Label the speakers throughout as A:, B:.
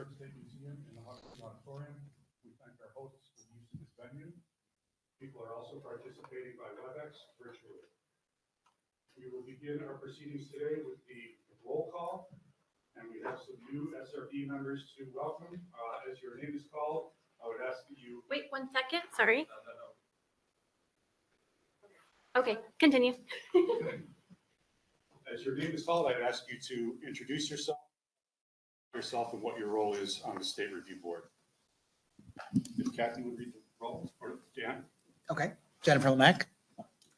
A: York State Museum in the Huxley Auditorium. We thank our hosts for the use of this venue. People are also participating by WebEx virtually. We will begin our proceedings today with the roll call, and we have some new SRB members to welcome. As your name is called, I would ask that you...
B: Wait 1 second, sorry. Okay, continue.
A: As your name is called, I'd ask you to introduce yourself and what your role is on the State Review Board. If Kathy would read the roll, or Dan?
C: Okay, Jennifer Lemack.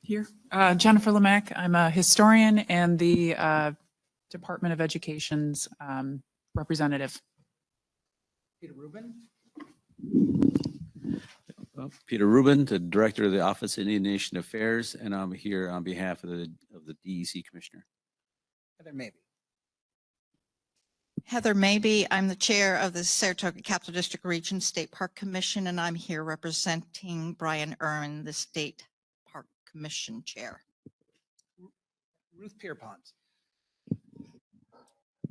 D: Here, Jennifer Lemack. I'm a historian and the Department of Education's representative.
C: Peter Rubin.
E: Well, Peter Rubin, the Director of the Office of Indian Nation Affairs, and I'm here on behalf of the DEC Commissioner.
C: Heather Maybe.
F: Heather Maybe. I'm the chair of the Saratoga Capital District Region State Park Commission, and I'm here representing Brian Irwin, the State Park Commission chair.
C: Ruth Pierpont.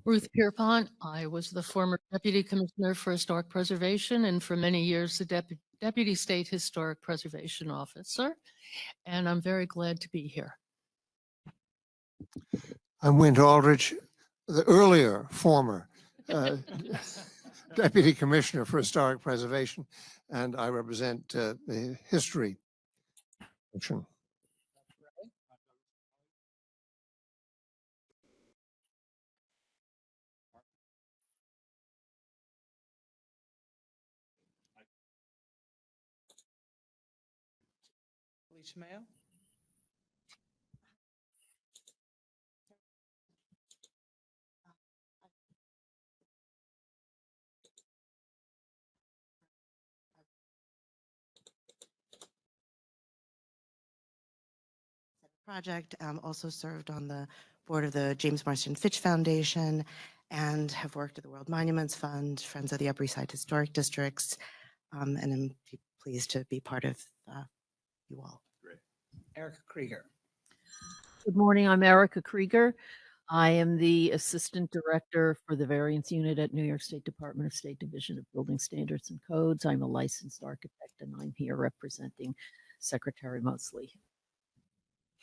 G: Ruth Pierpont. I was the former Deputy Commissioner for Historic Preservation and for many years the Deputy State Historic Preservation Officer, and I'm very glad to be here.
H: I'm Wynne Aldridge, the earlier former Deputy Commissioner for Historic Preservation, and I represent the history function.
C: Alicia Mayo.
I: Project, also served on the board of the James Marston Fitch Foundation and have worked at the World Monuments Fund, Friends of the Upper East Side Historic Districts, and I'm pleased to be part of you all.
C: Great. Erica Krieger.
G: Good morning, I'm Erica Krieger. I am the Assistant Director for the Variance Unit at New York State Department of State Division of Building Standards and Codes. I'm a licensed architect and I'm here representing Secretary Mosley.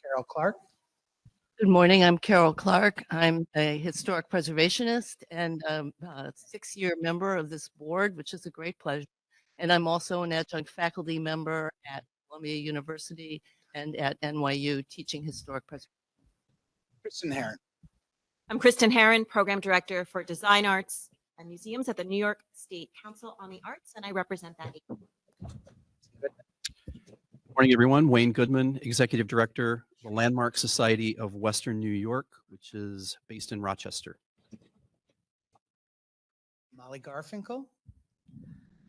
C: Carol Clark.
J: Good morning. I'm Carol Clark. I'm a historic preservationist and a 6-year member of this board, which is a great pleasure. And I'm also an adjunct faculty member at Columbia University and at NYU teaching historic preservation.
C: Kristen Herron.
B: I'm Kristen Herron, Program Director for Design Arts and Museums at the New York State Council on the Arts, and I represent that.
K: Good morning, everyone. Wayne Goodman, Executive Director, the Landmark Society of Western New York, which is based in Rochester.
C: Molly Garfinkel.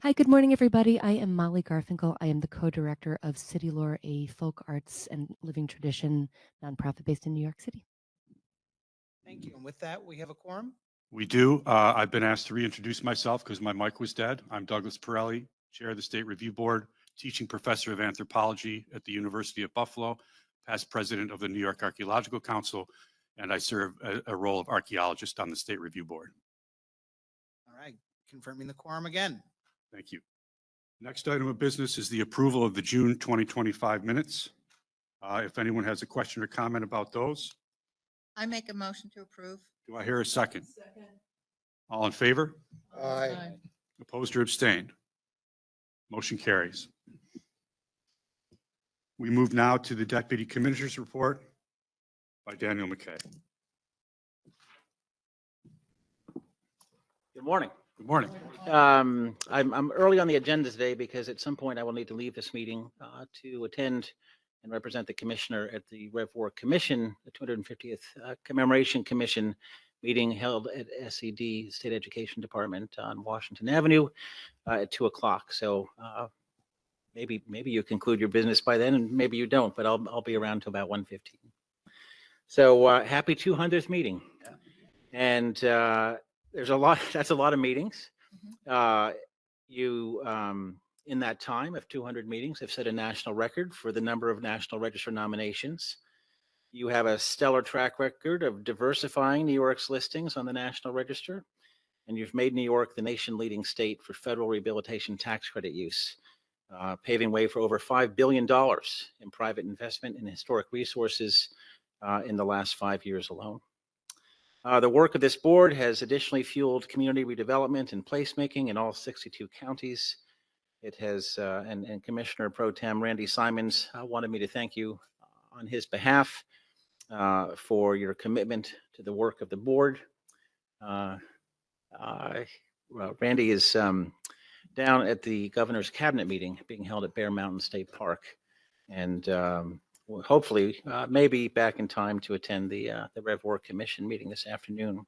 L: Hi, good morning, everybody. I am Molly Garfinkel. I am the co-director of City Lore, a folk arts and living tradition nonprofit based in New York City.
C: Thank you. And with that, we have a quorum.
A: We do. I've been asked to reintroduce myself because my mic was dead. I'm Douglas Pirelli, Chair of the State Review Board, Teaching Professor of Anthropology at the University of Buffalo, past President of the New York Archaeological Council, and I serve a role of archaeologist on the State Review Board.
C: All right, confirming the quorum again.
A: Thank you. Next item of business is the approval of the June 2025 minutes. If anyone has a question or comment about those.
F: I make a motion to approve.
A: Do I hear a second? Second. All in favor?
H: Aye.
A: Opposed or abstained? Motion carries. We move now to the Deputy Commissioner's report by Daniel McKay.
M: Good morning.
A: Good morning.
M: I'm early on the agenda today because at some point I will need to leave this meeting to attend and represent the commissioner at the Rev 4 Commission, the 250th Commemoration Commission meeting held at SED, State Education Department on Washington Avenue at 2 o'clock. So maybe you conclude your business by then and maybe you don't, but I'll be around till about 1:15. So happy 200th meeting. And there's a lot, that's a lot of meetings. In that time of 200 meetings, have set a national record for the number of National Register nominations. You have a stellar track record of diversifying New York's listings on the National Register. and you've made New York the nation-leading state for federal rehabilitation tax credit use, paving way for over $5 billion in private investment in historic resources in the last 5 years alone. The work of this board has additionally fueled community redevelopment and placemaking in all 62 counties. It has, and Commissioner Pro Tem Randy Simons wanted me to thank you on his behalf for your commitment to the work of the board. Well, Randy is down at the governor's cabinet meeting being held at Bear Mountain State Park, and hopefully maybe back in time to attend the RevWork Commission meeting this afternoon.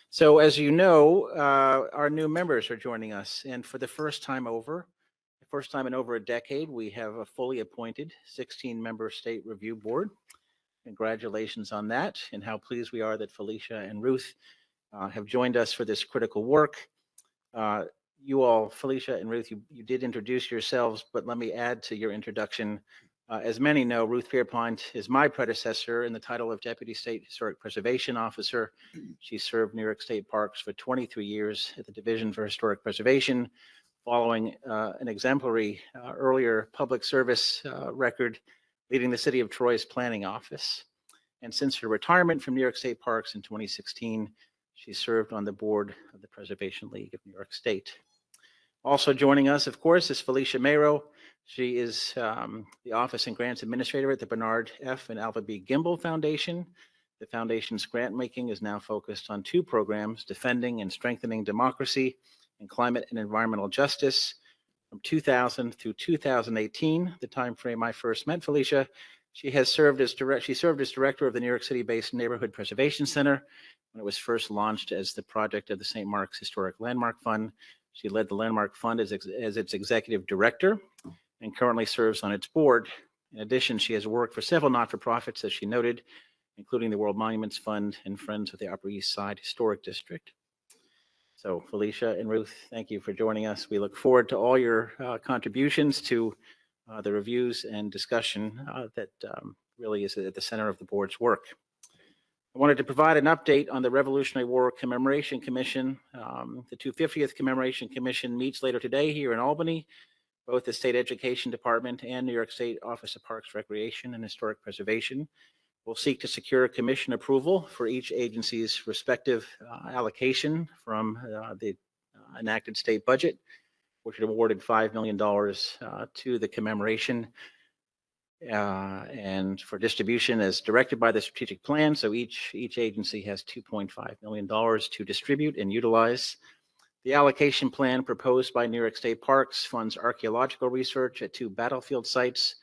M: So as you know, our new members are joining us, and for the first time in over a decade, we have a fully appointed 16-member state review board. Congratulations on that, and how pleased we are that Felicia and Ruth have joined us for this critical work. You all, Felicia and Ruth, you did introduce yourselves, but let me add to your introduction. As many know, Ruth Pierpont is my predecessor in the title of Deputy State Historic Preservation Officer. She served New York State Parks for 23 years at the Division for Historic Preservation, following an exemplary earlier public service record leading the City of Troy's planning office. And since her retirement from New York State Parks in 2016, she served on the board of the Preservation League of New York State. Also joining us, of course, is Felicia Mayrow. She is the Office and Grants Administrator at the Bernard F. and Alva B. Gimbel Foundation. The foundation's grant making is now focused on 2 programs, defending and strengthening democracy and climate and environmental justice. From 2000 through 2018, the time frame I first met Felicia, she served as director of the New York City-based Neighborhood Preservation Center when it was first launched as the project of the St. Mark's Historic Landmark Fund. She led the Landmark Fund as its executive director and currently serves on its board. In addition, she has worked for several not-for-profits, as she noted, including the World Monuments Fund and Friends of the Upper East Side Historic District. So Felicia and Ruth, thank you for joining us. We look forward to all your contributions to the reviews and discussion that really is at the center of the board's work. I wanted to provide an update on the Revolutionary War Commemoration Commission. The 250th Commemoration Commission meets later today here in Albany. Both the State Education Department and New York State Office of Parks, Recreation, and Historic Preservation will seek to secure commission approval for each agency's respective allocation from the enacted state budget, which had awarded $5 million to the commemoration and for distribution as directed by the strategic plan. So each agency has $2.5 million to distribute and utilize. The allocation plan proposed by New York State Parks funds archaeological research at 2 battlefield sites,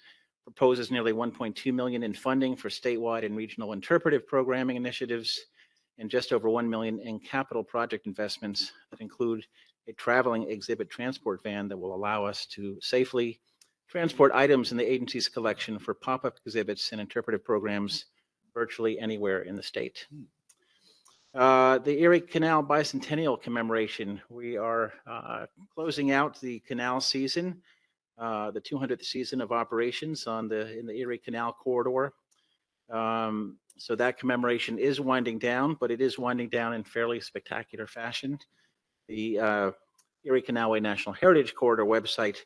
M: proposes nearly $1.2 million in funding for statewide and regional interpretive programming initiatives, and just over $1 million in capital project investments that include a traveling exhibit transport van that will allow us to safely transport items in the agency's collection for pop-up exhibits and interpretive programs virtually anywhere in the state. The Erie Canal Bicentennial Commemoration. We are closing out the canal season, the 200th season of operations in the Erie Canal corridor. So that commemoration is winding down, but it is winding down in fairly spectacular fashion. The Erie Canalway National Heritage Corridor website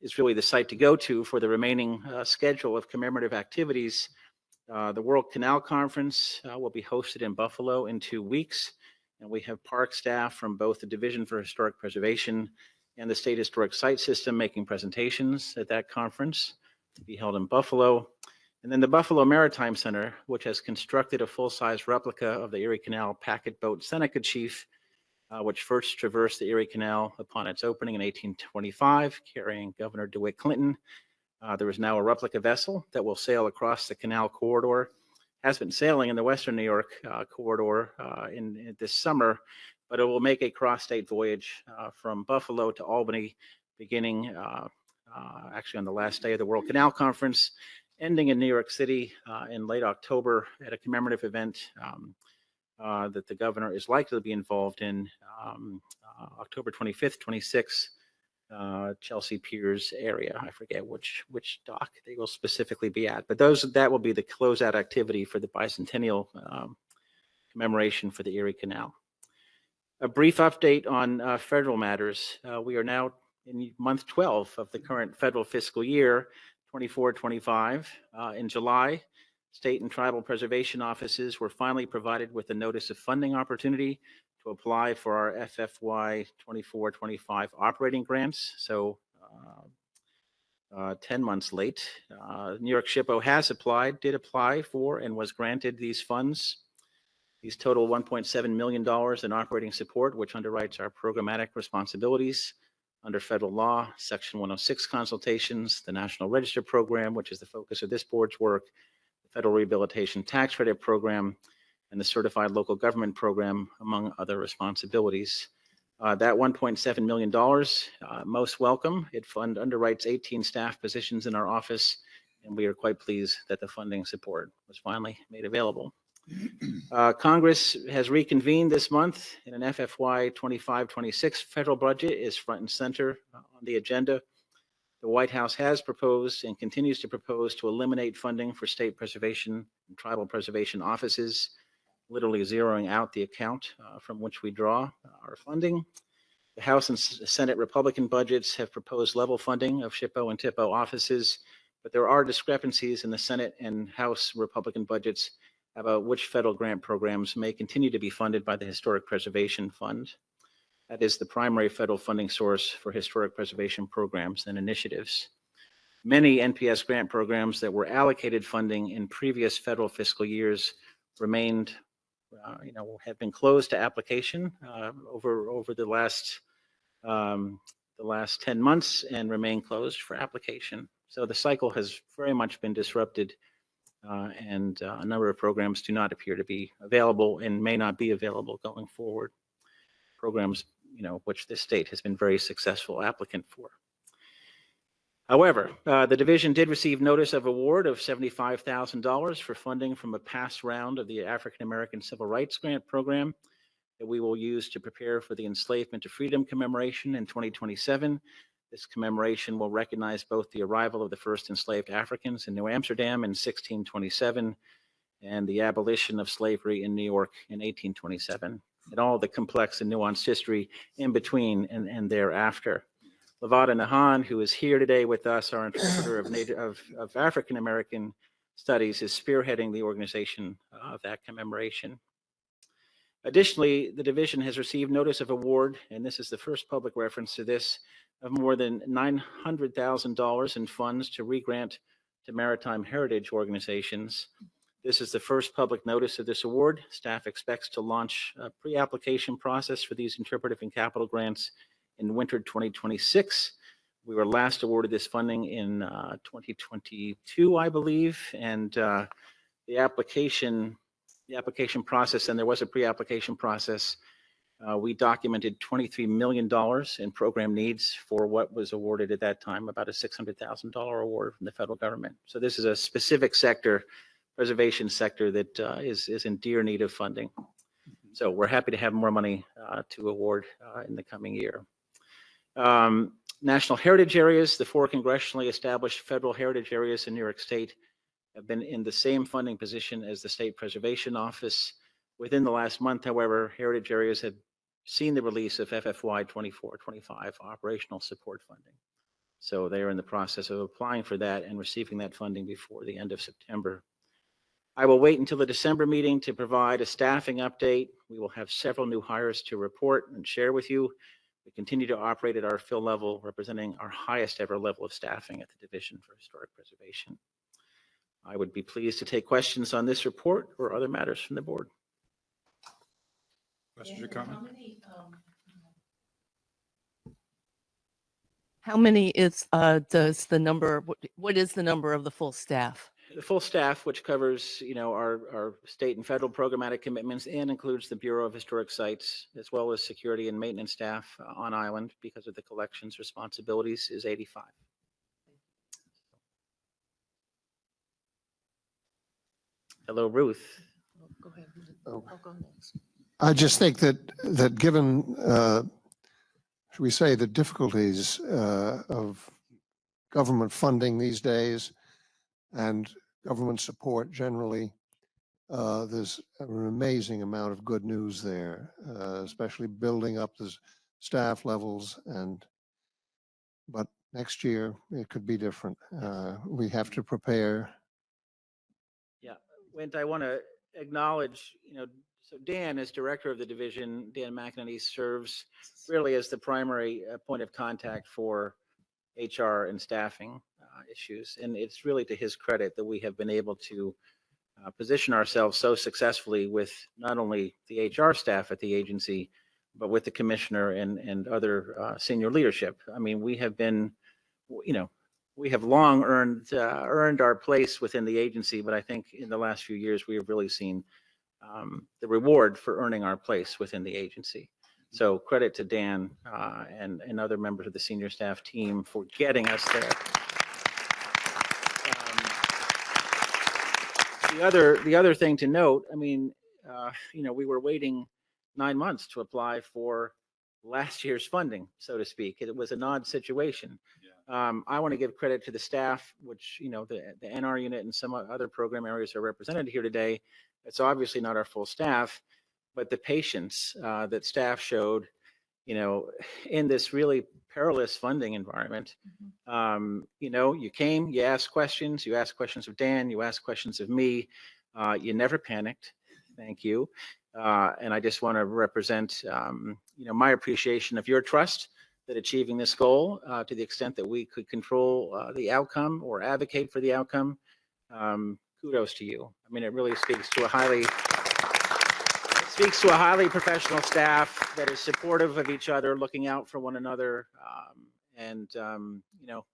M: is really the site to go to for the remaining schedule of commemorative activities. The World Canal Conference will be hosted in Buffalo in 2 weeks, and we have park staff from both the Division for Historic Preservation and the State Historic Site System making presentations at that conference to be held in Buffalo. And then the Buffalo Maritime Center, which has constructed a full-size replica of the Erie Canal packet boat Seneca Chief, which first traversed the Erie Canal upon its opening in 1825, carrying Governor DeWitt Clinton. There is now a replica vessel that will sail across the canal corridor, has been sailing in the Western New York corridor in this summer, but it will make a cross-state voyage from Buffalo to Albany, beginning actually on the last day of the World Canal Conference, ending in New York City in late October at a commemorative event that the governor is likely to be involved in October 25th, 26th, Chelsea Piers area. I forget which dock they will specifically be at, but that will be the closeout activity for the bicentennial commemoration for the Erie Canal. A brief update on federal matters. We are now in month 12 of the current federal fiscal year, 24-25. In July, state and tribal preservation offices were finally provided with a notice of funding opportunity to apply for our FFY 24-25 operating grants. So 10 months late. New York SHPO did apply for, and was granted these funds. These total $1.7 million in operating support, which underwrites our programmatic responsibilities under federal law, Section 106 consultations, the National Register Program, which is the focus of this board's work, the Federal Rehabilitation Tax Credit Program, and the Certified Local Government Program, among other responsibilities. That $1.7 million, most welcome. It underwrites 18 staff positions in our office, and we are quite pleased that the funding support was finally made available. Congress has reconvened this month in an FFY 25-26 federal budget is front and center on the agenda. The White House has proposed and continues to propose to eliminate funding for state preservation and tribal preservation offices, literally zeroing out the account from which we draw our funding. The House and Senate Republican budgets have proposed level funding of SHPO and TIPO offices, but there are discrepancies in the Senate and House Republican budgets about which federal grant programs may continue to be funded by the Historic Preservation Fund. That is the primary federal funding source for historic preservation programs and initiatives. Many NPS grant programs that were allocated funding in previous federal fiscal years remained, have been closed to application over the last 10 months and remain closed for application. So the cycle has very much been disrupted. And a number of programs do not appear to be available and may not be available going forward. Programs, which this state has been very successful applicant for. However, the division did receive notice of award of $75,000 for funding from a past round of the African American Civil Rights Grant Program that we will use to prepare for the Enslavement to Freedom commemoration in 2027. This commemoration will recognize both the arrival of the first enslaved Africans in New Amsterdam in 1627 and the abolition of slavery in New York in 1827, and all the complex and nuanced history in between and thereafter. Lavada Nahan, who is here today with us, our interpreter of African American Studies, is spearheading the organization of that commemoration. Additionally, the division has received notice of award, and this is the first public reference to this, of more than $900,000 in funds to regrant to maritime heritage organizations. This is the first public notice of this award. Staff expects to launch a pre-application process for these interpretive and capital grants in winter 2026. We were last awarded this funding in 2022, I believe, and the application process, and there was a pre-application process. We documented $23 million in program needs for what was awarded at that time, about a $600,000 award from the federal government. So this is a specific sector, preservation sector, that is in dear need of funding. So we're happy to have more money to award in the coming year. National heritage areas, the 4 congressionally established federal heritage areas in New York State have been in the same funding position as the State Preservation Office. Within the last month, however, heritage areas had seen the release of FFY 24-25 operational support funding. So they are in the process of applying for that and receiving that funding before the end of September. I will wait until the December meeting to provide a staffing update. We will have several new hires to report and share with you. We continue to operate at our fill level, representing our highest ever level of staffing at the Division for Historic Preservation. I would be pleased to take questions on this report or other matters from the board.
A: Questions or comments?
J: How many is does the number? What is the number of the full staff?
M: The full staff, which covers, our state and federal programmatic commitments and includes the Bureau of Historic Sites, as well as security and maintenance staff on island because of the collections responsibilities, is 85. Hello, Ruth.
J: Go ahead.
H: Oh.
J: Go ahead.
H: I just think that given, should we say, the difficulties of government funding these days and government support generally, There's an amazing amount of good news there, especially building up the staff levels. But next year it could be different. We have to prepare.
M: Yeah, Went, I want to acknowledge, so Dan, as director of the division, Dan McEnany serves really as the primary point of contact for HR and staffing issues. And it's really to his credit that we have been able to position ourselves so successfully with not only the HR staff at the agency, but with the commissioner and other senior leadership. I mean, we have been, we have long earned our place within the agency, but I think in the last few years we have really seen the reward for earning our place within the agency. So credit to Dan and other members of the senior staff team for getting us there. The other thing to note, I mean, we were waiting 9 months to apply for last year's funding, so to speak. It was an odd situation. I want to give credit to the staff, which, the NR unit and some other program areas are represented here today. It's obviously not our full staff, but the patience that staff showed, in this really perilous funding environment. You came, you asked questions of Dan, you asked questions of me. You never panicked. Thank you. And I just want to represent, my appreciation of your trust that achieving this goal to the extent that we could control the outcome or advocate for the outcome. Kudos to you. I mean, it really speaks to a highly professional staff that is supportive of each other, looking out for one another.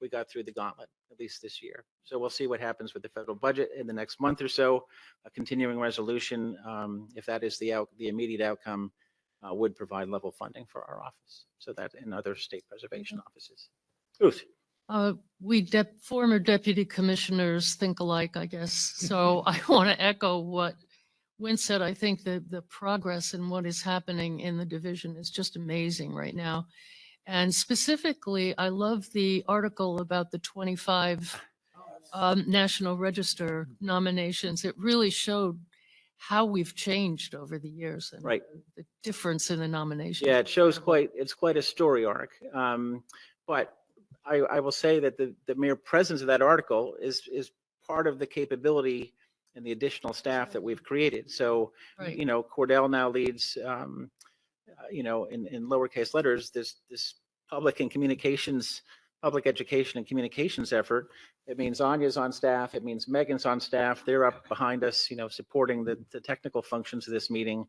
M: We got through the gauntlet, at least this year. So we'll see what happens with the federal budget in the next month or so. A continuing resolution, if that is the immediate outcome, would provide level funding for our office. So that and other state preservation offices. Ruth.
N: We former deputy commissioners think alike, I guess. So I want to echo what Wynn said. I think that the progress and what is happening in the division is just amazing right now. And specifically, I love the article about the 25 National Register nominations. It really showed how we've changed over the years and
M: right.
N: the difference in the nominations.
M: Yeah, it shows it's quite a story arc. But I will say that the mere presence of that article is part of the capability and the additional staff that we've created. So,
N: right.
M: Cordell now leads, in lowercase letters, this public education and communications effort. It means Anya's on staff. It means Megan's on staff. They're up behind us, supporting the technical functions of this meeting.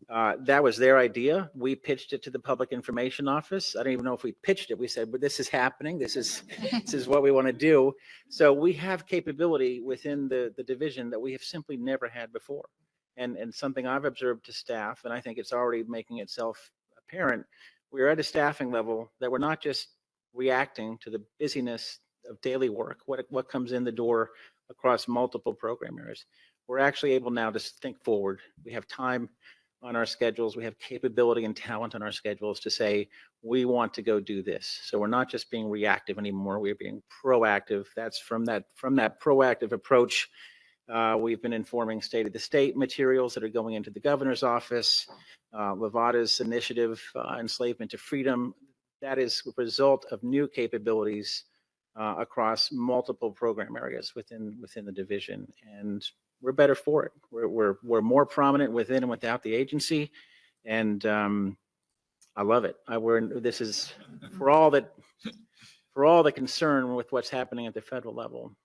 M: That was their idea. We pitched it to the Public Information Office. I don't even know if we pitched it. We said, but this is happening. This is what we want to do. So we have capability within the division that we have simply never had before. And something I've observed to staff, and I think it's already making itself apparent, we're at a staffing level that we're not just reacting to the busyness of daily work, what comes in the door across multiple program areas. We're actually able now to think forward. We have time on our schedules. We have capability and talent on our schedules to say, we want to go do this. So we're not just being reactive anymore. We're being proactive. That's from that proactive approach. We've been informing State of the State materials that are going into the governor's office. Levada's initiative, Enslavement to Freedom, that is a result of new capabilities across multiple program areas within the division, and we're better for it. We're more prominent within and without the agency, and I love it. This is for all the concern with what's happening at the federal level.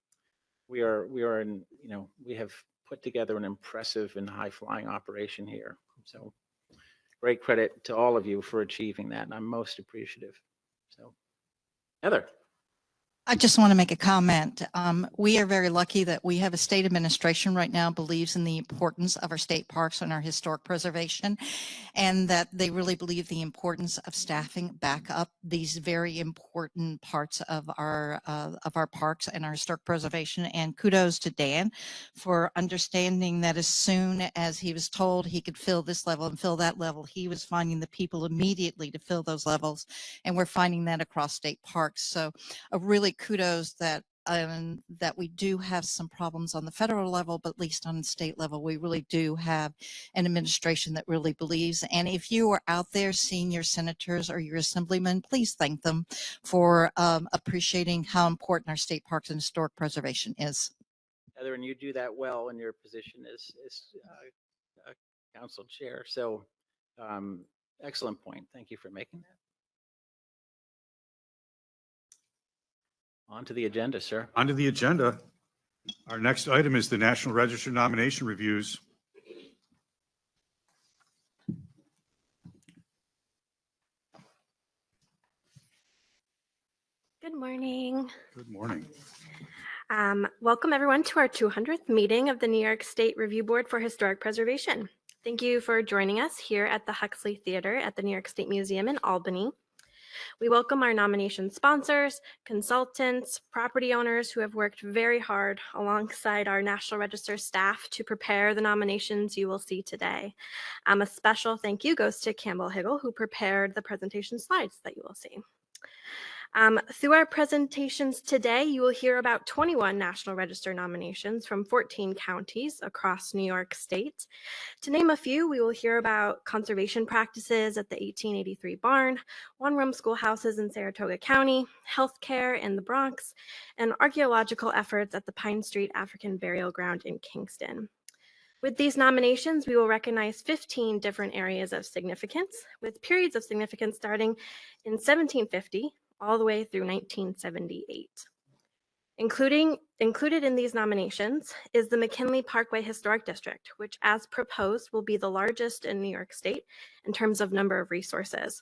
M: We have put together an impressive and high-flying operation here. So great credit to all of you for achieving that, and I'm most appreciative. So, Heather.
F: I just want to make a comment. We are very lucky that we have a state administration right now believes in the importance of our state parks and our historic preservation, and that they really believe the importance of staffing back up these very important parts of our parks and our historic preservation. And kudos to Dan for understanding that as soon as he was told he could fill this level and fill that level, he was finding the people immediately to fill those levels. And we're finding that across state parks. So a really kudos that that we do have some problems on the federal level, but at least on the state level, we really do have an administration that really believes. And if you are out there seeing your senators or your assemblymen, please thank them for appreciating how important our state parks and historic preservation is.
M: Heather, and you do that well in your position as council chair. So excellent point. Thank you for making that. On to the agenda, sir.
A: Onto the agenda. Our next item is the National Register nomination reviews.
O: Good morning.
A: Good morning.
O: Welcome everyone to our 200th meeting of the New York State Review Board for Historic Preservation. Thank you for joining us here at the Huxley Theater at the New York State Museum in Albany. We welcome our nomination sponsors, consultants, property owners who have worked very hard alongside our National Register staff to prepare the nominations you will see today. A special thank you goes to Campbell Higgle, who prepared the presentation slides that you will see. Through our presentations today, you will hear about 21 National Register nominations from 14 counties across New York State. To name a few, we will hear about conservation practices at the 1883 barn, one-room schoolhouses in Saratoga County, healthcare in the Bronx, and archaeological efforts at the Pine Street African Burial Ground in Kingston. With these nominations, we will recognize 15 different areas of significance, with periods of significance starting in 1750 all the way through 1978. Included in these nominations is the McKinley Parkway Historic District, which as proposed will be the largest in New York State in terms of number of resources.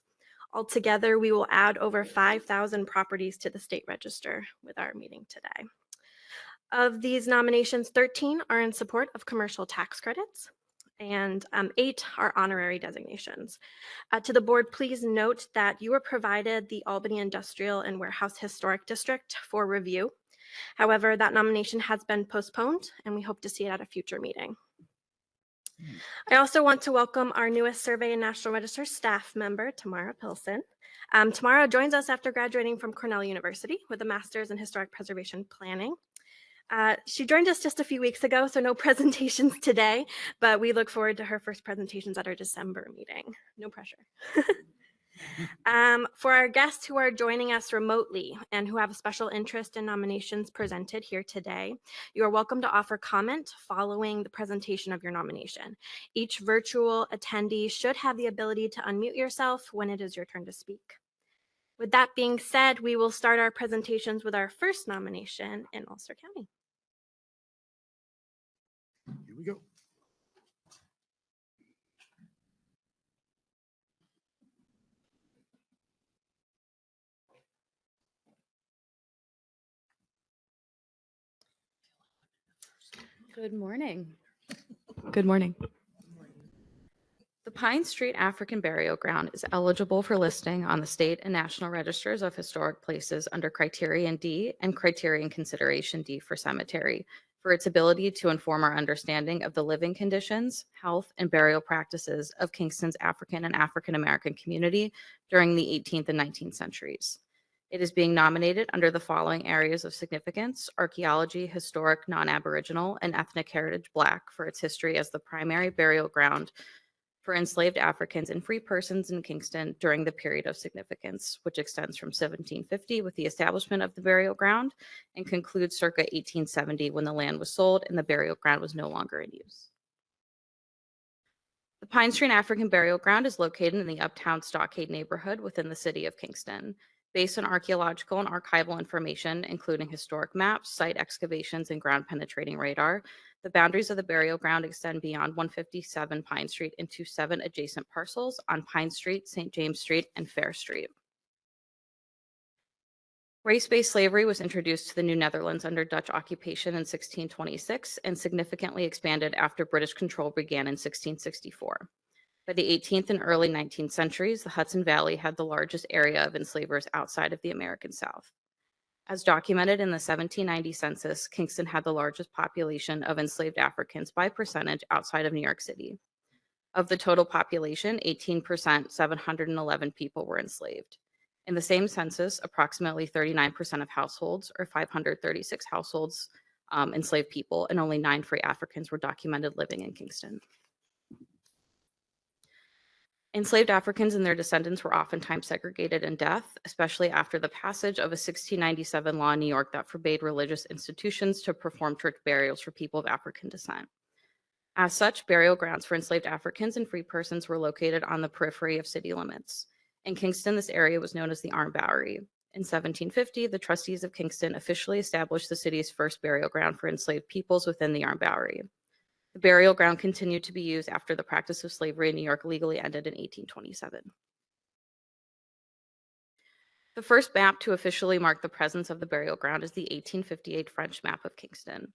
O: Altogether, we will add over 5,000 properties to the state register with our meeting today. Of these nominations, 13 are in support of commercial tax credits, and 8 are honorary designations. To the board, please note that you were provided the Albany Industrial and Warehouse Historic District for review. However, that nomination has been postponed, and we hope to see it at a future meeting. I also want to welcome our newest Survey and National Register staff member, Tamara Pilson. Tamara joins us after graduating from Cornell University with a master's in historic preservation planning. She joined us just a few weeks ago, so no presentations today, but we look forward to her first presentations at our December meeting. No pressure. For our guests who are joining us remotely and who have a special interest in nominations presented here today, you are welcome to offer comment following the presentation of your nomination. Each virtual attendee should have the ability to unmute yourself when it is your turn to speak. With that being said, we will start our presentations with our first nomination in Ulster County.
A: Here we go.
P: Good morning. Good morning. The Pine Street African Burial Ground is eligible for listing on the state and national registers of historic places under Criterion D and Criterion Consideration D for cemetery, for its ability to inform our understanding of the living conditions, health, and burial practices of Kingston's African and African American community during the 18th and 19th centuries. It is being nominated under the following areas of significance: archaeology, historic, non-Aboriginal, and ethnic heritage Black for its history as the primary burial ground for enslaved Africans and free persons in Kingston during the period of significance, which extends from 1750 with the establishment of the burial ground and concludes circa 1870 when the land was sold and the burial ground was no longer in use. The Pine Street African Burial Ground is located in the Uptown Stockade neighborhood within the city of Kingston. Based on archaeological and archival information, including historic maps, site excavations, and ground penetrating radar, the boundaries of the burial ground extend beyond 157 Pine Street into 7 adjacent parcels on Pine Street, St. James Street, and Fair Street. Race-based slavery was introduced to the New Netherlands under Dutch occupation in 1626 and significantly expanded after British control began in 1664. By the 18th and early 19th centuries, the Hudson Valley had the largest area of enslavers outside of the American South. As documented in the 1790 census, Kingston had the largest population of enslaved Africans by percentage outside of New York City. Of the total population, 18%, 711 people were enslaved. In the same census, approximately 39% of households, or 536 households, enslaved people, and only 9 free Africans were documented living in Kingston. Enslaved Africans and their descendants were oftentimes segregated in death, especially after the passage of a 1697 law in New York that forbade religious institutions to perform church burials for people of African descent. As such, burial grounds for enslaved Africans and free persons were located on the periphery of city limits. In Kingston, this area was known as the Arm Bowery. In 1750, the trustees of Kingston officially established the city's first burial ground for enslaved peoples within the Arm Bowery. The burial ground continued to be used after the practice of slavery in New York legally ended in 1827. The first map to officially mark the presence of the burial ground is the 1858 French map of Kingston.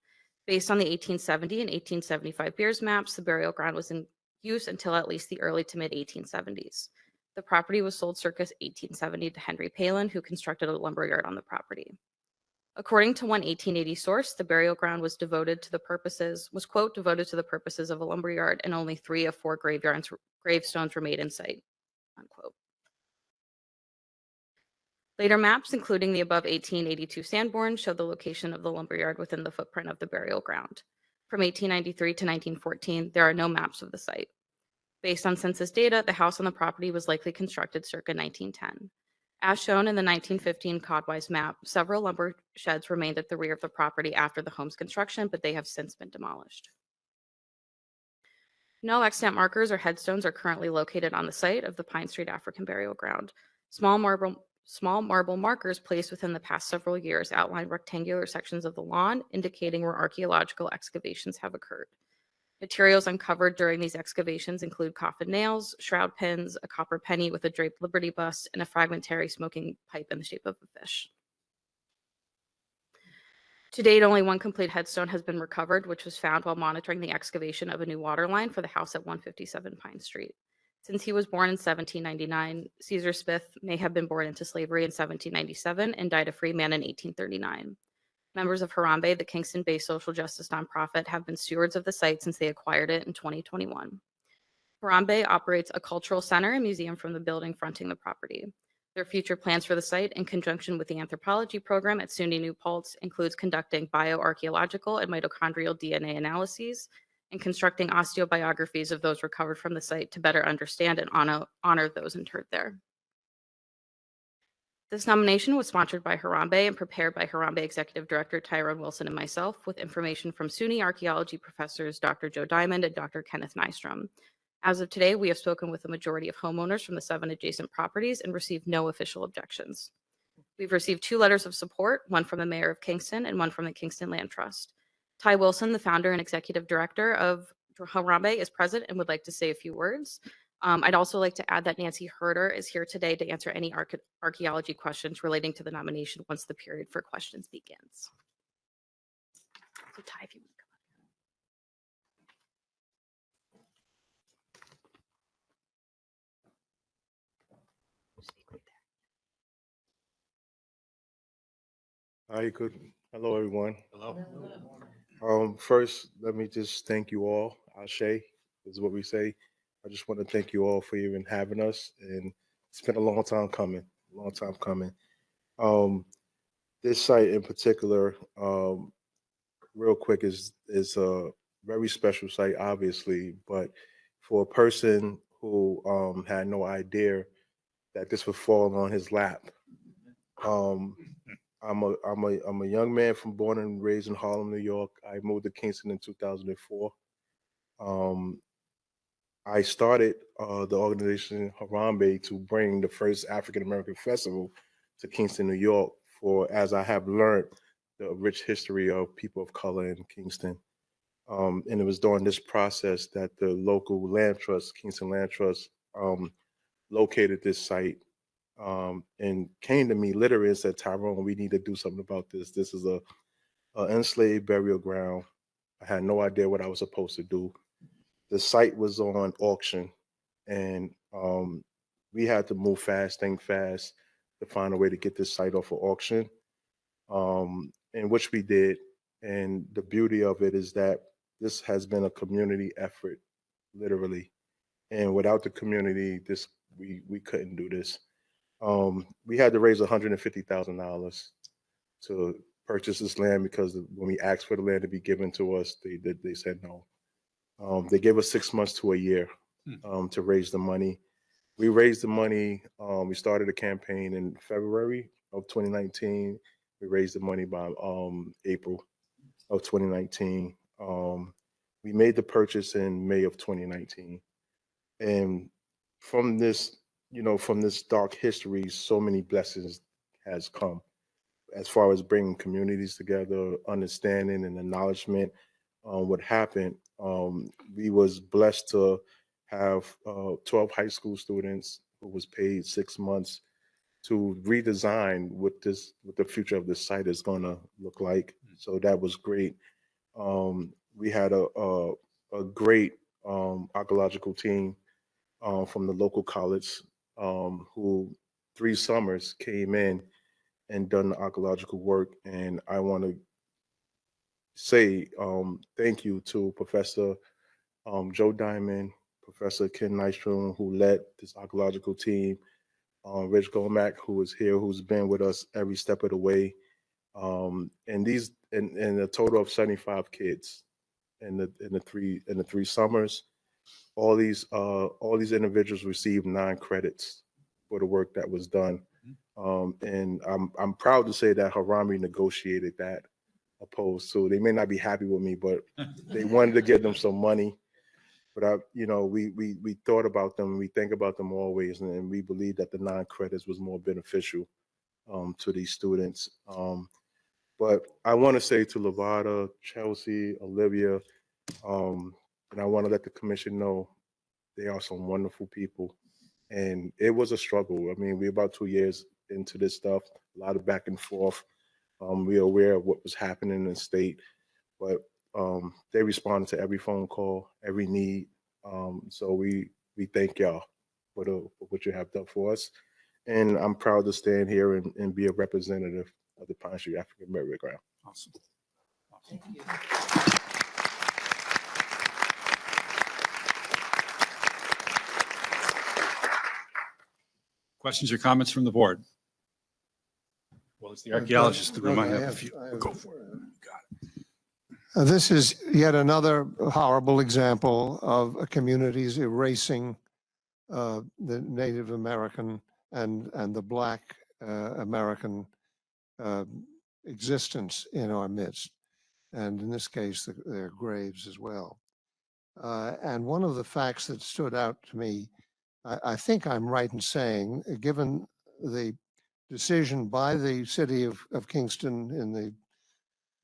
P: Based on the 1870 and 1875 Beers maps, the burial ground was in use until at least the early to mid 1870s. The property was sold circa 1870 to Henry Palin, who constructed a lumberyard on the property. According to one 1880 source, the burial ground was devoted to the purposes, quote, devoted to the purposes of a lumberyard, and only 3 of 4 gravestones were made in sight, unquote. Later maps, including the above 1882 Sanborn, show the location of the lumberyard within the footprint of the burial ground. From 1893 to 1914, there are no maps of the site. Based on census data, the house on the property was likely constructed circa 1910. As shown in the 1915 Codwise map, several lumber sheds remained at the rear of the property after the home's construction, but they have since been demolished. No extant markers or headstones are currently located on the site of the Pine Street African Burial Ground. Small marble markers placed within the past several years outline rectangular sections of the lawn, indicating where archaeological excavations have occurred. Materials uncovered during these excavations include coffin nails, shroud pins, a copper penny with a draped Liberty bust, and a fragmentary smoking pipe in the shape of a fish. To date, only one complete headstone has been recovered, which was found while monitoring the excavation of a new water line for the house at 157 Pine Street. Since he was born in 1799, Caesar Smith may have been born into slavery in 1797 and died a free man in 1839. Members of Harambe, the Kingston-based social justice nonprofit, have been stewards of the site since they acquired it in 2021. Harambe operates a cultural center and museum from the building fronting the property. Their future plans for the site, in conjunction with the anthropology program at SUNY New Paltz, includes conducting bioarchaeological and mitochondrial DNA analyses and constructing osteobiographies of those recovered from the site to better understand and honor those interred there. This nomination was sponsored by Harambe and prepared by Harambe Executive Director Tyrone Wilson and myself, with information from SUNY archaeology professors Dr. Joe Diamond and Dr. Kenneth Nystrom. As of today, we have spoken with the majority of homeowners from the 7 adjacent properties and received no official objections. We've received 2 letters of support, one from the Mayor of Kingston and one from the Kingston Land Trust. Ty Wilson, the founder and executive director of Harambe, is present and would like to say a few words. I'd also like to add that Nancy Herder is here today to answer any archaeology questions relating to the nomination once the period for questions begins. So Ty, if you want to come
Q: Hi, good. Hello, everyone. Hello. First, let me just thank you all. Ashe is what we say. I just want to thank you all for even having us, and it's been a long time coming. Long time coming. This site in particular, real quick, is a very special site, obviously. But for a person who had no idea that this would fall on his lap, I'm a young man born and raised in Harlem, New York. I moved to Kingston in 2004. I started the organization Harambe to bring the first African American festival to Kingston, New York, for, as I have learned, the rich history of people of color in Kingston. And it was during this process that the local land trust, Kingston Land Trust, located this site and came to me literally and said, Tyrone, we need to do something about this. This is a enslaved burial ground. I had no idea what I was supposed to do. The site was on auction, and we had to move fast, think fast, to find a way to get this site off of auction, and which we did. And the beauty of it is that this has been a community effort, literally. And without the community, we couldn't do this. We had to raise $150,000 to purchase this land because when we asked for the land to be given to us, they said no. They gave us 6 months to a year to raise the money. We raised the money. We started a campaign in February of 2019. We raised the money by April of 2019. We made the purchase in May of 2019. And from this, from this dark history, so many blessings has come as far as bringing communities together, understanding and acknowledgement on what happened. We was blessed to have 12 high school students who was paid 6 months to redesign what the future of this site is going to look like. So that was great. We had a great archaeological team from the local college who 3 summers came in and done the archaeological work. And I want to say thank you to Professor Joe Diamond, Professor Ken Nystrom, who led this archaeological team, Rich Gomack, who is here, who's been with us every step of the way, and a total of 75 kids in the 3 summers. All these individuals received 9 credits for the work that was done, and I'm proud to say that Harambe negotiated that. Opposed to, they may not be happy with me, but they wanted to give them some money. But we thought about them, we think about them always, and we believe that the 9 credits was more beneficial to these students. But I want to say to Lavada, Chelsea, Olivia, and I want to let the commission know they are some wonderful people. And it was a struggle. I mean, we're about 2 years into this stuff, a lot of back and forth. We're aware of what was happening in the state, but they responded to every phone call, every need. So we thank y'all for what you have done for us. And I'm proud to stand here and be a representative of the Pine Street African Burial Ground.
A: Awesome.
C: Thank you.
A: Questions or comments from the board? Well, it's the archaeologist in the room. I have a few. Go for it.
H: This is yet another horrible example of communities erasing the Native American and the Black American existence in our midst, and in this case, their graves as well. And one of the facts that stood out to me, I think I'm right in saying, given the decision by the city of Kingston in the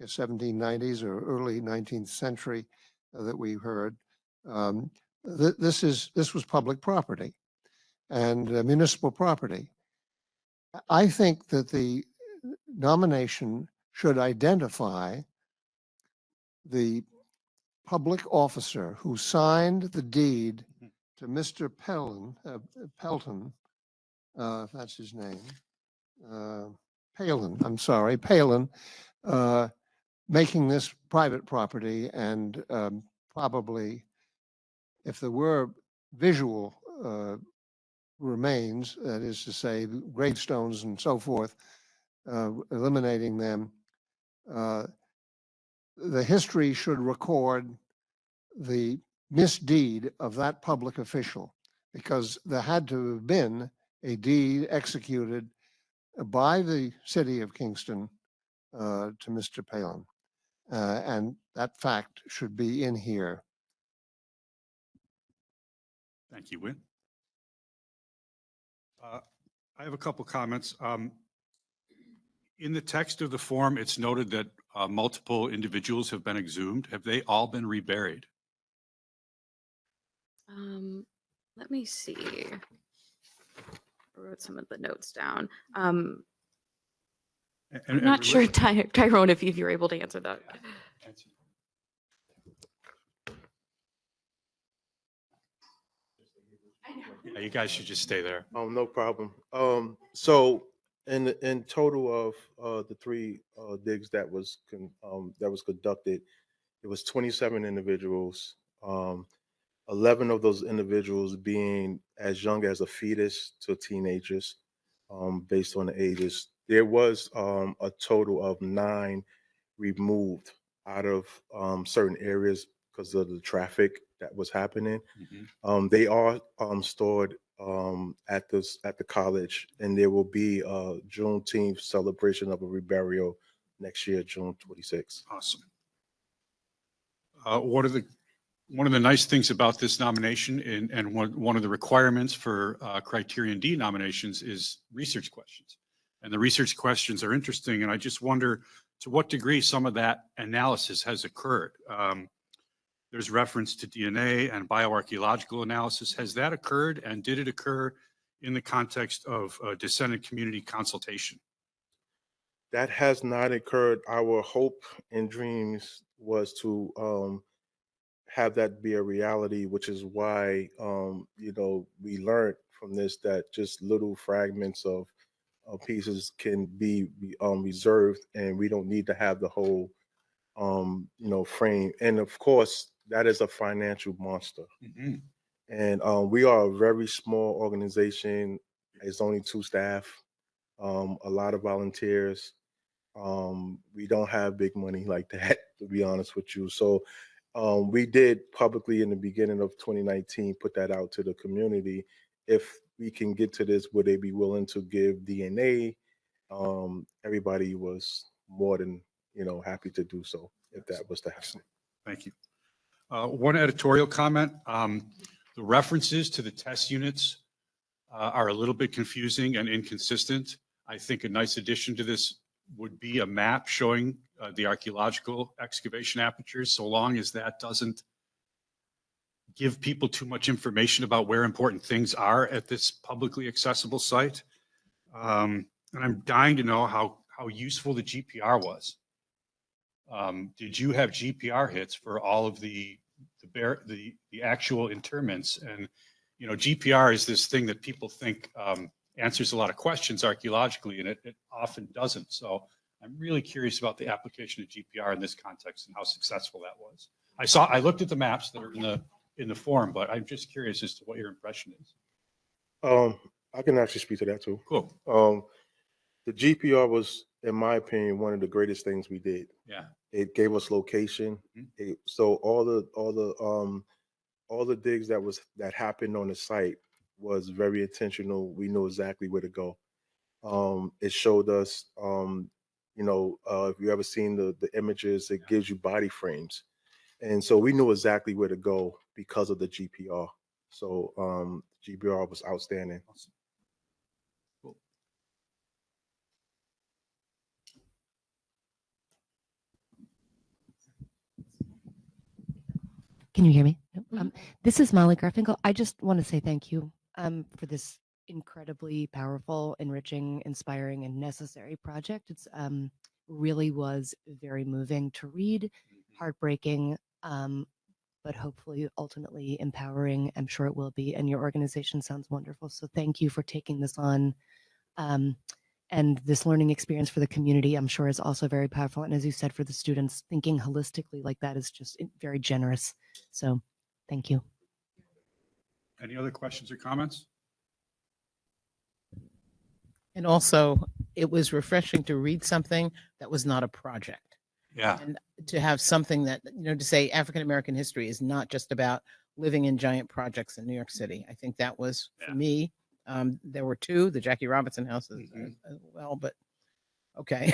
H: 1790s or early 19th century that we heard, this was public property and municipal property. I think that the nomination should identify the public officer who signed the deed to Mr. Pelton, if that's his name, Palin, I'm sorry, Palin, making this private property, and probably if there were visual remains, that is to say gravestones and so forth, eliminating them, the history should record the misdeed of that public official, because there had to have been a deed executed by the city of Kingston to Mr. Palin. And that fact should be in here.
A: Thank you, Win. I have a couple comments. In the text of the form, it's noted that multiple individuals have been exhumed. Have they all been reburied?
P: Let me see. I wrote some of the notes down. I'm not sure, Tyrone, if you're able to answer that.
A: Yeah, you guys should just stay there.
Q: Oh, no problem. So in total of the 3 digs that was conducted, it was 27 individuals. 11 of those individuals being as young as a fetus to teenagers. based on the ages. There was a total of 9 removed out of certain areas because of the traffic that was happening. They are stored at the college, and there will be a Juneteenth celebration of a reburial next year, June 26th.
A: Awesome. One of the nice things about this nomination and one of the requirements for Criterion D nominations is research questions. And the research questions are interesting, and I just wonder to what degree some of that analysis has occurred. There's reference to DNA and bioarchaeological analysis. Has that occurred, and did it occur in the context of descendant community consultation?
Q: That has not occurred. Our hope and dreams was to have that be a reality, which is why we learned from this that just little fragments of pieces can be reserved, and we don't need to have the whole frame. And of course, that is a financial monster. And we are a very small organization. It's only 2 staff, a lot of volunteers. We don't have big money like that, to be honest with you. So we did publicly in the beginning of 2019 put that out to the community. If we can get to this, would they be willing to give DNA? Everybody was more than happy to do so if that was to happen.
A: Thank you. One editorial comment. The references to the test units are a little bit confusing and inconsistent. I think a nice addition to this would be a map showing the archaeological excavation apertures, so long as that doesn't give people too much information about where important things are at this publicly accessible site. And I'm dying to know how useful the GPR was. Did you have GPR hits for all of the actual interments? And GPR is this thing that people think answers a lot of questions archaeologically, and it often doesn't. So I'm really curious about the application of GPR in this context and how successful that was. I looked at the maps that are in the form, but I'm just curious as to what your impression is.
Q: I can actually speak to that too.
A: Cool.
Q: The GPR was, in my opinion, one of the greatest things we did.
A: Yeah.
Q: It gave us location. So all the digs that happened on the site was very intentional. We knew exactly where to go. It showed us, if you ever seen the images, it gives you body frames. And so we knew exactly where to go because of the GPR. So GPR was outstanding.
A: Awesome. Cool.
L: Can you hear me? No? This is Molly Garfinkel. I just want to say thank you for this incredibly powerful, enriching, inspiring, and necessary project. It's really was very moving to read, heartbreaking, but hopefully ultimately empowering. I'm sure it will be. And your organization sounds wonderful. So thank you for taking this on. And this learning experience for the community, I'm sure, is also very powerful. And as you said, for the students, thinking holistically like that is just very generous. So thank you.
A: Any other questions or comments?
C: And also, it was refreshing to read something that was not a project.
A: Yeah.
C: And to have something that, to say African American history is not just about living in giant projects in New York City. I think that was, for me, there were 2, the Jackie Robinson House as well, but okay.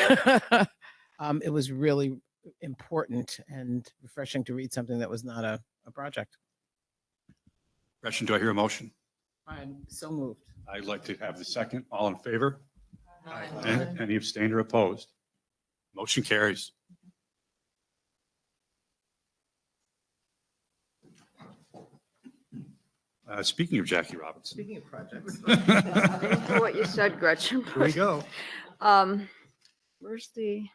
C: It was really important and refreshing to read something that was not a project.
A: Gretchen, do I hear a motion?
C: I'm so moved.
A: I'd like to have the second. All in favor?
C: Aye.
A: And any abstained or opposed? Motion carries. Speaking of Jackie Robinson.
C: Speaking of projects.
R: Thank you for what you said, Gretchen.
A: Here we go.
R: Where's it?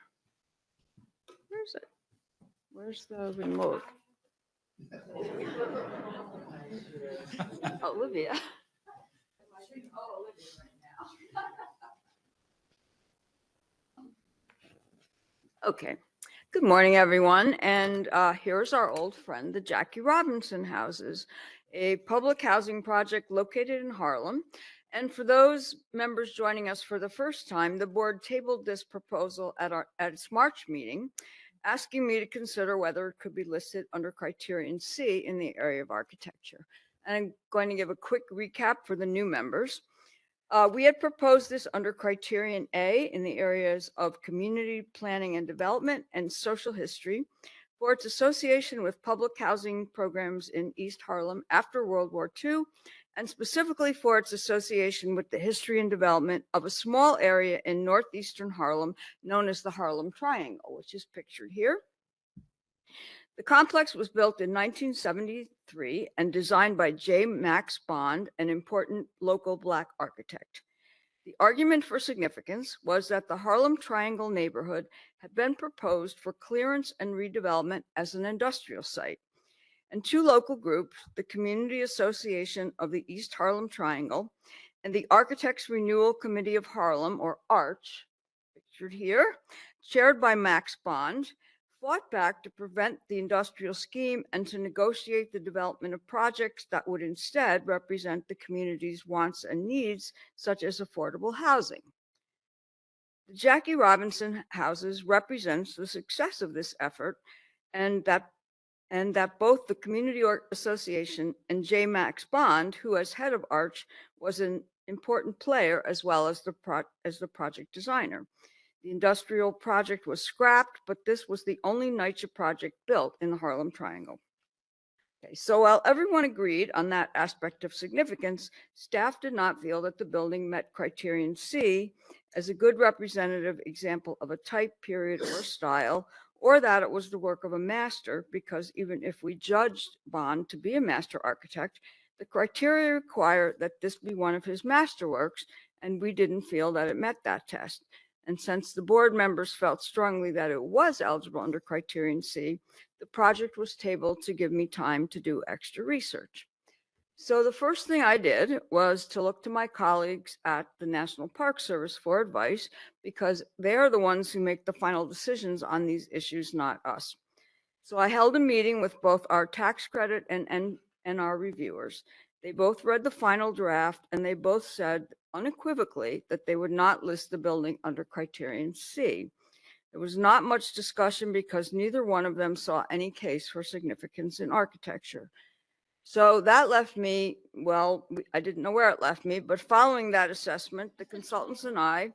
R: Where's the remote? Olivia. Okay. Good morning, everyone. And here's our old friend, the Jackie Robinson Houses, a public housing project located in Harlem. And for those members joining us for the first time, the board tabled this proposal at its March meeting, asking me to consider whether it could be listed under criterion C in the area of architecture. And I'm going to give a quick recap for the new members. We had proposed this under criterion A in the areas of community planning and development and social history for its association with public housing programs in East Harlem after World War II, and specifically for its association with the history and development of a small area in northeastern Harlem known as the Harlem Triangle, which is pictured here. The complex was built in 1973 and designed by J. Max Bond, an important local Black architect. The argument for significance was that the Harlem Triangle neighborhood had been proposed for clearance and redevelopment as an industrial site. And two local groups, the Community Association of the East Harlem Triangle and the Architects Renewal Committee of Harlem, or ARCH, pictured here, chaired by Max Bond, fought back to prevent the industrial scheme and to negotiate the development of projects that would instead represent the community's wants and needs, such as affordable housing. The Jackie Robinson houses represents the success of this effort, and that both the Community Association and J. Max Bond, who as head of ARCH was an important player as well as the project designer. The industrial project was scrapped, but this was the only NYCHA project built in the Harlem Triangle. Okay, so while everyone agreed on that aspect of significance, staff did not feel that the building met criterion C as a good representative example of a type, period, or style, or that it was the work of a master, because even if we judged Bond to be a master architect, the criteria require that this be one of his masterworks, and we didn't feel that it met that test. And since the board members felt strongly that it was eligible under criterion C, the project was tabled to give me time to do extra research. So the first thing I did was to look to my colleagues at the National Park Service for advice, because they are the ones who make the final decisions on these issues, not us. So I held a meeting with both our tax credit and our reviewers. They both read the final draft, and they both said unequivocally that they would not list the building under criterion C. There was not much discussion because neither one of them saw any case for significance in architecture. So that left me, well, I didn't know where it left me, but following that assessment, the consultants and I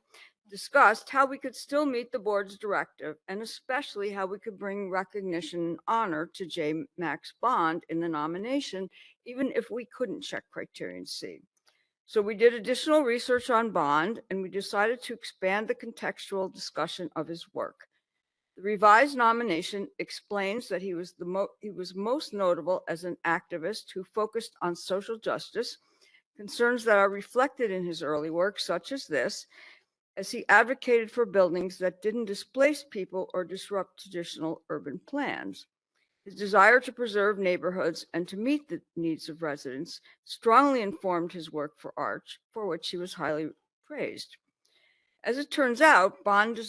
R: discussed how we could still meet the board's directive, and especially how we could bring recognition and honor to J. Max Bond in the nomination, even if we couldn't check criterion C. So we did additional research on Bond, and we decided to expand the contextual discussion of his work. The revised nomination explains that he was most notable as an activist who focused on social justice, concerns that are reflected in his early work, such as this, as he advocated for buildings that didn't displace people or disrupt traditional urban plans. His desire to preserve neighborhoods and to meet the needs of residents strongly informed his work for ARCH, for which he was highly praised. As it turns out, Bond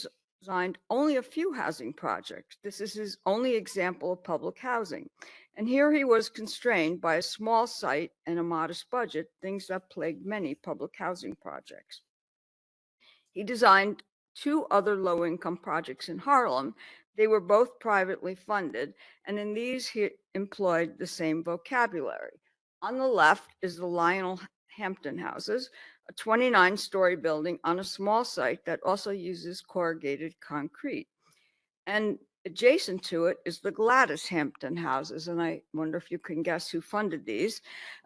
R: designed only a few housing projects. This is his only example of public housing. And here he was constrained by a small site and a modest budget, things that plagued many public housing projects. He designed two other low-income projects in Harlem. They were both privately funded, and in these he employed the same vocabulary. On the left is the Lionel Hampton houses, a 29-story building on a small site that also uses corrugated concrete. And adjacent to it is the Gladys Hampton houses, and I wonder if you can guess who funded these.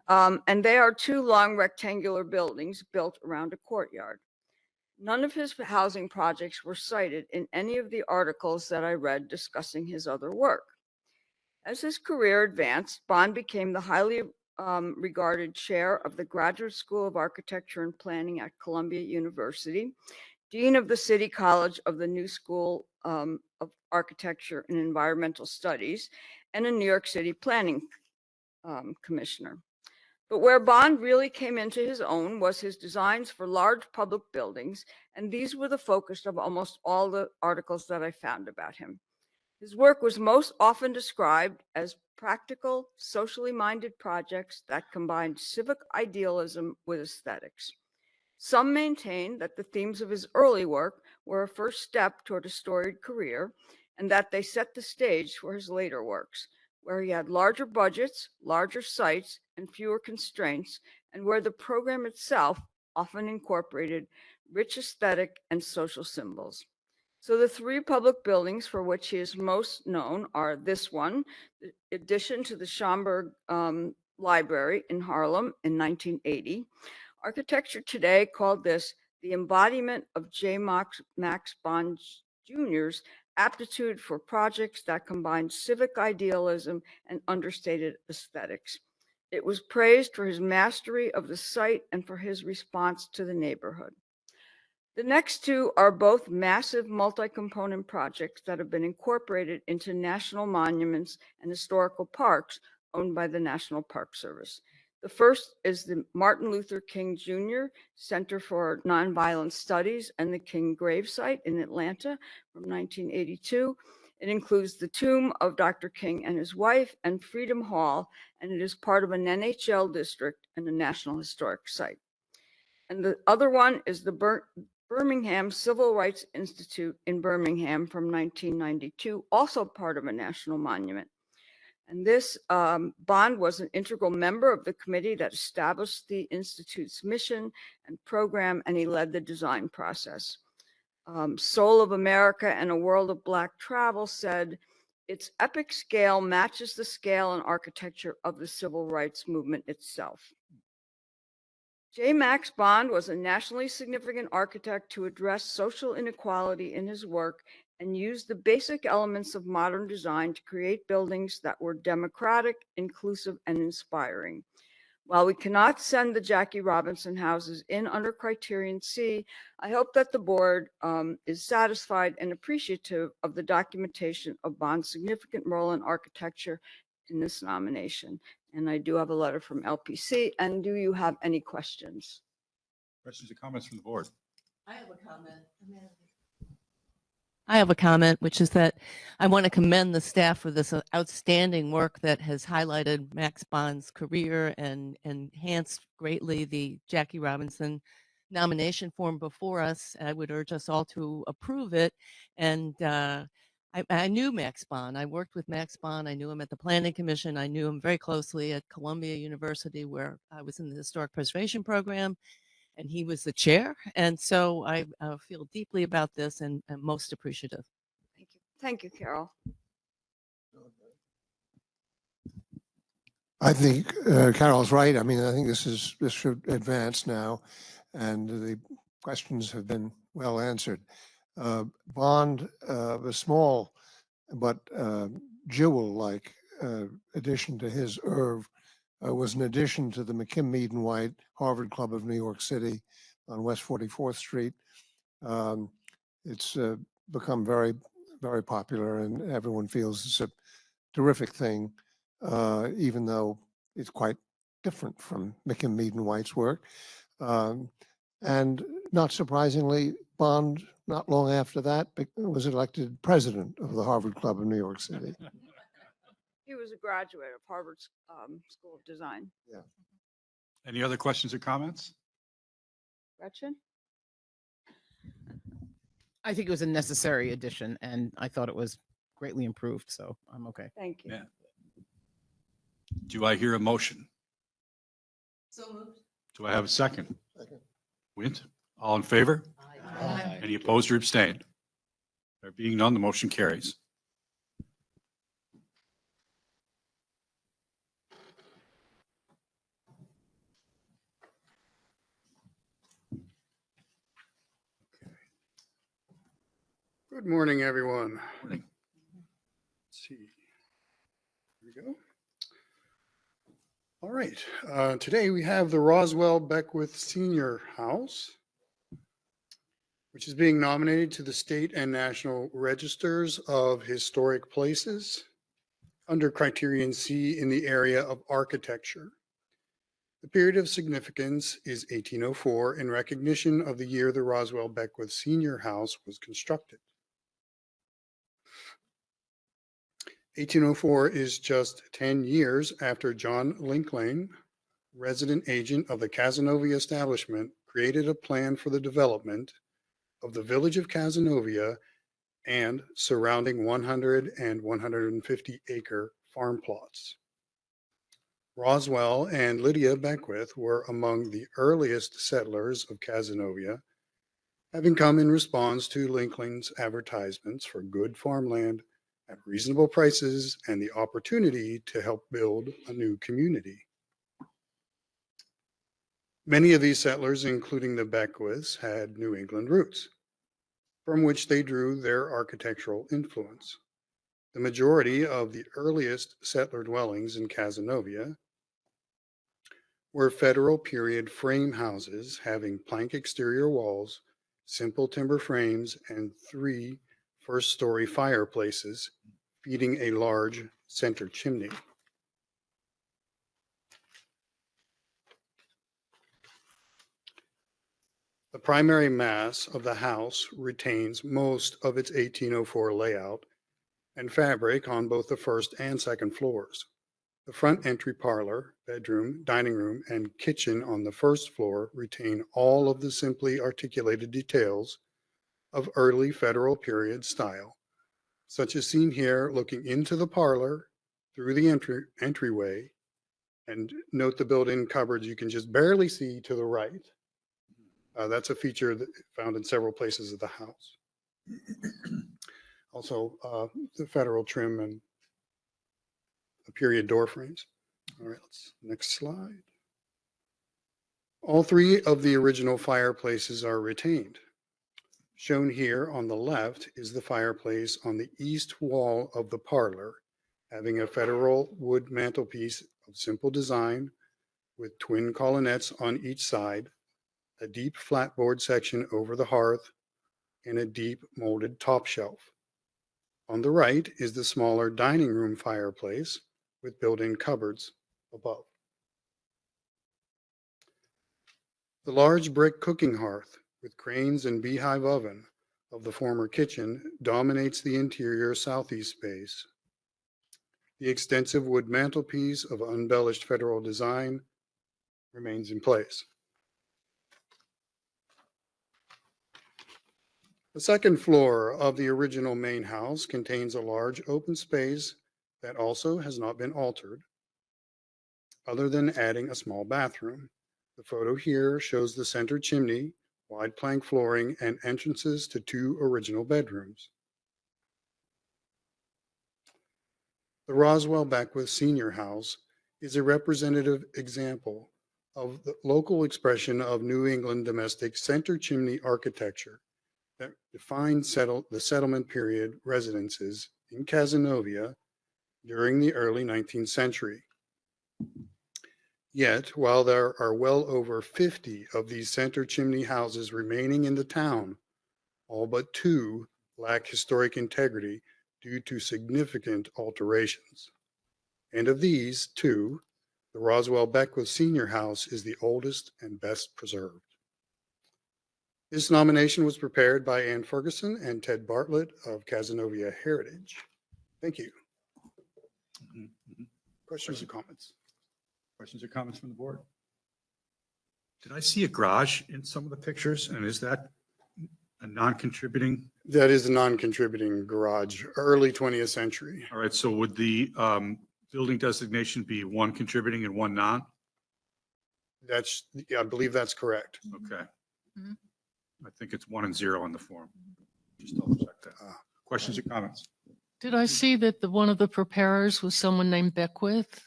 R: And they are two long rectangular buildings built around a courtyard. None of his housing projects were cited in any of the articles that I read discussing his other work. As his career advanced, Bond became the highly regarded chair of the Graduate School of Architecture and Planning at Columbia University, dean of the City College of the New School of Architecture and Environmental Studies, and a New York City planning commissioner. But where Bond really came into his own was his designs for large public buildings, and these were the focus of almost all the articles that I found about him. His work was most often described as practical, socially minded projects that combined civic idealism with aesthetics. Some maintain that the themes of his early work were a first step toward a storied career, and that they set the stage for his later works, where he had larger budgets, larger sites, and fewer constraints, and where the program itself often incorporated rich aesthetic and social symbols. So the three public buildings for which he is most known are this one, the addition to the Schomburg Library in Harlem in 1980. Architecture Today called this the embodiment of J. Max Bond Jr.'s aptitude for projects that combine civic idealism and understated aesthetics. It was praised for his mastery of the site and for his response to the neighborhood. The next two are both massive multi-component projects that have been incorporated into national monuments and historical parks owned by the National Park Service. The first is the Martin Luther King Jr. Center for Nonviolent Studies and the King Grave Site in Atlanta from 1982. It includes the tomb of Dr. King and his wife and Freedom Hall, and it is part of an NHL district and a National Historic Site. And the other one is the Birmingham Civil Rights Institute in Birmingham from 1992, also part of a national monument. And this Bond was an integral member of the committee that established the Institute's mission and program, and he led the design process. Soul of America and a World of Black Travel said, its epic scale matches the scale and architecture of the civil rights movement itself. J. Max Bond was a nationally significant architect to address social inequality in his work and used the basic elements of modern design to create buildings that were democratic, inclusive, and inspiring. While we cannot send the Jackie Robinson houses in under Criterion C, I hope that the board is satisfied and appreciative of the documentation of Bond's significant role in architecture in this nomination. And I do have a letter from LPC. And do you have any questions?
A: Questions or comments from the board?
J: I have a comment. I have a comment, which is that I want to commend the staff for this outstanding work that has highlighted Max Bond's career and enhanced greatly the Jackie Robinson nomination form before us. I would urge us all to approve it. And I knew Max Bond. I worked with Max Bond. I knew him at the Planning Commission. I knew him very closely at Columbia University, where I was in the Historic Preservation Program, and he was the chair. And so I feel deeply about this and am most appreciative.
R: Thank you. Thank you, Carol.
H: I think Carol's right. I mean, I think this should advance now, and the questions have been well answered. Bond, a small but jewel-like addition to his oeuvre was an addition to the McKim, Mead and White Harvard Club of New York City on West 44th Street. It's become very, very popular, and everyone feels it's a terrific thing, even though it's quite different from McKim, Mead and White's work. And not surprisingly, Bond, not long after that, was elected president of the Harvard Club of New York City.
R: He was a graduate of Harvard School of Design.
H: Yeah.
A: Any other questions or comments?
R: Gretchen?
C: I think it was a necessary addition, and I thought it was greatly improved, so I'm okay.
R: Thank you.
A: Yeah. Do I hear a motion?
J: So moved.
A: Do I have a second? Second. Wint? All in favor?
J: Aye.
A: Any opposed or abstained? There being none, the motion carries.
S: Good morning, everyone.
A: Morning.
S: Let's see. Here we go. All right. Today we have the Roswell Beckwith Senior House, which is being nominated to the state and national registers of historic places under Criterion C in the area of architecture. The period of significance is 1804 in recognition of the year the Roswell Beckwith Senior House was constructed. 1804 is just 10 years after John Linklain, resident agent of the Casanova establishment, created a plan for the development of the village of Cazenovia and surrounding 100 and 150 acre farm plots. Roswell and Lydia Beckwith were among the earliest settlers of Cazenovia, having come in response to Lincoln's advertisements for good farmland at reasonable prices and the opportunity to help build a new community. Many of these settlers, including the Beckwiths, had New England roots, from which they drew their architectural influence. The majority of the earliest settler dwellings in Cazenovia were federal period frame houses having plank exterior walls, simple timber frames, and 3 first-story fireplaces feeding a large center chimney. The primary mass of the house retains most of its 1804 layout and fabric on both the first and second floors. The front entry parlor, bedroom, dining room, and kitchen on the first floor retain all of the simply articulated details of early federal period style, such as seen here looking into the parlor through the entryway. And note the built-in cupboards you can just barely see to the right. That's a feature that found in several places of the house. Also, the federal trim and the period door frames. All right, next slide. All 3 of the original fireplaces are retained. Shown here on the left is the fireplace on the east wall of the parlor, having a federal wood mantelpiece of simple design with twin colonnettes on each side, a deep flatboard section over the hearth, and a deep molded top shelf. On the right is the smaller dining room fireplace with built-in cupboards above. The large brick cooking hearth with cranes and beehive oven of the former kitchen dominates the interior southeast space. The extensive wood mantelpiece of unembellished federal design remains in place. The second floor of the original main house contains a large open space that also has not been altered, other than adding a small bathroom. The photo here shows the center chimney, wide plank flooring, and entrances to 2 original bedrooms. The Roswell Beckwith Senior House is a representative example of the local expression of New England domestic center chimney architecture that defined the settlement period residences in Cazenovia during the early 19th century. Yet, while there are well over 50 of these center chimney houses remaining in the town, all but 2 lack historic integrity due to significant alterations. And of these 2, the Roswell Beckwith Senior House is the oldest and best preserved. This nomination was prepared by Ann Ferguson and Ted Bartlett of Cazenovia Heritage. Thank you. Questions or comments?
A: Questions or comments from the board? Did I see a garage in some of the pictures, and is that a non-contributing?
S: That is a non-contributing garage, early 20th century.
A: All right, so would the building designation be 1 contributing and 1 non?
S: I believe that's correct.
A: Okay. I think it's 1 and 0 on the form. Just double check that. Questions or comments?
N: Did I see that one of the preparers was someone named Beckwith?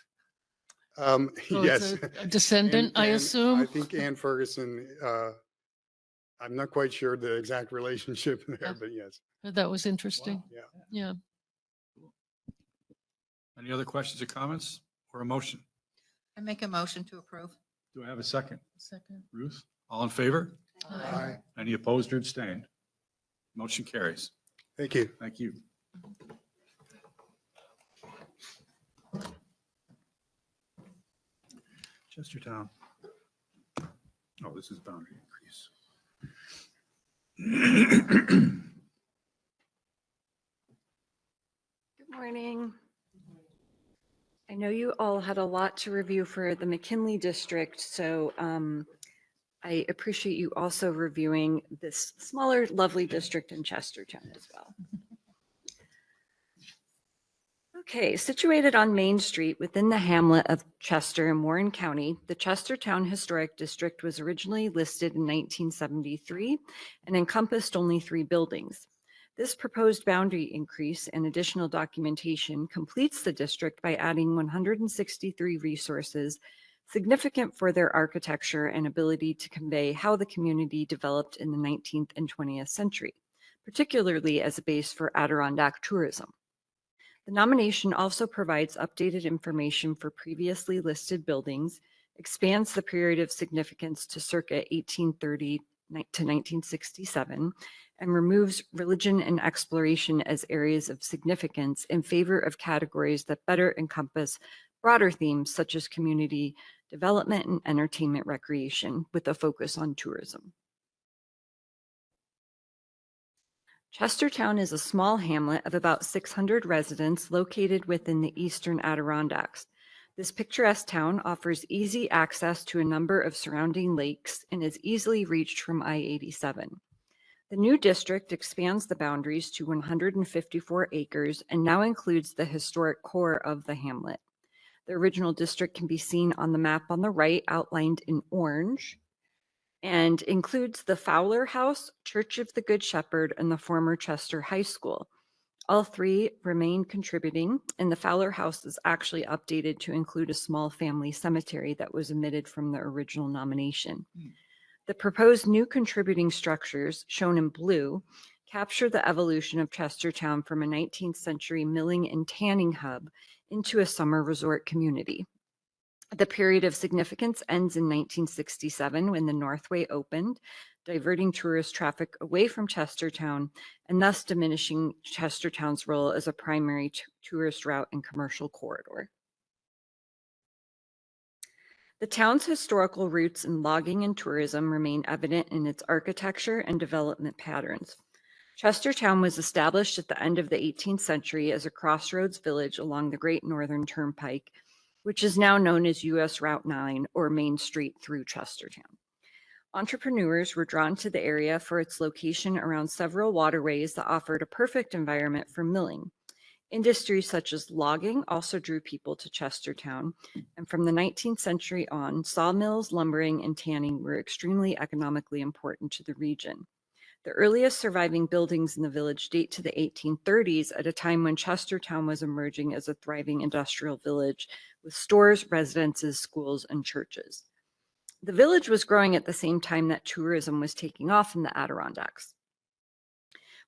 N: So
S: Yes.
N: it's a descendant, I assume?
S: I think Ann Ferguson, I'm not quite sure the exact relationship there, but yes.
N: That was interesting.
S: Yeah.
N: Yeah.
A: Any other questions or comments or a motion?
F: I make a motion to approve.
A: Do I have a second?
N: Second.
A: Ruth, all in favor?
N: Aye.
A: Any opposed or abstained? Motion carries.
S: Thank you.
A: Thank you. Chestertown. Oh, this is boundary increase.
T: Good morning. I know you all had a lot to review for the McKinley district, so
R: I appreciate you also reviewing this smaller, lovely district in Chestertown as well. Okay, situated on Main Street within the hamlet of Chester in Warren County, the Chestertown Historic District was originally listed in 1973 and encompassed only 3 buildings. This proposed boundary increase and additional documentation completes the district by adding 163 resources significant for their architecture and ability to convey how the community developed in the 19th and 20th century, particularly as a base for Adirondack tourism. The nomination also provides updated information for previously listed buildings, expands the period of significance to circa 1830 to 1967, and removes religion and exploration as areas of significance in favor of categories that better encompass broader themes such as community development and entertainment recreation, with a focus on tourism. Chestertown is a small hamlet of about 600 residents located within the eastern Adirondacks. This picturesque town offers easy access to a number of surrounding lakes and is easily reached from I-87. The new district expands the boundaries to 154 acres and now includes the historic core of the hamlet. The original district can be seen on the map on the right, outlined in orange, and includes the Fowler House, Church of the Good Shepherd, and the former Chester High School. All 3 remain contributing, and the Fowler House is actually updated to include a small family cemetery that was omitted from the original nomination. The proposed new contributing structures, shown in blue, capture the evolution of Chestertown from a 19th century milling and tanning hub into a summer resort community. The period of significance ends in 1967 when the Northway opened, diverting tourist traffic away from Chestertown and thus diminishing Chestertown's role as a primary tourist route and commercial corridor. The town's historical roots in logging and tourism remain evident in its architecture and development patterns. Chestertown was established at the end of the 18th century as a crossroads village along the Great Northern Turnpike, which is now known as US Route 9 or Main Street through Chestertown. Entrepreneurs were drawn to the area for its location around several waterways that offered a perfect environment for milling. Industries such as logging also drew people to Chestertown, and from the 19th century on, sawmills, lumbering, and tanning were extremely economically important to the region. The earliest surviving buildings in the village date to the 1830s, at a time when Chestertown was emerging as a thriving industrial village with stores, residences, schools, and churches. The village was growing at the same time that tourism was taking off in the Adirondacks.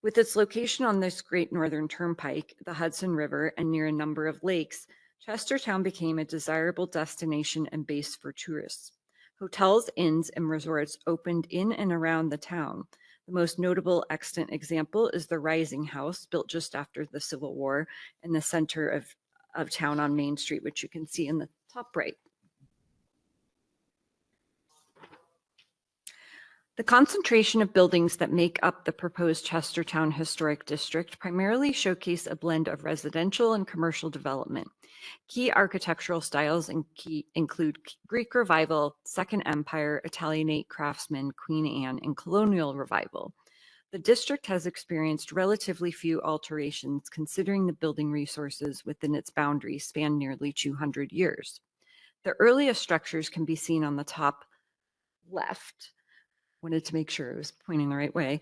R: With its location on this Great Northern Turnpike, the Hudson River, and near a number of lakes, Chestertown became a desirable destination and base for tourists. Hotels, inns, and resorts opened in and around the town. The most notable extant example is the Rising House, built just after the Civil War in the center of town on Main Street, which you can see in the top right. The concentration of buildings that make up the proposed Chestertown Historic District primarily showcase a blend of residential and commercial development. Key architectural styles include Greek Revival, Second Empire, Italianate Craftsman, Queen Anne, and Colonial Revival. The district has experienced relatively few alterations considering the building resources within its boundaries span nearly 200 years. The earliest structures can be seen on the top left. Wanted to make sure it was pointing the right way,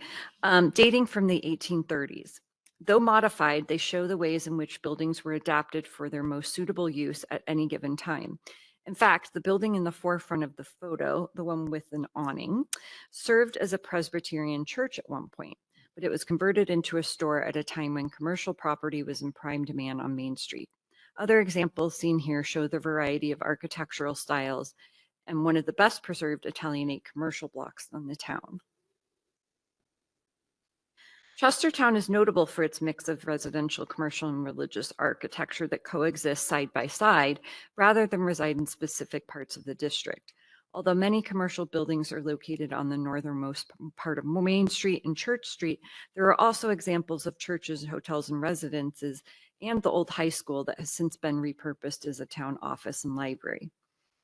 R: dating from the 1830s. Though modified, they show the ways in which buildings were adapted for their most suitable use at any given time. In fact, the building in the forefront of the photo, the one with an awning, served as a Presbyterian church at one point, but it was converted into a store at a time when commercial property was in prime demand on Main Street. Other examples seen here show the variety of architectural styles and one of the best preserved Italianate commercial blocks in the town. Chestertown is notable for its mix of residential, commercial, and religious architecture that coexist side by side rather than reside in specific parts of the district. Although many commercial buildings are located on the northernmost part of Main Street and Church Street, there are also examples of churches, hotels, and residences, and the old high school that has since been repurposed as a town office and library.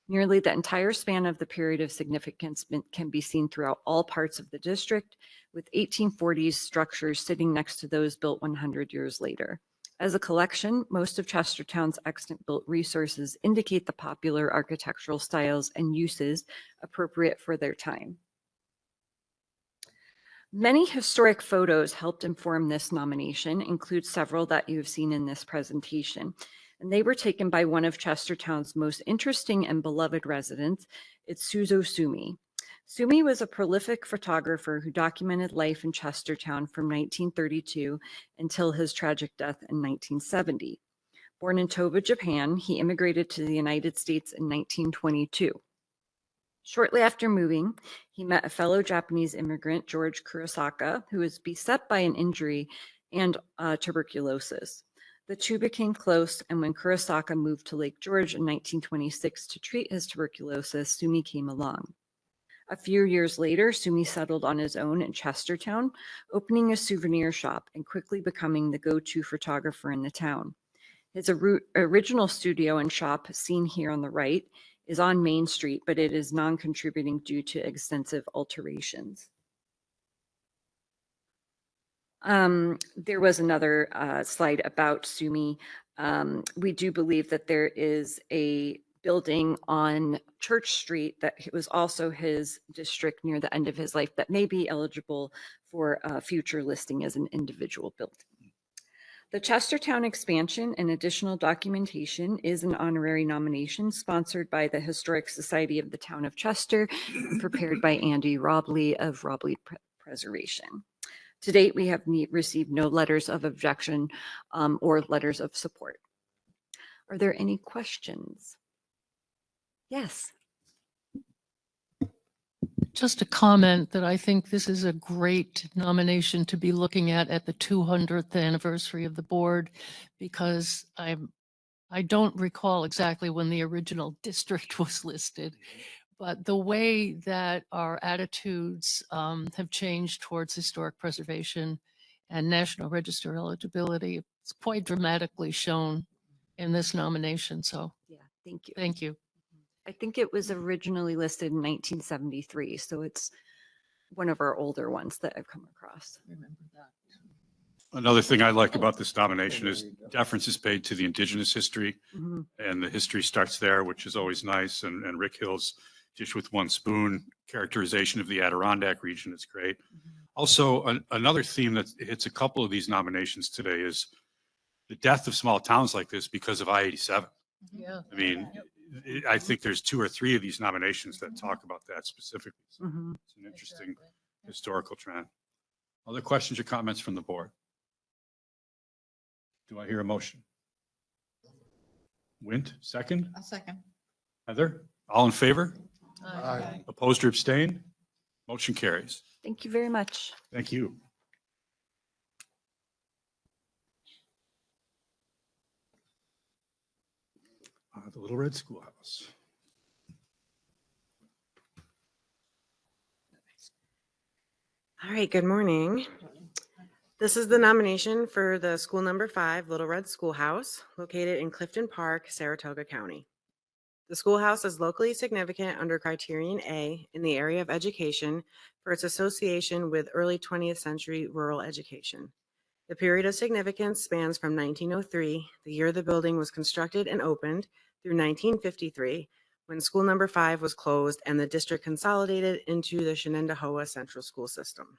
P: Nearly the entire span of the period of significance can be seen throughout all parts of the district, with 1840s structures sitting next to those built 100 years later. As a collection, most of Chestertown's extant built resources indicate the popular architectural styles and uses appropriate for their time. Many historic photos helped inform this nomination, include several that you have seen in this presentation. And they were taken by one of Chestertown's most interesting and beloved residents, Itsuzo Sumi. Sumi was a prolific photographer who documented life in Chestertown from 1932 until his tragic death in 1970. Born in Toba, Japan, he immigrated to the United States in 1922. Shortly after moving, he met a fellow Japanese immigrant, George Kurosaka, who was beset by an injury and tuberculosis. The two became close, and when Kurosaka moved to Lake George in 1926 to treat his tuberculosis, Sumi came along. A few years later, Sumi settled on his own in Chestertown, opening a souvenir shop and quickly becoming the go-to photographer in the town. His original studio and shop, seen here on the right, is on Main Street, but it is non-contributing due to extensive alterations. There was another slide about Sumi. We do believe that there is a building on Church Street that was also his district near the end of his life that may be eligible for future listing as an individual building. The Chestertown expansion and additional documentation is an honorary nomination sponsored by the Historic Society of the Town of Chester and prepared by Andy Robley of Robley Preservation. To date, we have received no letters of objection or letters of support. Are there any questions? Yes.
N: Just a comment that I think this is a great nomination to be looking at the 200th anniversary of the board, because I don't recall exactly when the original district was listed, but the way that our attitudes have changed towards historic preservation and National Register eligibility, it's quite dramatically shown in this nomination. So
P: yeah, thank you.
N: Thank you.
P: I think it was originally listed in 1973, so it's one of our older ones that I've come across.
N: Remember that.
A: Another thing I like about this nomination is deference is paid to the indigenous history,
P: Mhm.
A: and the history starts there, which is always nice. And Rick Hill's Dish with One Spoon characterization of the Adirondack region is great. Also, another theme that hits a couple of these nominations today is the death of small towns like this because of I-87.
N: Yeah.
A: I mean, I think there's 2 or 3 of these nominations that talk about that specifically. So
P: Mhm.
A: it's an interesting historical trend. Other questions or comments from the board? Do I hear a motion? Wint, second?
F: A second.
A: Heather, all in favor?
N: Aye.
A: Opposed or abstained? Motion carries.
P: Thank you very much.
A: Thank you. The Little Red Schoolhouse.
U: All right, good morning. This is the nomination for the school number 5, Little Red Schoolhouse, located in Clifton Park, Saratoga County. The schoolhouse is locally significant under Criterion A in the area of education for its association with early 20th century rural education. The period of significance spans from 1903, the year the building was constructed and opened, through 1953, when school number 5 was closed and the district consolidated into the Shenendehowa Central School System.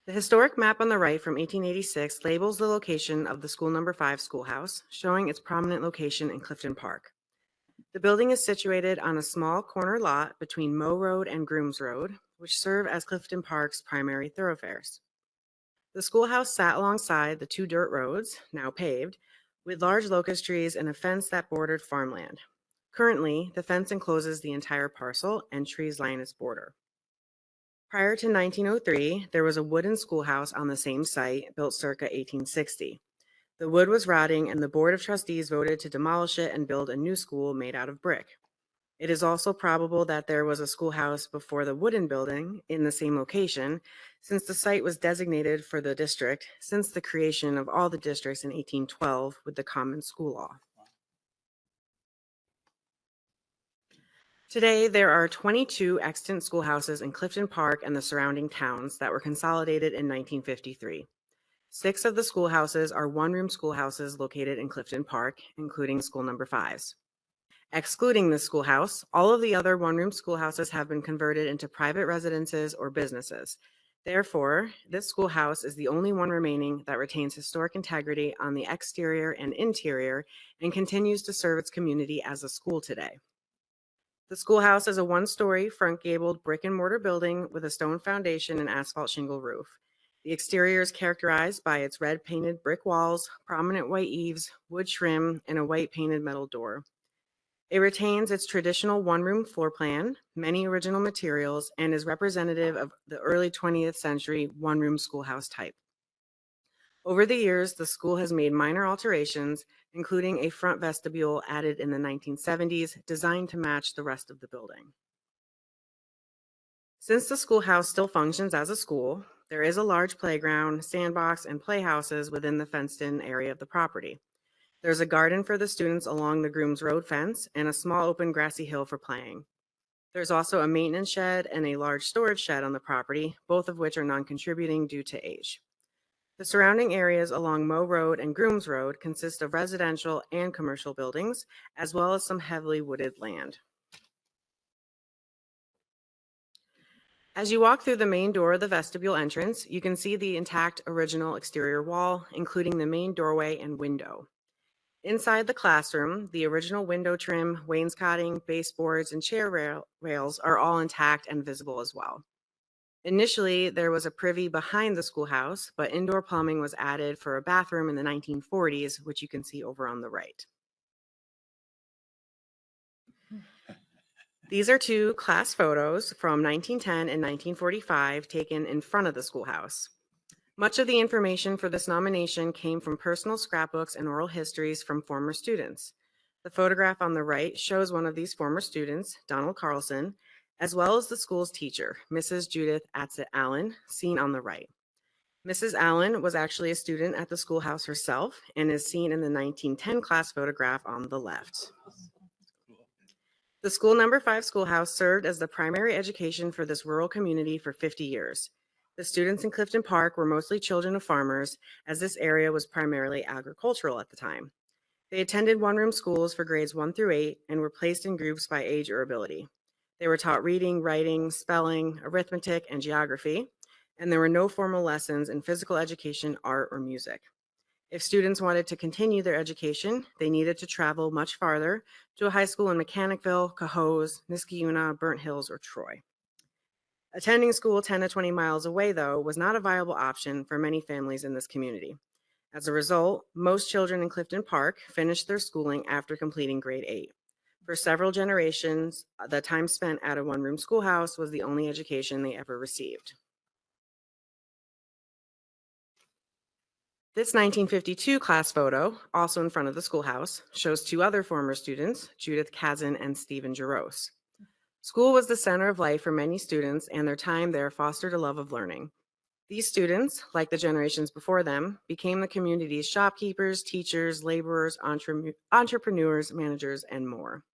U: The historic map on the right from 1886 labels the location of the school number 5 schoolhouse, showing its prominent location in Clifton Park. The building is situated on a small corner lot between Moe Road and Grooms Road, which serve as Clifton Park's primary thoroughfares. The schoolhouse sat alongside the 2 dirt roads, now paved, with large locust trees and a fence that bordered farmland. Currently, the fence encloses the entire parcel and trees line its border. Prior to 1903, there was a wooden schoolhouse on the same site, built circa 1860. The wood was rotting, and the Board of Trustees voted to demolish it and build a new school made out of brick. It is also probable that there was a schoolhouse before the wooden building in the same location, since the site was designated for the district since the creation of all the districts in 1812 with the Common School Law. Today, there are 22 extant schoolhouses in Clifton Park and the surrounding towns that were consolidated in 1953. 6 of the schoolhouses are one-room schoolhouses located in Clifton Park, including school number 5's. Excluding this schoolhouse, all of the other one-room schoolhouses have been converted into private residences or businesses. Therefore, this schoolhouse is the only one remaining that retains historic integrity on the exterior and interior and continues to serve its community as a school today. The schoolhouse is a one-story, front-gabled brick and mortar building with a stone foundation and asphalt shingle roof. The exterior is characterized by its red painted brick walls, prominent white eaves, wood trim, and a white painted metal door. It retains its traditional one-room floor plan, many original materials, and is representative of the early 20th century one-room schoolhouse type. Over the years, the school has made minor alterations, including a front vestibule added in the 1970s, designed to match the rest of the building. Since the schoolhouse still functions as a school, there is a large playground, sandbox, and playhouses within the fenced-in area of the property. There's a garden for the students along the Grooms Road fence and a small open grassy hill for playing. There's also a maintenance shed and a large storage shed on the property, both of which are non-contributing due to age. The surrounding areas along Moe Road and Grooms Road consist of residential and commercial buildings, as well as some heavily wooded land. As you walk through the main door of the vestibule entrance, you can see the intact original exterior wall, including the main doorway and window. Inside the classroom, the original window trim, wainscoting, baseboards, and chair rails are all intact and visible as well. Initially, there was a privy behind the schoolhouse, but indoor plumbing was added for a bathroom in the 1940s, which you can see over on the right. These are 2 class photos from 1910 and 1945 taken in front of the schoolhouse. Much of the information for this nomination came from personal scrapbooks and oral histories from former students. The photograph on the right shows one of these former students, Donald Carlson, as well as the school's teacher, Mrs. Judith Atzett Allen, seen on the right. Mrs. Allen was actually a student at the schoolhouse herself and is seen in the 1910 class photograph on the left. The school number 5 schoolhouse served as the primary education for this rural community for 50 years. The students in Clifton Park were mostly children of farmers, as this area was primarily agricultural at the time. They attended one-room schools for grades 1 through 8 and were placed in groups by age or ability. They were taught reading, writing, spelling, arithmetic, and geography, and there were no formal lessons in physical education, art, or music. If students wanted to continue their education, they needed to travel much farther to a high school in Mechanicville, Cohoes, Niskayuna, Burnt Hills, or Troy. Attending school 10 to 20 miles away, though, was not a viable option for many families in this community. As a result, most children in Clifton Park finished their schooling after completing grade 8. For several generations, the time spent at a one-room schoolhouse was the only education they ever received. This 1952 class photo, also in front of the schoolhouse, shows 2 other former students, Judith Kazan and Stephen Jaros. School was the center of life for many students, and their time there fostered a love of learning. These students, like the generations before them, became the community's shopkeepers, teachers, laborers, entrepreneurs, managers, and more.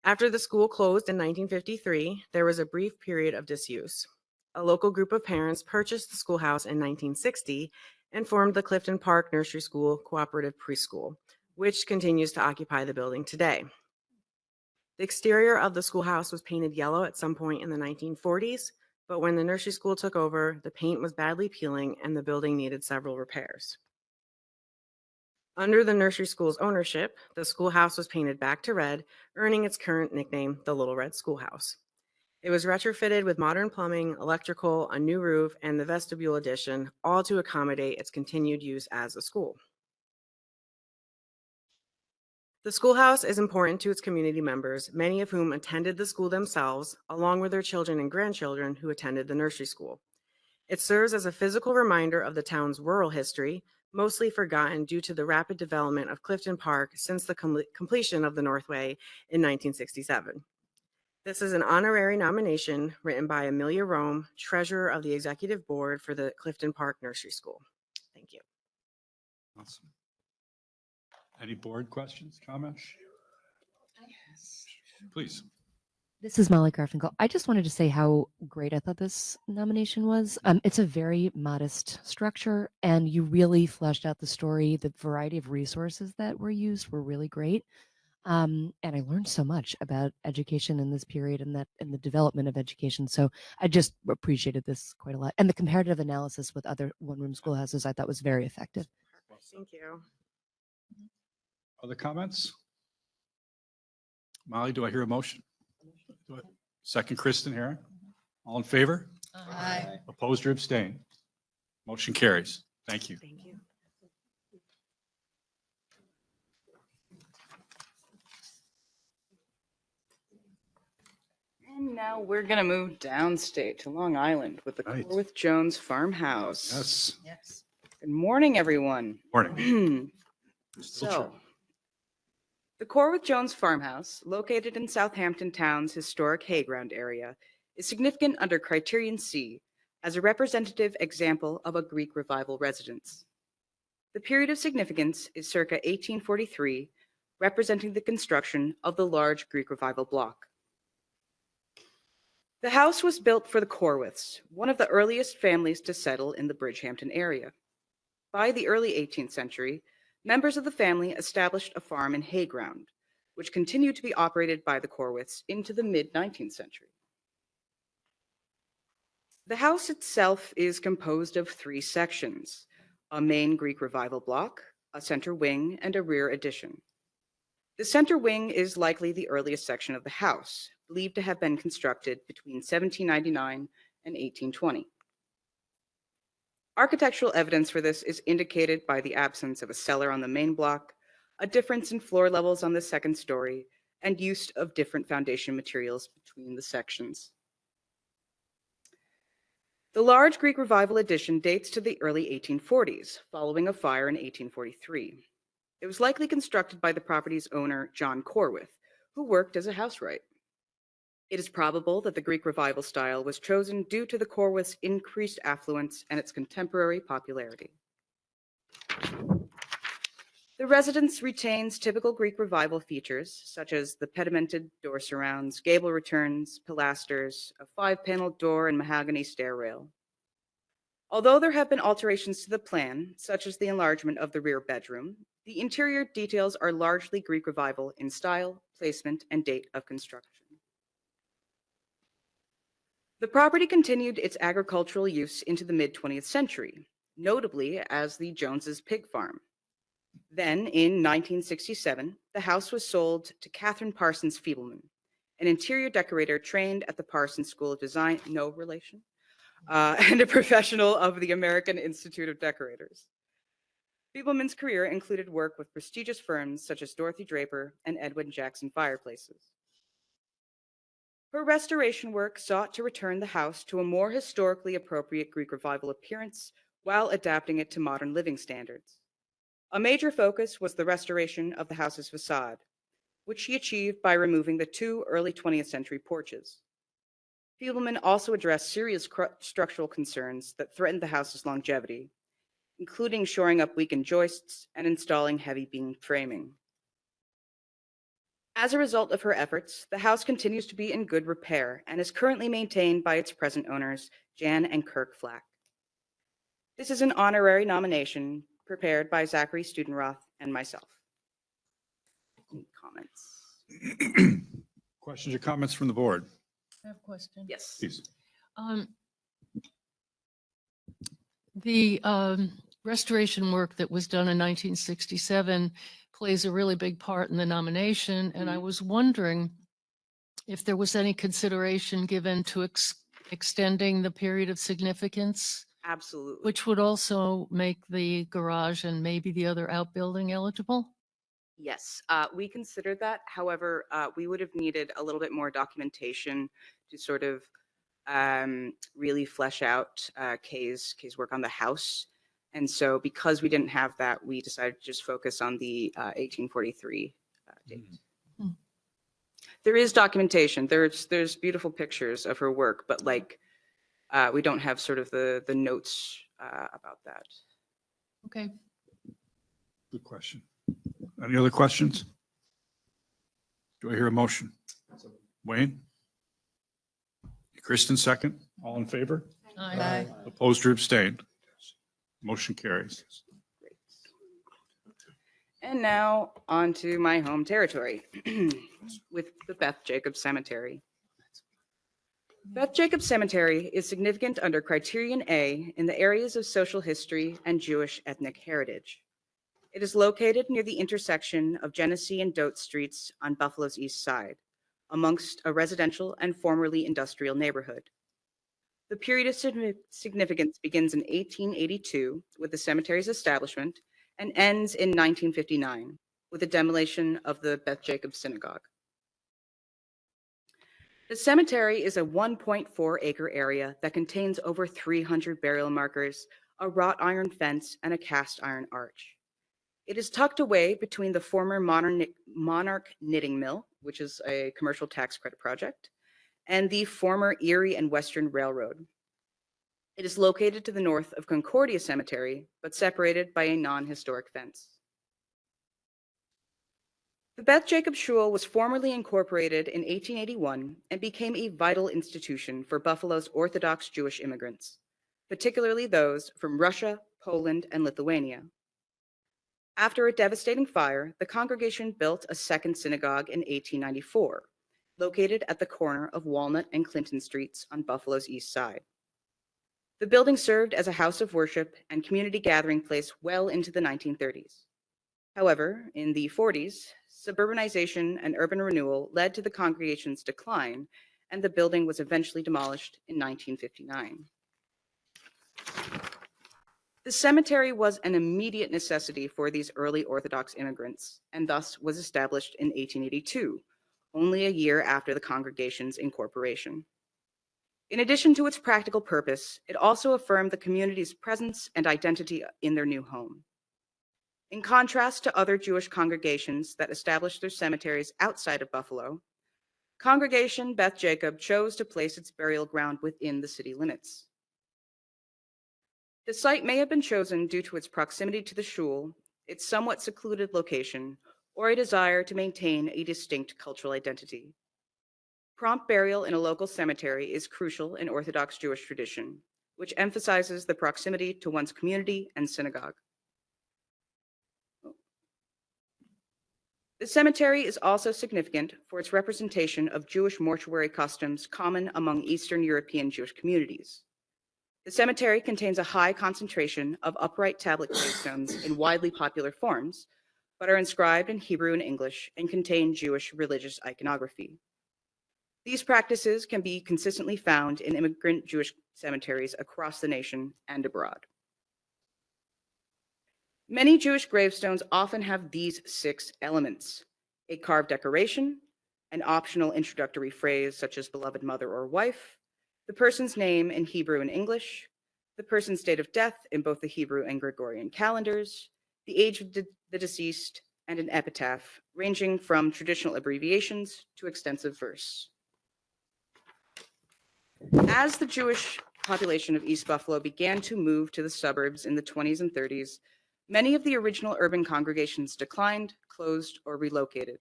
U: After the school closed in 1953, there was a brief period of disuse. A local group of parents purchased the schoolhouse in 1960 and formed the Clifton Park Nursery School Cooperative Preschool, which continues to occupy the building today. The exterior of the schoolhouse was painted yellow at some point in the 1940s, but when the nursery school took over, the paint was badly peeling and the building needed several repairs. Under the nursery school's ownership, the schoolhouse was painted back to red, earning its current nickname, the Little Red Schoolhouse. It was retrofitted with modern plumbing, electrical, a new roof, and the vestibule addition, all to accommodate its continued use as a school. The schoolhouse is important to its community members, many of whom attended the school themselves, along with their children and grandchildren who attended the nursery school. It serves as a physical reminder of the town's rural history, mostly forgotten due to the rapid development of Clifton Park since the completion of the Northway in 1967. This is an honorary nomination written by Amelia Rome, Treasurer of the Executive Board for the Clifton Park Nursery School. Thank you.
D: Awesome. Any board questions, comments? Please.
L: This is Molly Garfinkel. I just wanted to say how great I thought this nomination was. It's a very modest structure, and you really fleshed out the story. The variety of resources that were used were really great. And I learned so much about education in this period and the development of education. So I just appreciated this quite a lot. And the comparative analysis with other one-room schoolhouses I thought was very effective.
U: Thank you.
A: Other comments? Molly, do I hear a motion? Second, Kristen Herron. All in favor?
F: Aye.
A: Opposed or abstained? Motion carries. Thank you.
U: Thank you.
P: And now we're going to move downstate to Long Island with the
A: Right.
P: Corwith Jones Farmhouse.
A: Yes.
F: Yes.
P: Good morning, everyone.
A: Morning.
P: So, the Corwith Jones Farmhouse, located in Southampton Town's historic hayground area, is significant under Criterion C as a representative example of a Greek Revival residence. The period of significance is circa 1843, representing the construction of the large Greek Revival block. The house was built for the Corwiths, one of the earliest families to settle in the Bridgehampton area. By the early 18th century, members of the family established a farm in Hayground, which continued to be operated by the Corwiths into the mid-19th century. The house itself is composed of 3 sections: a main Greek Revival block, a center wing, and a rear addition. The center wing is likely the earliest section of the house, believed to have been constructed between 1799 and 1820. Architectural evidence for this is indicated by the absence of a cellar on the main block, a difference in floor levels on the second story, and use of different foundation materials between the sections. The large Greek Revival addition dates to the early 1840s, following a fire in 1843. It was likely constructed by the property's owner, John Corwith, who worked as a housewright. It is probable that the Greek Revival style was chosen due to the Corwith's increased affluence and its contemporary popularity. The residence retains typical Greek Revival features, such as the pedimented door surrounds, gable returns, pilasters, a 5-paneled door, and mahogany stair rail. Although there have been alterations to the plan, such as the enlargement of the rear bedroom, the interior details are largely Greek Revival in style, placement, and date of construction. The property continued its agricultural use into the mid-20th century, notably as the Joneses Pig Farm. Then, in 1967, the house was sold to Catherine Parsons Feebleman, an interior decorator trained at the Parsons School of Design, no relation, and a professional of the American Institute of Decorators. Feebleman's career included work with prestigious firms such as Dorothy Draper and Edwin Jackson Fireplaces. Her restoration work sought to return the house to a more historically appropriate Greek Revival appearance while adapting it to modern living standards. A major focus was the restoration of the house's facade, which she achieved by removing the 2 early 20th century porches. Feebleman also addressed serious structural concerns that threatened the house's longevity, including shoring up weakened joists and installing heavy beam framing. As a result of her efforts, the house continues to be in good repair and is currently maintained by its present owners, Jan and Kirk Flack. This is an honorary nomination prepared by Zachary Studenroth and myself. Any comments?
A: Questions or comments from the board?
N: I have a question.
P: Yes.
A: Please.
N: The restoration work that was done in 1967 plays a really big part in the nomination, and I was wondering if there was any consideration given to extending the period of significance,
P: Absolutely.
N: which would also make the garage and maybe the other outbuilding eligible?
P: Yes, we considered that. However, we would have needed a little bit more documentation to sort of really flesh out Kay's work on the house. And so because we didn't have that, we decided to just focus on the 1843 date.
N: Hmm.
P: There is documentation. There's beautiful pictures of her work, but like we don't have sort of the notes about that.
N: Okay.
A: Good question. Any other questions? Do I hear a motion? Wayne? Kristen, second. All in favor?
N: Aye.
A: Opposed or abstained? Motion carries.
D: And now on to my home territory with the Beth Jacobs Cemetery. Beth Jacobs Cemetery is significant under Criterion A in the areas of social history and Jewish ethnic heritage. It is located near the intersection of Genesee and Dote Streets on Buffalo's east side, amongst a residential and formerly industrial neighborhood. The period of significance begins in 1882 with the cemetery's establishment and ends in 1959 with the demolition of the Beth Jacobs Synagogue. The cemetery is a 1.4-acre area that contains over 300 burial markers, a wrought iron fence, and a cast iron arch. It is tucked away between the former Monarch Knitting Mill, which is a commercial tax credit project, and the former Erie and Western Railroad. It is located to the north of Concordia Cemetery, but separated by a non-historic fence. The Beth Jacobs Shul was formally incorporated in 1881 and became a vital institution for Buffalo's Orthodox Jewish immigrants, particularly those from Russia, Poland, and Lithuania. After a devastating fire, the congregation built a second synagogue in 1894, located at the corner of Walnut and Clinton Streets on Buffalo's east side. The building served as a house of worship and community gathering place well into the 1930s. However, in the 40s, suburbanization and urban renewal led to the congregation's decline, and the building was eventually demolished in 1959. The cemetery was an immediate necessity for these early Orthodox immigrants, and thus was established in 1882, only a year after the congregation's incorporation. In addition to its practical purpose, it also affirmed the community's presence and identity in their new home. In contrast to other Jewish congregations that established their cemeteries outside of Buffalo, Congregation Beth Jacob chose to place its burial ground within the city limits. The site may have been chosen due to its proximity to the shul, its somewhat secluded location, or a desire to maintain a distinct cultural identity. Prompt burial in a local cemetery is crucial in Orthodox Jewish tradition, which emphasizes the proximity to one's community and synagogue. The cemetery is also significant for its representation of Jewish mortuary customs common among Eastern European Jewish communities. The cemetery contains a high concentration of upright tablet gravestones in widely popular forms, but are inscribed in Hebrew and English and contain Jewish religious iconography. These practices can be consistently found in immigrant Jewish cemeteries across the nation and abroad. Many Jewish gravestones often have these 6 elements: a carved decoration, an optional introductory phrase such as beloved mother or wife, the person's name in Hebrew and English, the person's date of death in both the Hebrew and Gregorian calendars, the age of the deceased, and an epitaph, ranging from traditional abbreviations to extensive verse. As the Jewish population of East Buffalo began to move to the suburbs in the 20s and 30s, many of the original urban congregations declined, closed, or relocated.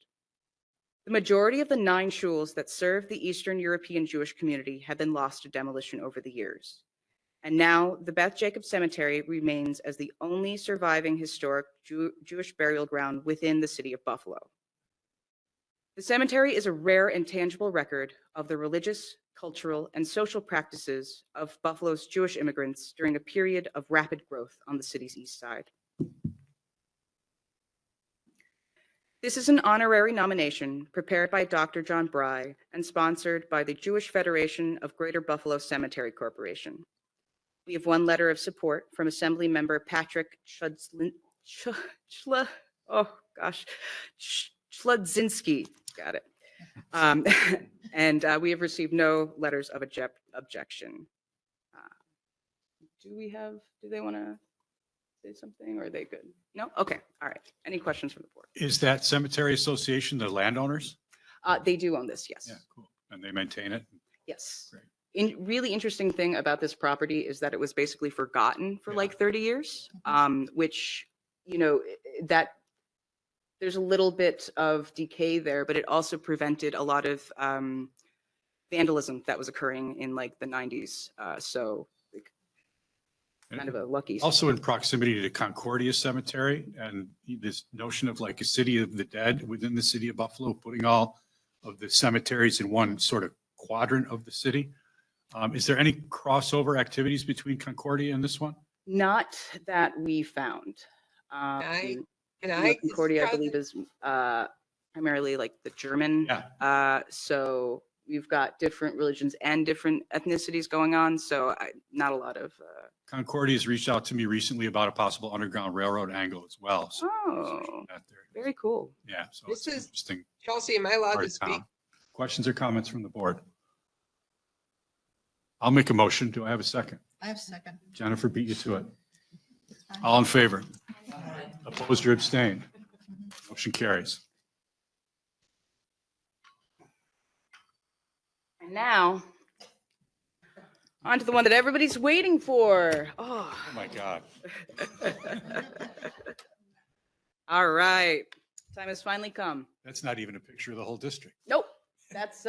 D: The majority of the 9 shuls that served the Eastern European Jewish community have been lost to demolition over the years. And now the Beth Jacobs Cemetery remains as the only surviving historic Jewish burial ground within the city of Buffalo. The cemetery is a rare and tangible record of the religious, cultural, and social practices of Buffalo's Jewish immigrants during a period of rapid growth on the city's east side. This is an honorary nomination prepared by Dr. John Bry and sponsored by the Jewish Federation of Greater Buffalo Cemetery Corporation. We have one letter of support from Assembly Member Patrick Schludzinski. Got it. And we have received no letters of objection. Do they want to say something, or are they good? No? Okay, all right. Any questions from the board?
A: Is that Cemetery Association the landowners?
D: They do own this, yes.
A: Yeah, cool. And they maintain it?
D: Yes.
A: Great.
D: Really interesting thing about this property is that it was basically forgotten for like 30 years, which, that there's a little bit of decay there, but it also prevented a lot of vandalism that was occurring in like the 90s. So like, kind of a lucky.
A: Also in proximity to Concordia Cemetery and this notion of like a city of the dead within the city of Buffalo, putting all of the cemeteries in one sort of quadrant of the city. Is there any crossover activities between Concordia and this one?
D: Not that we found.
E: Can
D: You know,
E: I
D: Concordia, I believe, is primarily like the German. So we've got different religions and different ethnicities going on. So not a lot of.
A: Concordia has reached out to me recently about a possible underground railroad angle as well. So
D: very cool.
A: Yeah, so
E: This
A: it's
E: is
A: interesting.
E: Chelsea, am I allowed
A: part
E: to
A: of
E: speak?
A: town. Questions or comments from the board? I'll make a motion. Do I have a second?
F: I have a second.
A: Jennifer beat you to it. All in favor? Opposed or abstained? Motion carries.
D: And now, on to the one that everybody's waiting for.
A: Oh my God.
D: All right. Time has finally come.
A: That's not even a picture of the whole district.
D: Nope. That's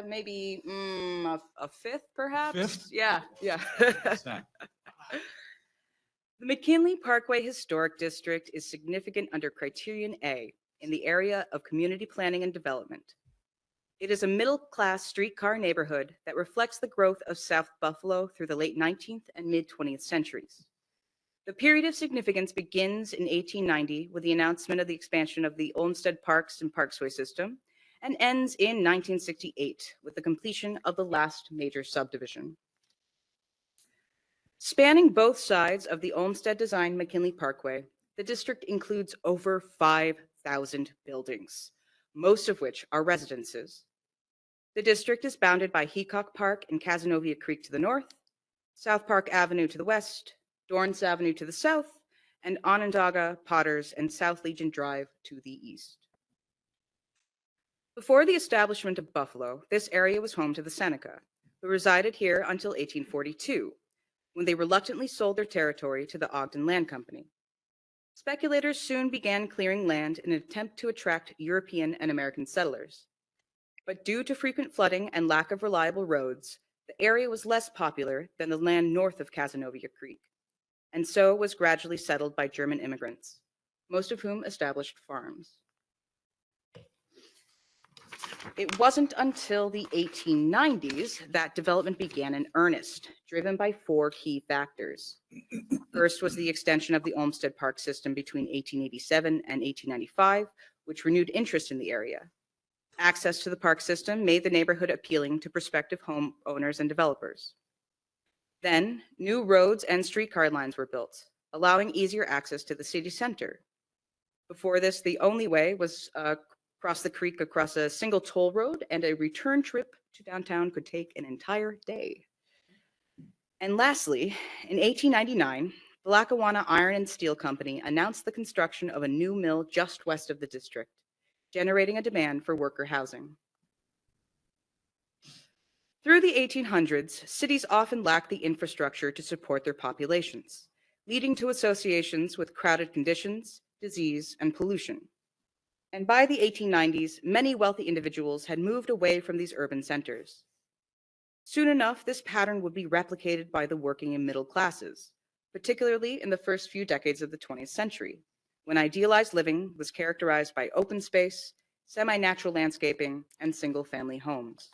D: maybe a fifth, perhaps.
A: Fifth?
D: Yeah.
A: What's that?
D: The McKinley Parkway Historic District is significant under Criterion A in the area of community planning and development. It is a middle-class streetcar neighborhood that reflects the growth of South Buffalo through the late 19th and mid-20th centuries. The period of significance begins in 1890 with the announcement of the expansion of the Olmsted Parks and Parksway system and ends in 1968 with the completion of the last major subdivision. Spanning both sides of the Olmsted-designed McKinley Parkway, the district includes over 5,000 buildings, most of which are residences. The district is bounded by Heacock Park and Cazenovia Creek to the north, South Park Avenue to the west, Dorrance Avenue to the south, and Onondaga, Potters, and South Legion Drive to the east. Before the establishment of Buffalo, this area was home to the Seneca, who resided here until 1842, when they reluctantly sold their territory to the Ogden Land Company. Speculators soon began clearing land in an attempt to attract European and American settlers. But due to frequent flooding and lack of reliable roads, the area was less popular than the land north of Cazenovia Creek, and so was gradually settled by German immigrants, most of whom established farms. It wasn't until the 1890s that development began in earnest, driven by four key factors. First was the extension of the Olmsted Park system between 1887 and 1895, which renewed interest in the area. Access to the park system made the neighborhood appealing to prospective homeowners and developers. Then, new roads and streetcar lines were built, allowing easier access to the city center. Before this, the only way was across the creek across a single toll road, and a return trip to downtown could take an entire day. And lastly, in 1899, the Lackawanna Iron and Steel Company announced the construction of a new mill just west of the district, generating a demand for worker housing. Through the 1800s, cities often lacked the infrastructure to support their populations, leading to associations with crowded conditions, disease, and pollution. And by the 1890s, many wealthy individuals had moved away from these urban centers. Soon enough, this pattern would be replicated by the working and middle classes, particularly in the first few decades of the 20th century, when idealized living was characterized by open space, semi-natural landscaping, and single-family homes.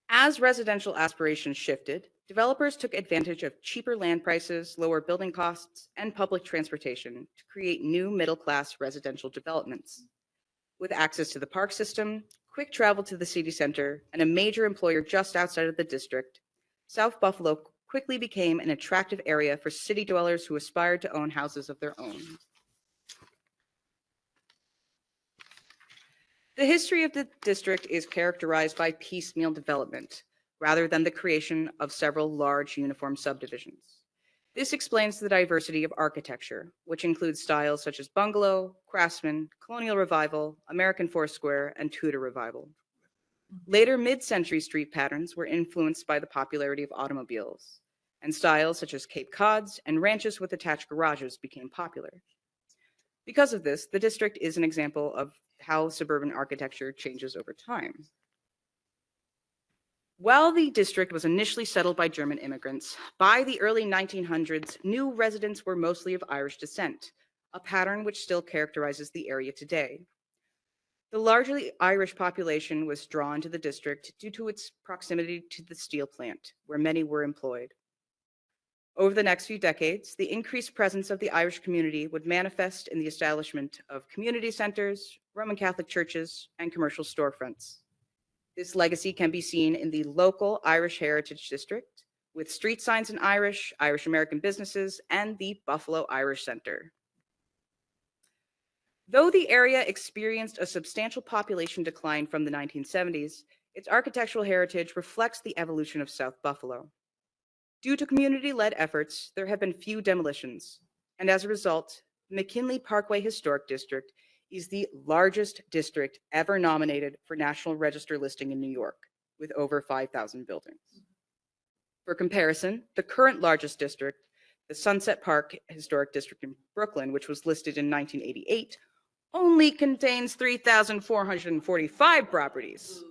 D: As residential aspirations shifted, developers took advantage of cheaper land prices, lower building costs, and public transportation to create new middle-class residential developments. With access to the park system, quick travel to the city center, and a major employer just outside of the district, South Buffalo quickly became an attractive area for city dwellers who aspired to own houses of their own. The history of the district is characterized by piecemeal development, rather than the creation of several large uniform subdivisions. This explains the diversity of architecture, which includes styles such as bungalow, craftsman, colonial revival, American Foursquare, and Tudor revival. Later mid-century street patterns were influenced by the popularity of automobiles, and styles such as Cape Cods and ranches with attached garages became popular. Because of this, the district is an example of how suburban architecture changes over time. While the district was initially settled by German immigrants, by the early 1900s, new residents were mostly of Irish descent, a pattern which still characterizes the area today. The largely Irish population was drawn to the district due to its proximity to the steel plant, where many were employed. Over the next few decades, the increased presence of the Irish community would manifest in the establishment of community centers, Roman Catholic churches, and commercial storefronts. This legacy can be seen in the local Irish Heritage District, with street signs in Irish, Irish American businesses, and the Buffalo Irish Center. Though the area experienced a substantial population decline from the 1970s, its architectural heritage reflects the evolution of South Buffalo. Due to community-led efforts, there have been few demolitions, and as a result, the McKinley Parkway Historic District is the largest district ever nominated for National Register listing in New York, with over 5,000 buildings. For comparison, the current largest district, the Sunset Park Historic District in Brooklyn, which was listed in 1988, only contains 3,445 properties.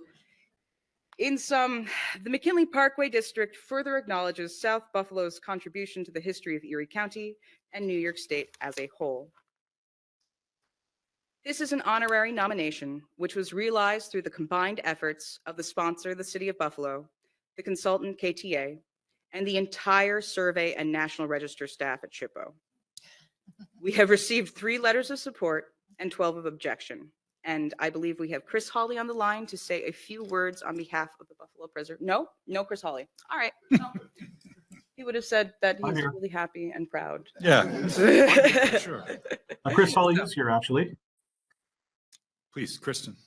D: In sum, the McKinley Parkway District further acknowledges South Buffalo's contribution to the history of Erie County and New York State as a whole. This is an honorary nomination, which was realized through the combined efforts of the sponsor, the City of Buffalo, the consultant, KTA, and the entire survey and National Register staff at SHPO. We have received 3 letters of support and 12 of objection. And I believe we have Chris Hawley on the line to say a few words on behalf of the Buffalo Preserve. No, Chris Hawley. All right. No. He would have said that he's really happy and proud.
A: Yeah. Sure. Chris Hawley is here, actually. Please, Kristen.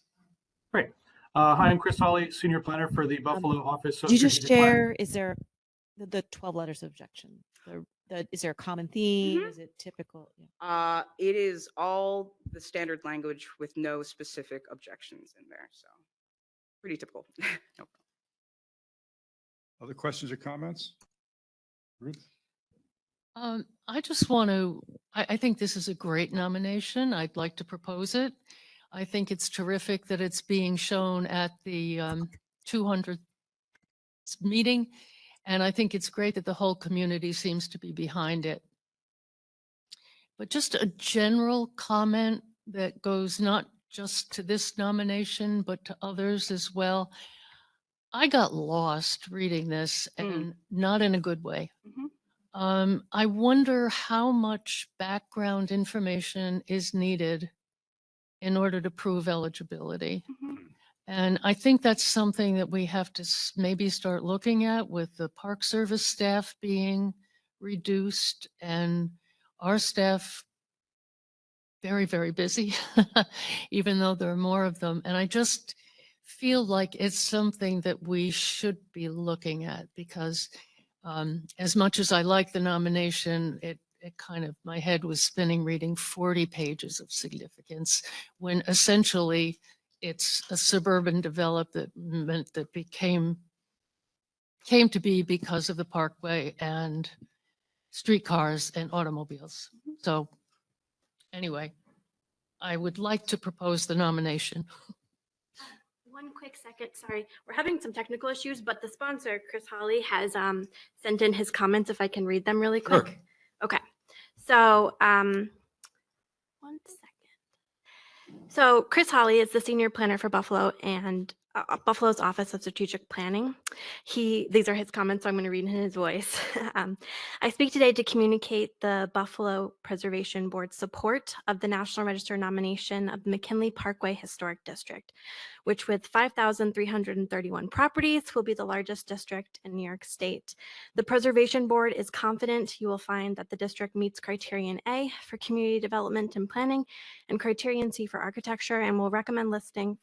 A: Great. Hi, I'm Chris Hawley, Senior Planner for the Buffalo Office of
B: Did you just
A: Strategic Planning.
B: share, is there the 12 letters of objection? Is there a common theme? Is it typical? Yeah.
D: It is all the standard language with no specific objections in there. So pretty typical. Nope.
A: Other questions or comments? Ruth?
N: I just want to, I think this is a great nomination. I'd like to propose it. I think it's terrific that it's being shown at the 200th meeting. And I think it's great that the whole community seems to be behind it. But just a general comment that goes not just to this nomination, but to others as well. I got lost reading this and not in a good way. I wonder how much background information is needed in order to prove eligibility. And I think that's something that we have to maybe start looking at, with the Park Service staff being reduced and our staff very, very busy, even though there are more of them. And I just feel like it's something that we should be looking at, because as much as I like the nomination, it kind of, my head was spinning reading 40 pages of significance, when essentially it's a suburban development that came to be because of the parkway and streetcars and automobiles. So anyway, I would like to propose the nomination.
O: One quick second, sorry. We're having some technical issues, but the sponsor, Chris Hawley, has sent in his comments, if I can read them really quick.
A: Sure.
O: Okay. So, 1 second. So Chris Hawley is the Senior Planner for Buffalo and Buffalo's Office of Strategic Planning. These are his comments, so I'm going to read in his voice. I speak today to communicate the Buffalo Preservation Board's support of the National Register nomination of the McKinley Parkway Historic District, which with 5,331 properties will be the largest district in New York State. The Preservation Board is confident you will find that the district meets Criterion A for community development and planning and Criterion C for architecture, and will recommend listing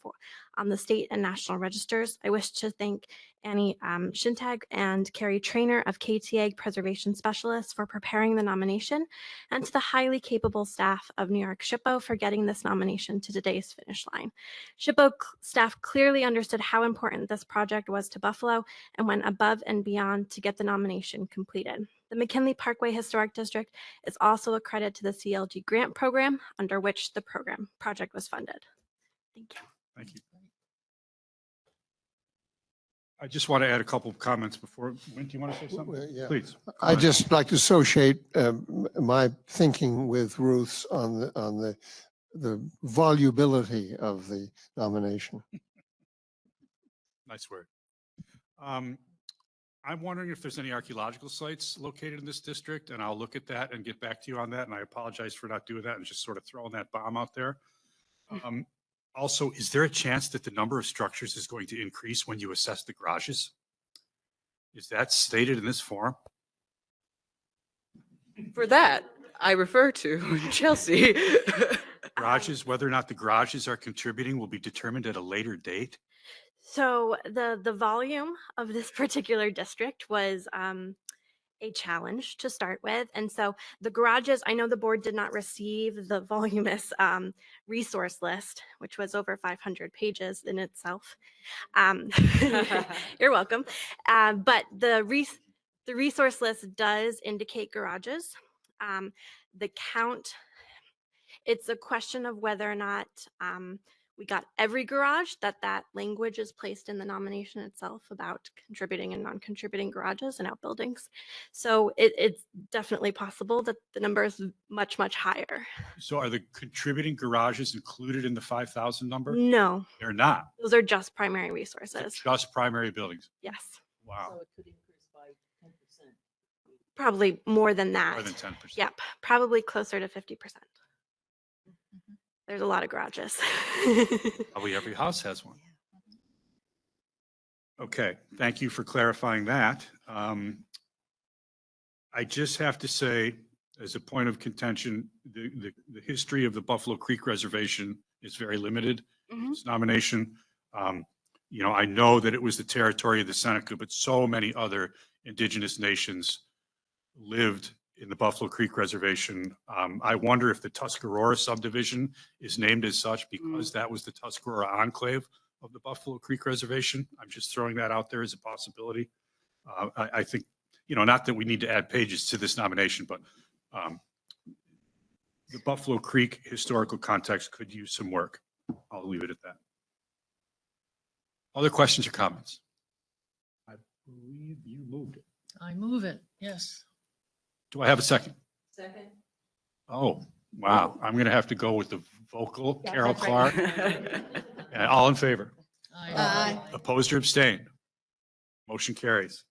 O: on the state and national registers. I wish to thank Annie Shintag and Carrie Trainer of KTA Preservation Specialists for preparing the nomination, and to the highly capable staff of New York SHPO for getting this nomination to today's finish line. SHPO staff clearly understood how important this project was to Buffalo and went above and beyond to get the nomination completed. The McKinley Parkway Historic District is also a credit to the CLG grant program, under which the project was funded. Thank you.
A: Thank you. I just want to add a couple of comments before. Wynn, do you want to say something?
H: Yeah.
A: Please. Go
H: I
A: ahead.
H: just like to associate my thinking with Ruth's on the volubility of the nomination.
A: Nice word. I'm wondering if there's any archaeological sites located in this district, and I'll look at that and get back to you on that. And I apologize for not doing that and just sort of throwing that bomb out there. Also, is there a chance that the number of structures is going to increase when you assess the garages? Is that stated in this form?
D: For that, I refer to Chelsea.
A: Garages, whether or not the garages are contributing will be determined at a later date.
O: So the volume of this particular district was a challenge to start with. And so the garages, I know the board did not receive the voluminous resource list, which was over 500 pages in itself. You're welcome. But the resource list does indicate garages. The count, it's a question of whether or not we got every garage, that language is placed in the nomination itself about contributing and non-contributing garages and outbuildings. So it's definitely possible that the number is much, much higher.
A: So are the contributing garages included in the 5,000 number?
O: No,
A: They're not.
O: those are just primary resources.
A: Just primary buildings.
O: Yes,
A: Wow.
G: So it could increase by 10%.
O: probably more than that.
A: More than 10%.
O: Yep, probably closer to 50%. There's a lot of garages.
A: Probably every house has one. Okay, thank you for clarifying that. I just have to say, as a point of contention, the history of the Buffalo Creek Reservation is very limited. This nomination, you know, I know that it was the territory of the Seneca, but so many other indigenous nations lived in the Buffalo Creek Reservation. I wonder if the Tuscarora subdivision is named as such because that was the Tuscarora enclave of the Buffalo Creek Reservation. I'm just throwing that out there as a possibility. I think, you know, not that we need to add pages to this nomination, but the Buffalo Creek historical context could use some work. I'll leave it at that. Other questions or comments? I believe you moved it.
N: I move it, yes.
A: Do I have a second?
N: Second.
A: Oh, wow. I'm going to have to go with the vocal
N: Yeah,
A: Carol
N: that's right.
A: Clark. And all in favor?
N: Aye.
A: Opposed or abstained? Motion carries.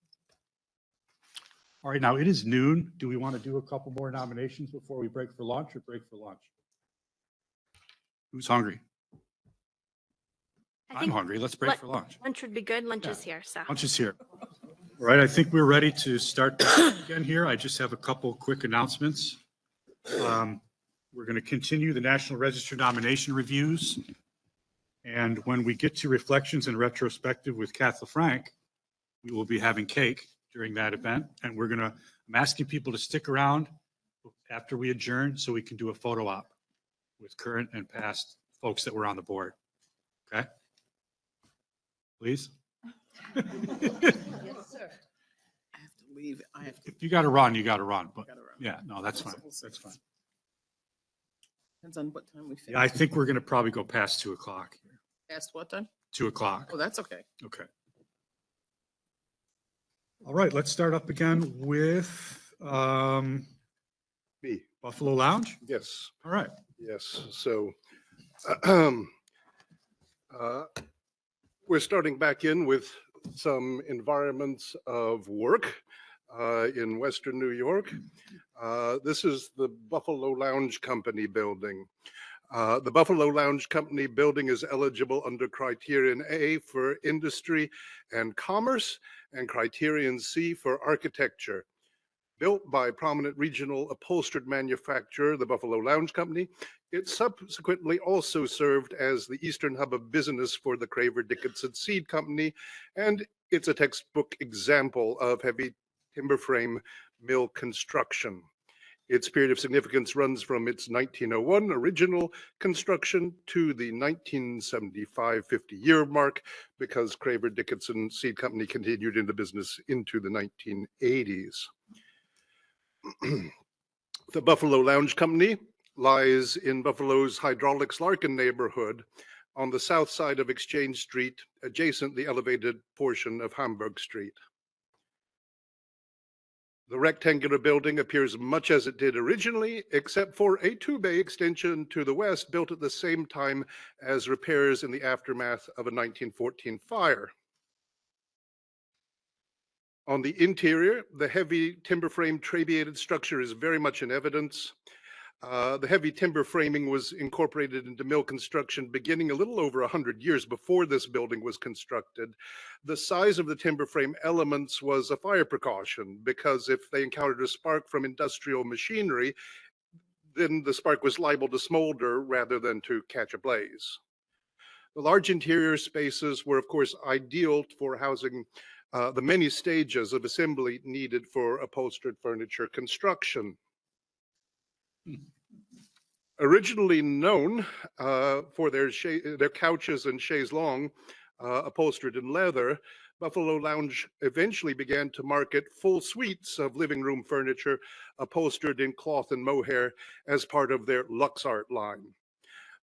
A: All right, now it is noon. Do we want to do a couple more nominations before we break for lunch or break for lunch? Who's hungry?
O: I
A: I'm
O: think
A: hungry. Let's break for lunch.
O: Lunch would be good. Lunch is here, so.
A: Lunch is here. All right, I think we're ready to start again here. I just have a couple quick announcements. We're going to continue the National Register nomination reviews. And when we get to reflections and retrospective with Kath LaFranc, we will be having cake during that event. And I'm asking people to stick around after we adjourn so we can do a photo op with current and past folks that were on the board. Okay? Please?
D: Yes, sir. I have to leave.
A: If you got to run, you got to run. But yeah, no, that's fine. That's fine.
D: Depends on what time we finish.
A: Yeah, I think we're going to probably go past 2 o'clock here.
D: Past what time?
A: 2 o'clock.
D: Oh, that's okay.
A: Okay. All right, let's start up again with
Q: Me.
A: Buffalo Lounge.
Q: Yes.
A: All right.
Q: Yes. So we're starting back in with some environments of work in Western New York. This is the Buffalo Lounge Company building. The Buffalo Lounge Company building is eligible under Criterion A for industry and commerce and Criterion C for architecture. Built by prominent regional upholstered manufacturer, the Buffalo Lounge Company, it subsequently also served as the eastern hub of business for the Craver Dickinson Seed Company, and it's a textbook example of heavy timber frame mill construction. Its period of significance runs from its 1901 original construction to the 1975 50-year mark, because Craver Dickinson Seed Company continued into business into the 1980s. The Buffalo Lounge Company lies in Buffalo's Hydraulics Larkin neighborhood.
I: on the south side of Exchange Street, adjacent the elevated portion of Hamburg Street. The rectangular building appears much as it did originally, except for a two-bay extension to the west built at the same time as repairs in the aftermath of a 1914 fire. On the interior, the heavy timber frame trabeated structure is very much in evidence. The heavy timber framing was incorporated into mill construction beginning a little over 100 years before this building was constructed. The size of the timber frame elements was a fire precaution because if they encountered a spark from industrial machinery, then the spark was liable to smolder rather than to catch a blaze. The large interior spaces were, of course, ideal for housing the many stages of assembly needed for upholstered furniture construction. Originally known for their couches and chaise longue upholstered in leather, Buffalo Lounge eventually began to market full suites of living room furniture upholstered in cloth and mohair as part of their Lux Art line.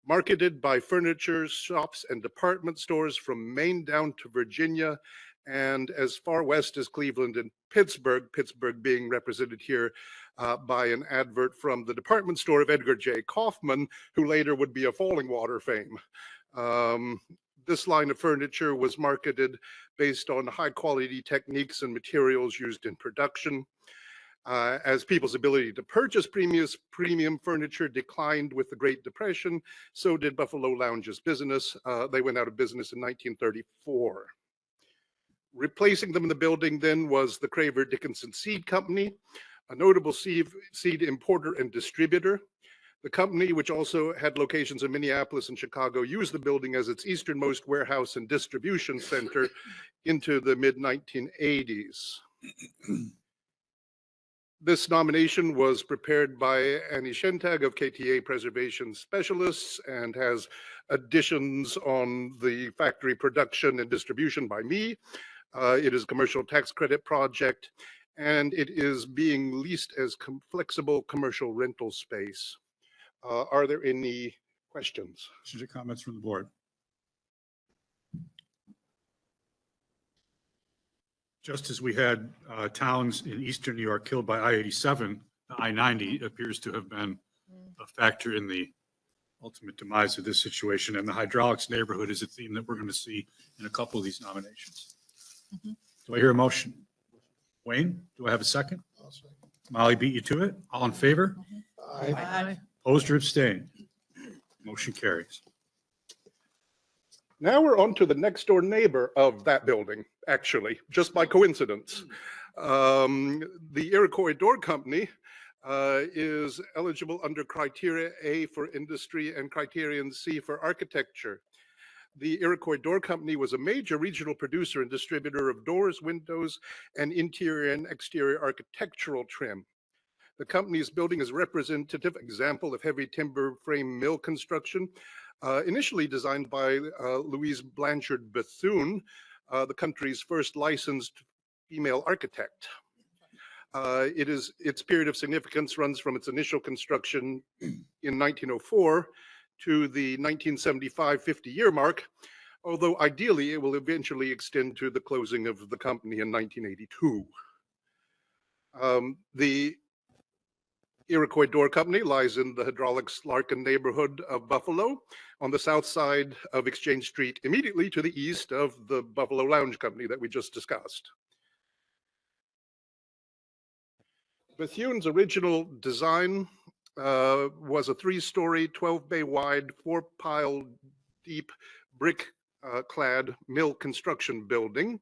I: Marketed by furniture shops and department stores from Maine down to Virginia and as far west as Cleveland and Pittsburgh, Pittsburgh being represented here by an advert from the department store of Edgar J. Kaufman, who later would be a Falling Water fame. This line of furniture was marketed based on high quality techniques and materials used in production. As people's ability to purchase premium furniture declined with the Great Depression, so did Buffalo Lounge's business. They went out of business in 1934. Replacing them in the building then was the Craver Dickinson Seed Company, a notable seed importer and distributor. The company, which also had locations in Minneapolis and Chicago, used the building as its easternmost warehouse and distribution center into the mid-1980s. This nomination was prepared by Annie Shentag of KTA Preservation Specialists and has additions on the factory production and distribution by me. It is a commercial tax credit project, and it is being leased as flexible commercial rental space. Are there any questions?
A: Questions or comments from the board? Just as we had towns in eastern New York killed by I-87, the I-90 appears to have been a factor in the ultimate demise of this situation. And the hydraulics neighborhood is a theme that we're going to see in a couple of these nominations. Do I hear a motion? Wayne, do I have a second? Molly beat you to it. All in favor?
S: Aye.
A: Opposed or abstained? Motion carries.
I: Now we're on to the next door neighbor of that building, actually, just by coincidence. The Iroquois Door Company is eligible under criteria A for industry and criterion C for architecture. The Iroquois Door Company was a major regional producer and distributor of doors, windows, and interior and exterior architectural trim. The company's building is a representative example of heavy timber frame mill construction, initially designed by Louise Blanchard Bethune, the country's first licensed female architect. Its period of significance runs from its initial construction in 1904 to the 1975 50-year mark, although ideally it will eventually extend to the closing of the company in 1982. The Iroquois Door Company lies in the hydraulics Larkin neighborhood of Buffalo on the south side of Exchange Street, immediately to the east of the Buffalo Lounge Company that we just discussed. Bethune's original design was a 3-story, 12-bay wide, 4-pile deep brick-clad mill construction building.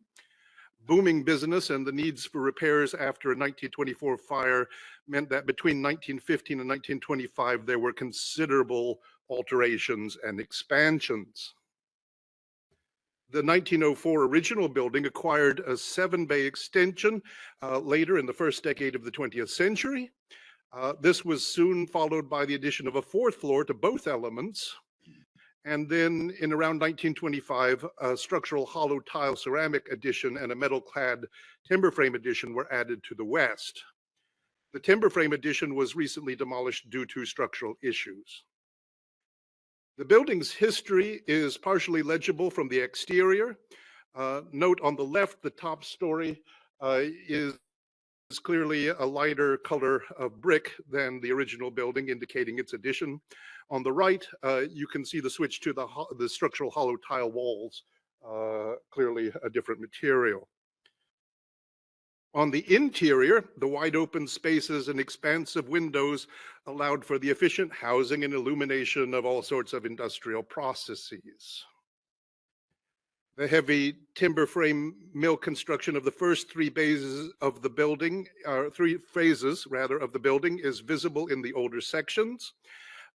I: Booming business and the needs for repairs after a 1924 fire meant that between 1915 and 1925, there were considerable alterations and expansions. The 1904 original building acquired a 7-bay extension later in the first decade of the 20th century. This was soon followed by the addition of a 4th floor to both elements. And then in around 1925, a structural hollow tile ceramic addition and a metal clad timber frame addition were added to the west. The timber frame addition was recently demolished due to structural issues. The building's history is partially legible from the exterior. Note on the left, the top story is clearly a lighter color of brick than the original building, indicating its addition. On the right, you can see the switch to the structural hollow tile walls, clearly a different material. On the interior, the wide open spaces and expansive windows allowed for the efficient housing and illumination of all sorts of industrial processes. The heavy timber frame mill construction of the first three phases of the building, is visible in the older sections.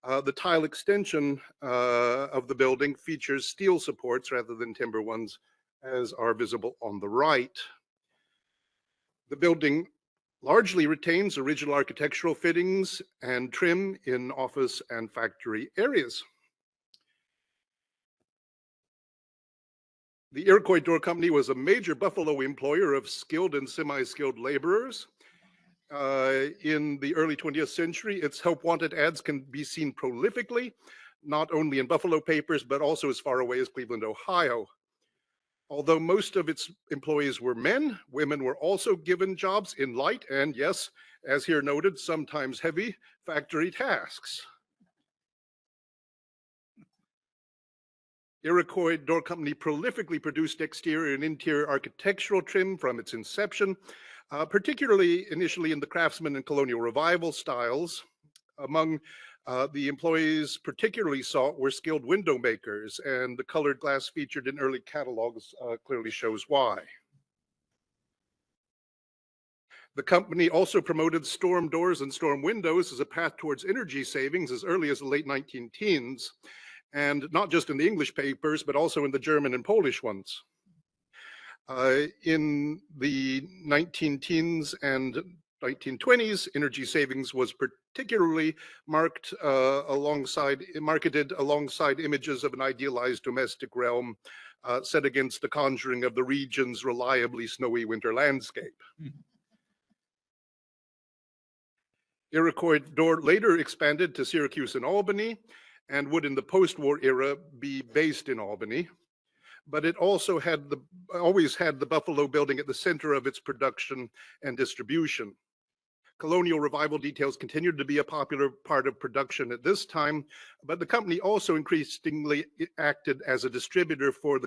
I: The tile extension of the building features steel supports rather than timber ones, as are visible on the right. The building largely retains original architectural fittings and trim in office and factory areas. The Iroquois Door Company was a major Buffalo employer of skilled and semi-skilled laborers. In the early 20th century, its help wanted ads can be seen prolifically, not only in Buffalo papers, but also as far away as Cleveland, Ohio. Although most of its employees were men, women were also given jobs in light and, yes, as here noted, sometimes heavy factory tasks. Iroquois Door Company prolifically produced exterior and interior architectural trim from its inception, particularly initially in the Craftsman and Colonial Revival styles. Among the employees particularly sought were skilled window makers, and the colored glass featured in early catalogs clearly shows why. The company also promoted storm doors and storm windows as a path towards energy savings as early as the late 19-teens, and not just in the English papers, but also in the German and Polish ones. In the 19-teens and 1920s, energy savings was particularly marketed alongside images of an idealized domestic realm set against the conjuring of the region's reliably snowy winter landscape. Iroquois Door later expanded to Syracuse and Albany and would in the post-war era be based in Albany. But it also always had the Buffalo building at the center of its production and distribution. Colonial Revival details continued to be a popular part of production at this time, but the company also increasingly acted as a distributor for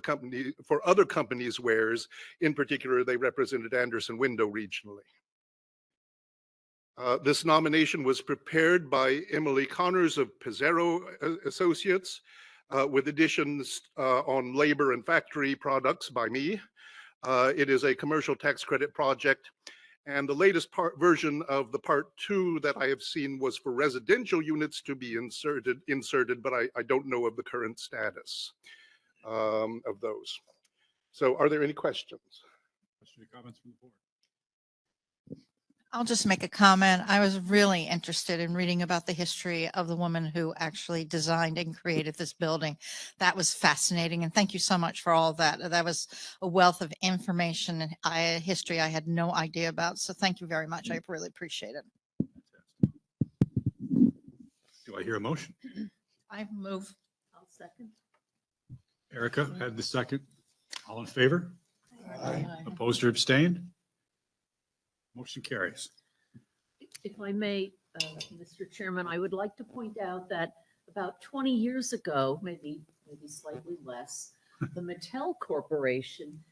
I: other companies' wares. In particular, they represented Anderson Window regionally. This nomination was prepared by Emily Connors of Pizarro Associates, with additions on labor and factory products by me. It is a commercial tax credit project, and the latest version of the part 2 that I have seen was for residential units to be inserted, but I don't know of the current status of those. So are there any questions?
A: Questions or comments from the board?
F: I'll just make a comment. I was really interested in reading about the history of the woman who actually designed and created this building. That was fascinating. And thank you so much for all that. That was a wealth of information and history I had no idea about. So thank you very much. I really appreciate it.
A: Do I hear a motion?
F: I move.
G: I'll second.
A: Erica had the second. All in favor?
G: Aye.
A: Opposed or abstained? Motion carries.
G: If I may, Mr. Chairman, I would like to point out that about 20 years ago, maybe slightly less, the Mattel Corporation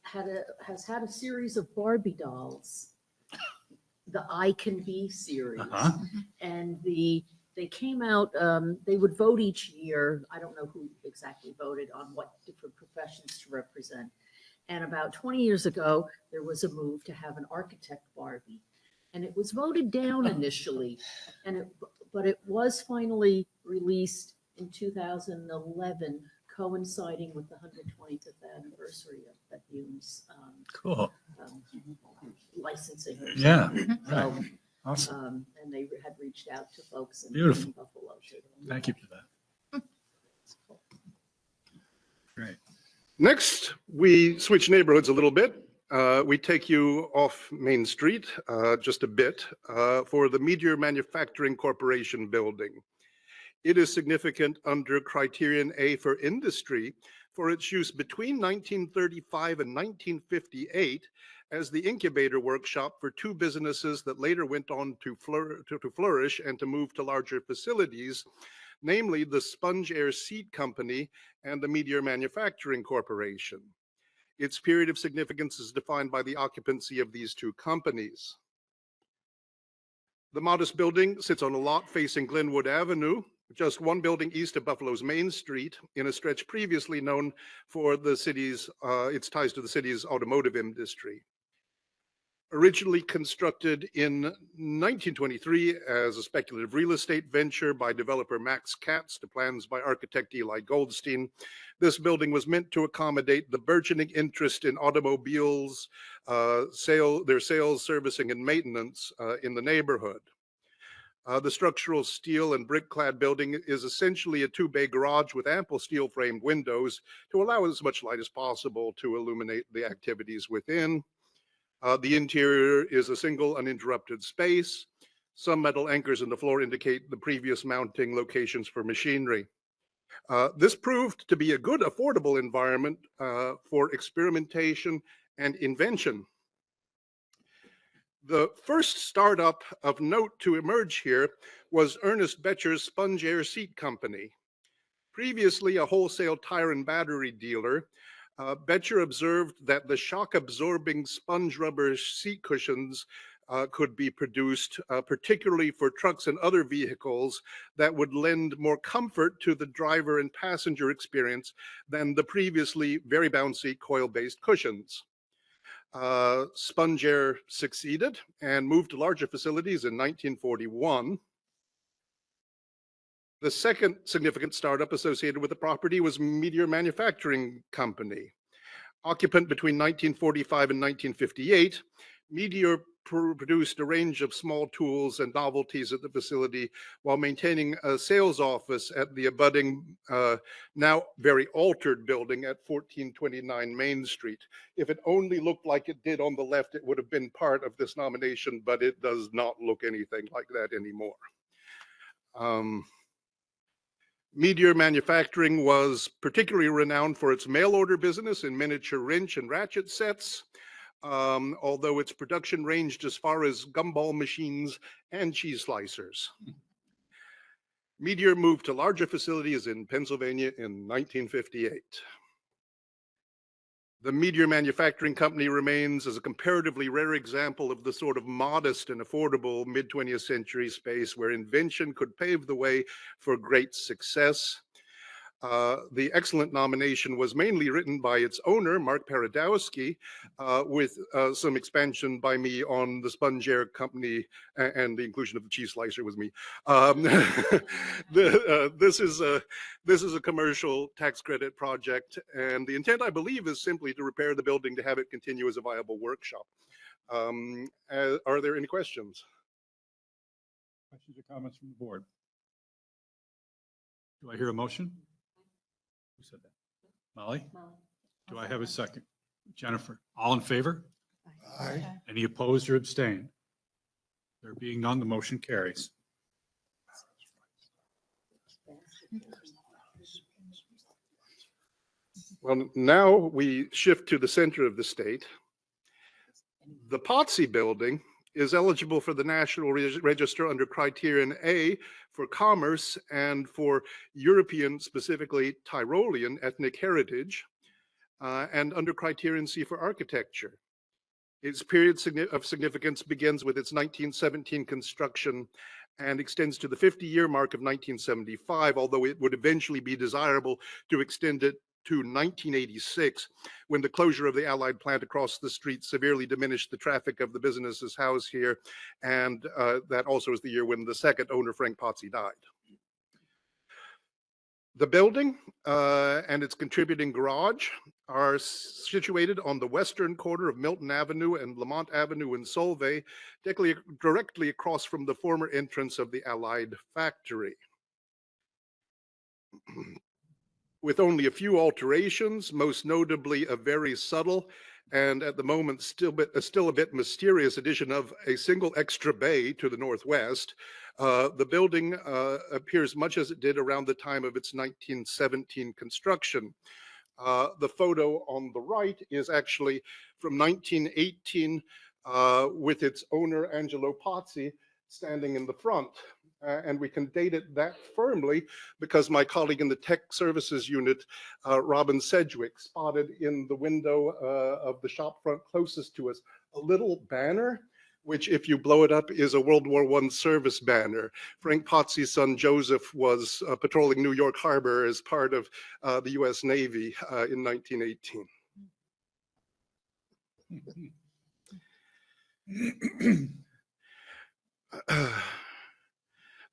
G: has had a series of Barbie dolls, the I Can Be series, and they came out. They would vote each year. I don't know who exactly voted on what different professions to represent. And about 20 years ago, there was a move to have an architect Barbie. And it was voted down initially, but it was finally released in 2011, coinciding with the 125th anniversary of Bethune's licensing.
A: Yeah,
G: So,
A: right. Awesome.
G: and they had reached out to folks in
A: Beautiful.
G: Buffalo.
A: Thank you for that. Great.
I: Next, we switch neighborhoods a little bit. We take you off Main Street just a bit for the Meteor Manufacturing Corporation building. It is significant under criterion A for industry for its use between 1935 and 1958 as the incubator workshop for two businesses that later went on to flourish and to move to larger facilities, namely the Sponge Air Seed Company and the Meteor Manufacturing Corporation. Its period of significance is defined by the occupancy of these two companies. The modest building sits on a lot facing Glenwood Avenue, just one building east of Buffalo's Main Street, in a stretch previously known for the city's its ties to the city's automotive industry. Originally constructed in 1923 as a speculative real estate venture by developer Max Katz to plans by architect Eli Goldstein, this building was meant to accommodate the burgeoning interest in automobiles, their sales, servicing, and maintenance in the neighborhood. The structural steel and brick-clad building is essentially a two-bay garage with ample steel-framed windows to allow as much light as possible to illuminate the activities within. The interior is a single uninterrupted space. Some metal anchors in the floor indicate the previous mounting locations for machinery. This proved to be a good, affordable environment for experimentation and invention. The first startup of note to emerge here was Ernest Becher's Sponge Air Seat Company. Previously a wholesale tire and battery dealer, Becher observed that the shock-absorbing sponge rubber seat cushions could be produced, particularly for trucks and other vehicles, that would lend more comfort to the driver and passenger experience than the previously very bouncy coil-based cushions. Sponge Air succeeded and moved to larger facilities in 1941. The second significant startup associated with the property was Meteor Manufacturing Company. Occupant between 1945 and 1958, Meteor produced a range of small tools and novelties at the facility while maintaining a sales office at the abutting, now very altered building at 1429 Main Street. If it only looked like it did on the left, it would have been part of this nomination, but it does not look anything like that anymore. Meteor Manufacturing was particularly renowned for its mail order business in miniature wrench and ratchet sets, although its production ranged as far as gumball machines and cheese slicers. Meteor moved to larger facilities in Pennsylvania in 1958. The Meteor Manufacturing Company remains as a comparatively rare example of the sort of modest and affordable mid-20th century space where invention could pave the way for great success. The excellent nomination was mainly written by its owner, Mark Paradowski, with some expansion by me on the Sponge Air Company, and the inclusion of the cheese slicer was me. This is a commercial tax credit project, and the intent, I believe, is simply to repair the building to have it continue as a viable workshop. Are there any questions?
A: Questions or comments from the board? Do I hear a motion? Who said that? Molly? Do I have a second? Jennifer, all in favor?
S: Aye.
A: Any opposed or abstain? There being none, the motion carries.
I: Well, now we shift to the center of the state. The Potsy building is eligible for the National Register under criterion A for commerce and for European, specifically Tyrolean ethnic heritage, and under criterion C for architecture. Its period of significance begins with its 1917 construction and extends to the 50-year mark of 1975, although it would eventually be desirable to extend it to 1986, when the closure of the Allied plant across the street severely diminished the traffic of the businesses housed here, and that also is the year when the second owner, Frank Potsy, died. The building and its contributing garage are situated on the western corner of Milton Avenue and Lamont Avenue in Solvay, directly across from the former entrance of the Allied factory. With only a few alterations, most notably a very subtle and at the moment still a bit mysterious addition of a single extra bay to the northwest, the building appears much as it did around the time of its 1917 construction. The photo on the right is actually from 1918 with its owner, Angelo Pozzi, standing in the front. And we can date it that firmly because my colleague in the Tech Services Unit, Robin Sedgwick, spotted in the window of the shop front closest to us a little banner, which if you blow it up is a World War I service banner. Frank Pozzi's son Joseph was patrolling New York Harbor as part of the US Navy in 1918.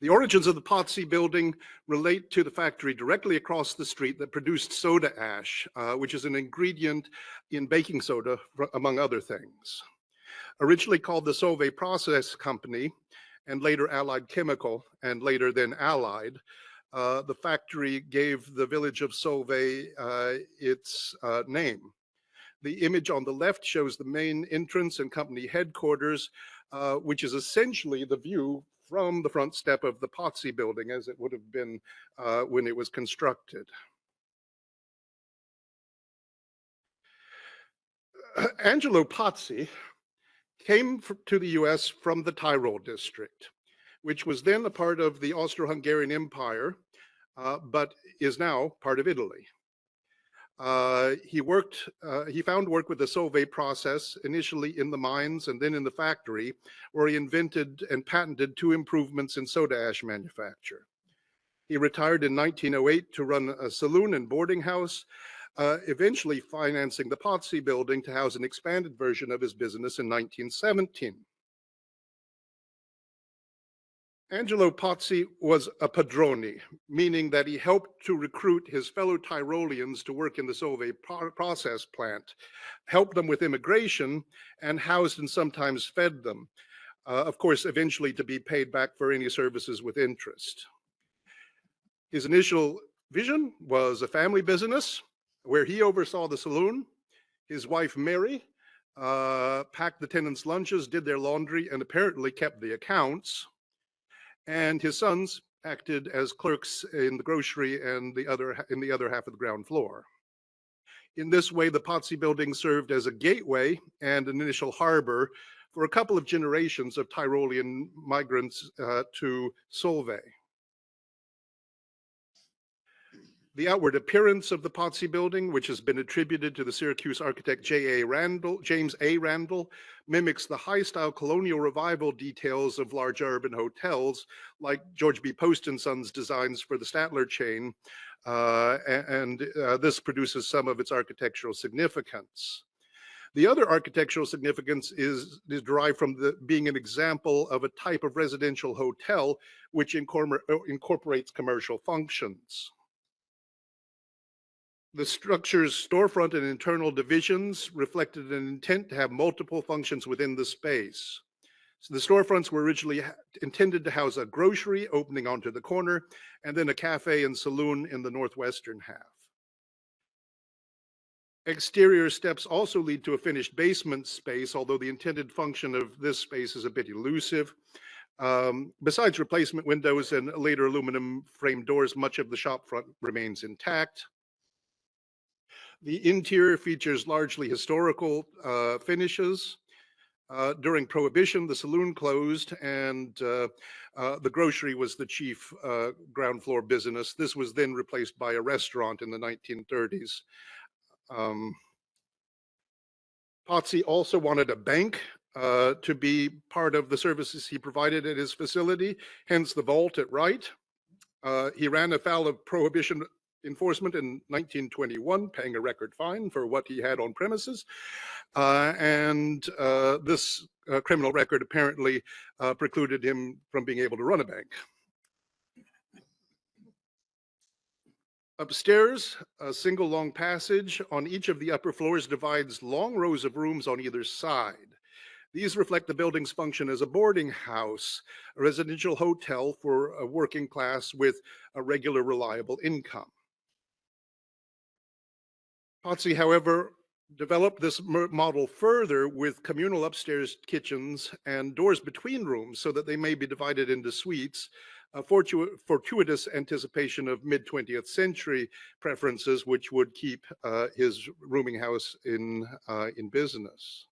I: The origins of the Pozzi building relate to the factory directly across the street that produced soda ash, which is an ingredient in baking soda, among other things. Originally called the Solvay Process Company, and later Allied Chemical, and later then Allied, the factory gave the village of Solvay its name. The image on the left shows the main entrance and company headquarters, which is essentially the view from the front step of the Pozzi building as it would have been when it was constructed. Angelo Pozzi came to the US from the Tyrol district, which was then a part of the Austro-Hungarian Empire, but is now part of Italy. He found work with the Solvay process, initially in the mines and then in the factory, where he invented and patented 2 improvements in soda ash manufacture. He retired in 1908 to run a saloon and boarding house, eventually financing the Pozzi building to house an expanded version of his business in 1917. Angelo Pozzi was a padrone, meaning that he helped to recruit his fellow Tyroleans to work in the Solvay process plant, helped them with immigration, and housed and sometimes fed them. Of course, eventually to be paid back for any services with interest. His initial vision was a family business where he oversaw the saloon. His wife, Mary, packed the tenants' lunches, did their laundry, and apparently kept the accounts. And his sons acted as clerks in the grocery and in the other half of the ground floor. In this way, the Pozzi building served as a gateway and an initial harbor for a couple of generations of Tyrolean migrants to Solvay. The outward appearance of the Pozzi building, which has been attributed to the Syracuse architect James A. Randall, mimics the high-style colonial revival details of large urban hotels, like George B. Post & Sons designs for the Statler chain, and this produces some of its architectural significance. The other architectural significance is derived from being an example of a type of residential hotel which incorporates commercial functions. The structure's storefront and internal divisions reflected an intent to have multiple functions within the space. So the storefronts were originally intended to house a grocery opening onto the corner, and then a cafe and saloon in the northwestern half. Exterior steps also lead to a finished basement space, although the intended function of this space is a bit elusive. Besides replacement windows and later aluminum frame doors, much of the shop front remains intact. The interior features largely historical finishes. During Prohibition, the saloon closed and the grocery was the chief ground floor business. This was then replaced by a restaurant in the 1930s. Pozzi also wanted a bank to be part of the services he provided at his facility, hence the vault at right. He ran afoul of Prohibition enforcement in 1921, paying a record fine for what he had on premises. This criminal record apparently precluded him from being able to run a bank. Upstairs, a single long passage on each of the upper floors divides long rows of rooms on either side. These reflect the building's function as a boarding house, a residential hotel for a working class with a regular, reliable income. Pozzi, however, developed this model further with communal upstairs kitchens and doors between rooms so that they may be divided into suites, a fortuitous anticipation of mid-20th century preferences, which would keep his rooming house in business.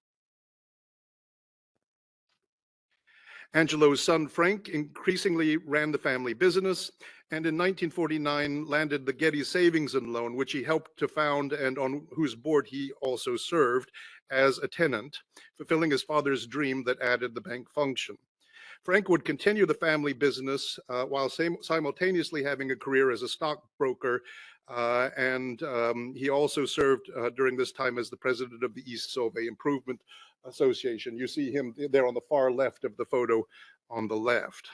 I: Angelo's son, Frank, increasingly ran the family business, and in 1949 landed the Getty Savings and Loan, which he helped to found and on whose board he also served as a tenant, fulfilling his father's dream that added the bank function. Frank would continue the family business while simultaneously having a career as a stockbroker, and he also served during this time as the president of the East Solvay Improvement Association. You see him there on the far left of the photo on the left.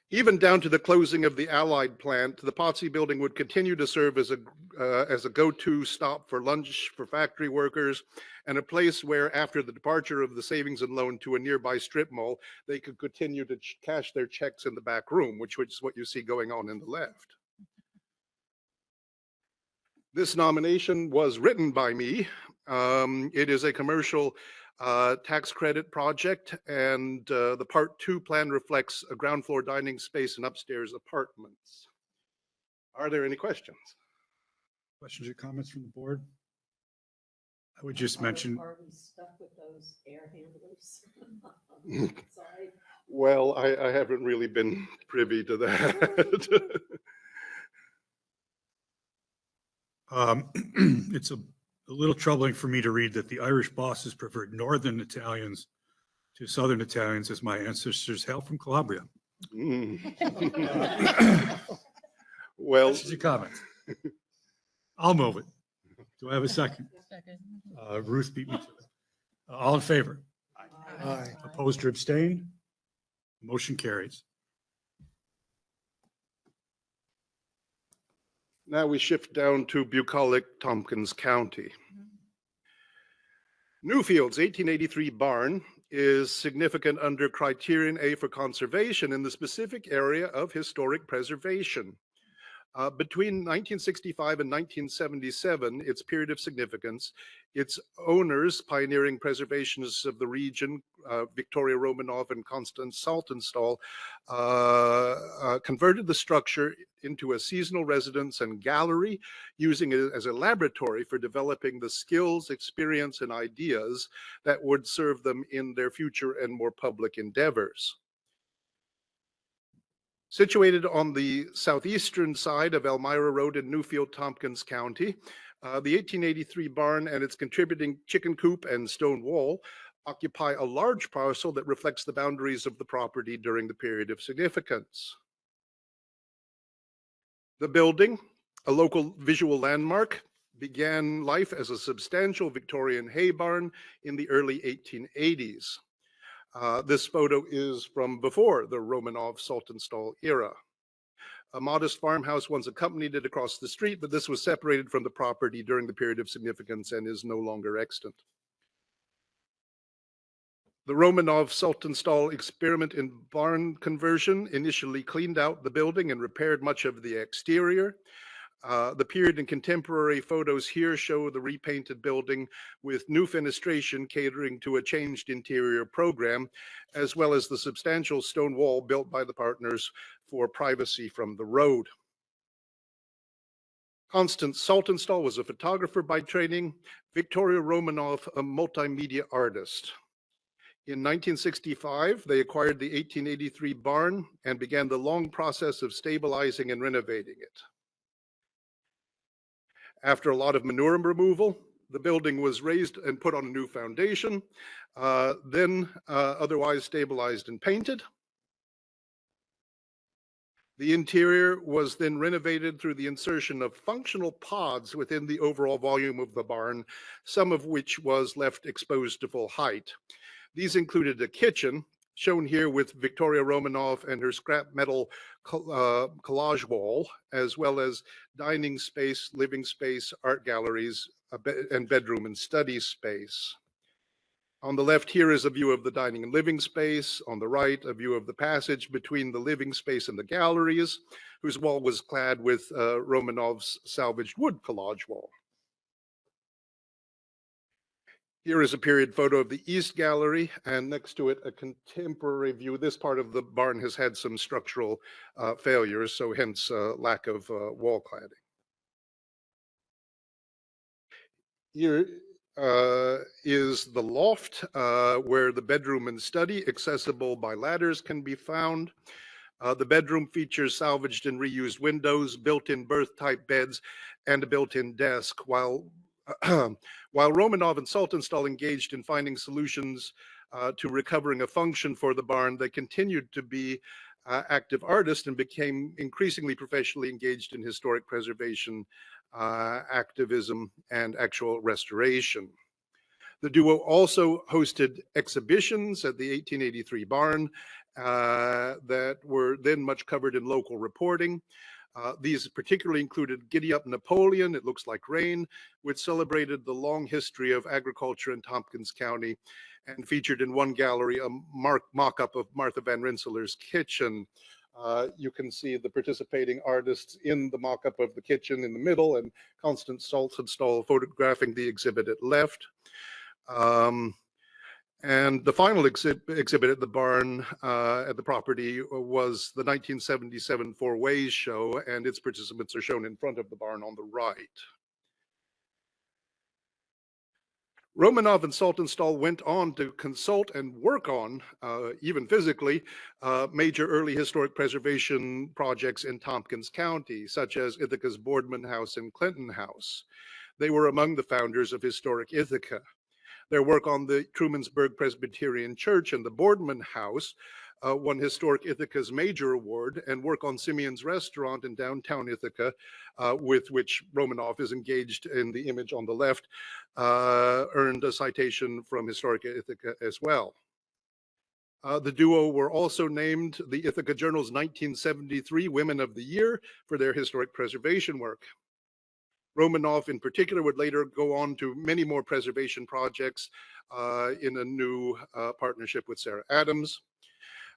I: Even down to the closing of the Allied plant, the Potsy building would continue to serve as a go-to stop for lunch for factory workers and a place where, after the departure of the savings and loan to a nearby strip mall, they could continue to cash their checks in the back room, which is what you see going on in the left. This nomination was written by me. It is a commercial tax credit project, and the Part 2 plan reflects a ground floor dining space and upstairs apartments. Are there any questions?
A: Questions or comments from the board? I would just mention.
G: Are we stuck with those air handlers? Sorry.
I: Well, I haven't really been privy to that.
A: It's a little troubling for me to read that the Irish bosses preferred Northern Italians to Southern Italians, as my ancestors hail from Calabria.
I: Well,
A: questions or comments? I'll move it. Do I have a second?
N: Second.
A: Ruth beat me to it. All in favor?
S: Aye.
A: Opposed or abstained? Motion carries.
I: Now we shift down to bucolic Tompkins County. Newfield's 1883 barn is significant under criterion A for conservation in the specific area of historic preservation. Between 1965 and 1977, its period of significance, its owners, pioneering preservationists of the region, Victoria Romanov and Constance Saltonstall, converted the structure into a seasonal residence and gallery, using it as a laboratory for developing the skills, experience, and ideas that would serve them in their future and more public endeavors. Situated on the southeastern side of Elmira Road in Newfield, Tompkins County, the 1883 barn and its contributing chicken coop and stone wall occupy a large parcel that reflects the boundaries of the property during the period of significance. The building, a local visual landmark, began life as a substantial Victorian hay barn in the early 1880s. This photo is from before the Romanov-Saltonstall era. A modest farmhouse once accompanied it across the street, but this was separated from the property during the period of significance and is no longer extant. The Romanov-Saltonstall experiment in barn conversion initially cleaned out the building and repaired much of the exterior. The period and contemporary photos here show the repainted building with new fenestration catering to a changed interior program, as well as the substantial stone wall built by the partners for privacy from the road. Constance Saltonstall was a photographer by training, Victoria Romanov a multimedia artist. In 1965, they acquired the 1883 barn and began the long process of stabilizing and renovating it. After a lot of manure removal, the building was raised and put on a new foundation, then otherwise stabilized and painted. The interior was then renovated through the insertion of functional pods within the overall volume of the barn, some of which was left exposed to full height. These included a kitchen, shown here with Victoria Romanov and her scrap metal collage wall, as well as dining space, living space, art galleries, and bedroom and study space. On the left here is a view of the dining and living space. On the right, a view of the passage between the living space and the galleries, whose wall was clad with Romanov's salvaged wood collage wall. Here is a period photo of the East Gallery, and next to it, a contemporary view. This part of the barn has had some structural failures, so hence lack of wall cladding. Here is the loft where the bedroom and study, accessible by ladders, can be found. The bedroom features salvaged and reused windows, built-in berth-type beds, and a built-in desk. While Romanov and Saltonstall engaged in finding solutions to recovering a function for the barn, they continued to be active artists and became increasingly professionally engaged in historic preservation, activism, and actual restoration. The duo also hosted exhibitions at the 1883 barn that were then much covered in local reporting. These particularly included Giddy Up Napoleon, It Looks Like Rain, which celebrated the long history of agriculture in Tompkins County and featured in one gallery a mock-up of Martha Van Rensselaer's kitchen. You can see the participating artists in the mock-up of the kitchen in the middle, and Constance Saltonstall photographing the exhibit at left. And the final exhibit at the barn at the property was the 1977 Four Ways show, and its participants are shown in front of the barn on the right. Romanov and Saltonstall went on to consult and work on, even physically, major early historic preservation projects in Tompkins County, such as Ithaca's Boardman House and Clinton House. They were among the founders of Historic Ithaca. Their work on the Trumansburg Presbyterian Church and the Boardman House won Historic Ithaca's major award, and work on Simeon's Restaurant in downtown Ithaca, with which Romanov is engaged in the image on the left, earned a citation from Historic Ithaca as well. The duo were also named the Ithaca Journal's 1973 Women of the Year for their historic preservation work. Romanov, in particular, would later go on to many more preservation projects in a new partnership with Sarah Adams.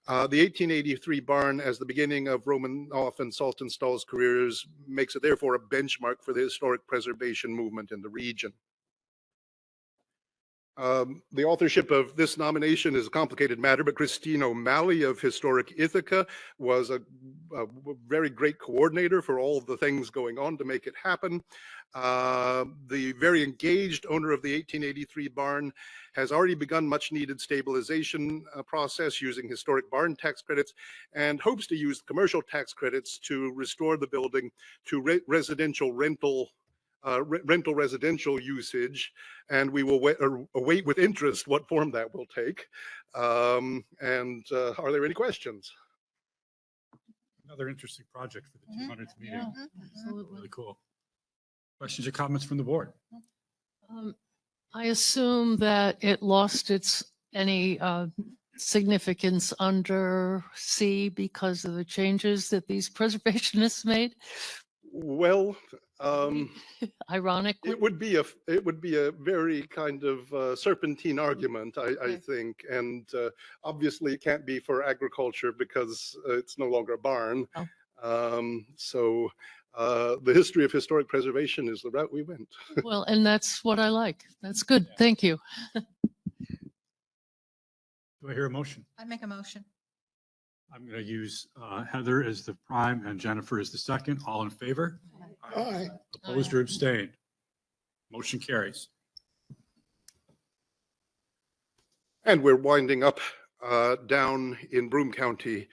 I: The 1883 barn, as the beginning of Romanov and Saltonstall's careers, makes it therefore a benchmark for the historic preservation movement in the region. The authorship of this nomination is a complicated matter, but Christine O'Malley of Historic Ithaca was a very great coordinator for all of the things going on to make it happen. The very engaged owner of the 1883 barn has already begun much needed stabilization process using historic barn tax credits, and hopes to use commercial tax credits to restore the building to residential rental residential usage, and we will await with interest what form that will take. Are there any questions?
A: Another interesting project for the 200th meeting.
N: Yeah, absolutely.
A: Really cool. Questions or comments from the board?
N: I assume that it lost its any significance under C because of the changes that these preservationists made.
I: Well,
N: ironically,
I: it would be a very kind of serpentine argument, I think, and obviously it can't be for agriculture because it's no longer a barn. So the history of historic preservation is the route we went.
N: Well, and that's what I like. That's good. Thank you.
A: Do I hear a motion?
F: I make a motion.
A: I'm going to use Heather as the prime and Jennifer as the second. All in favor?
H: Aye.
A: Opposed or abstained? Motion carries.
I: And we're winding up down in Broome County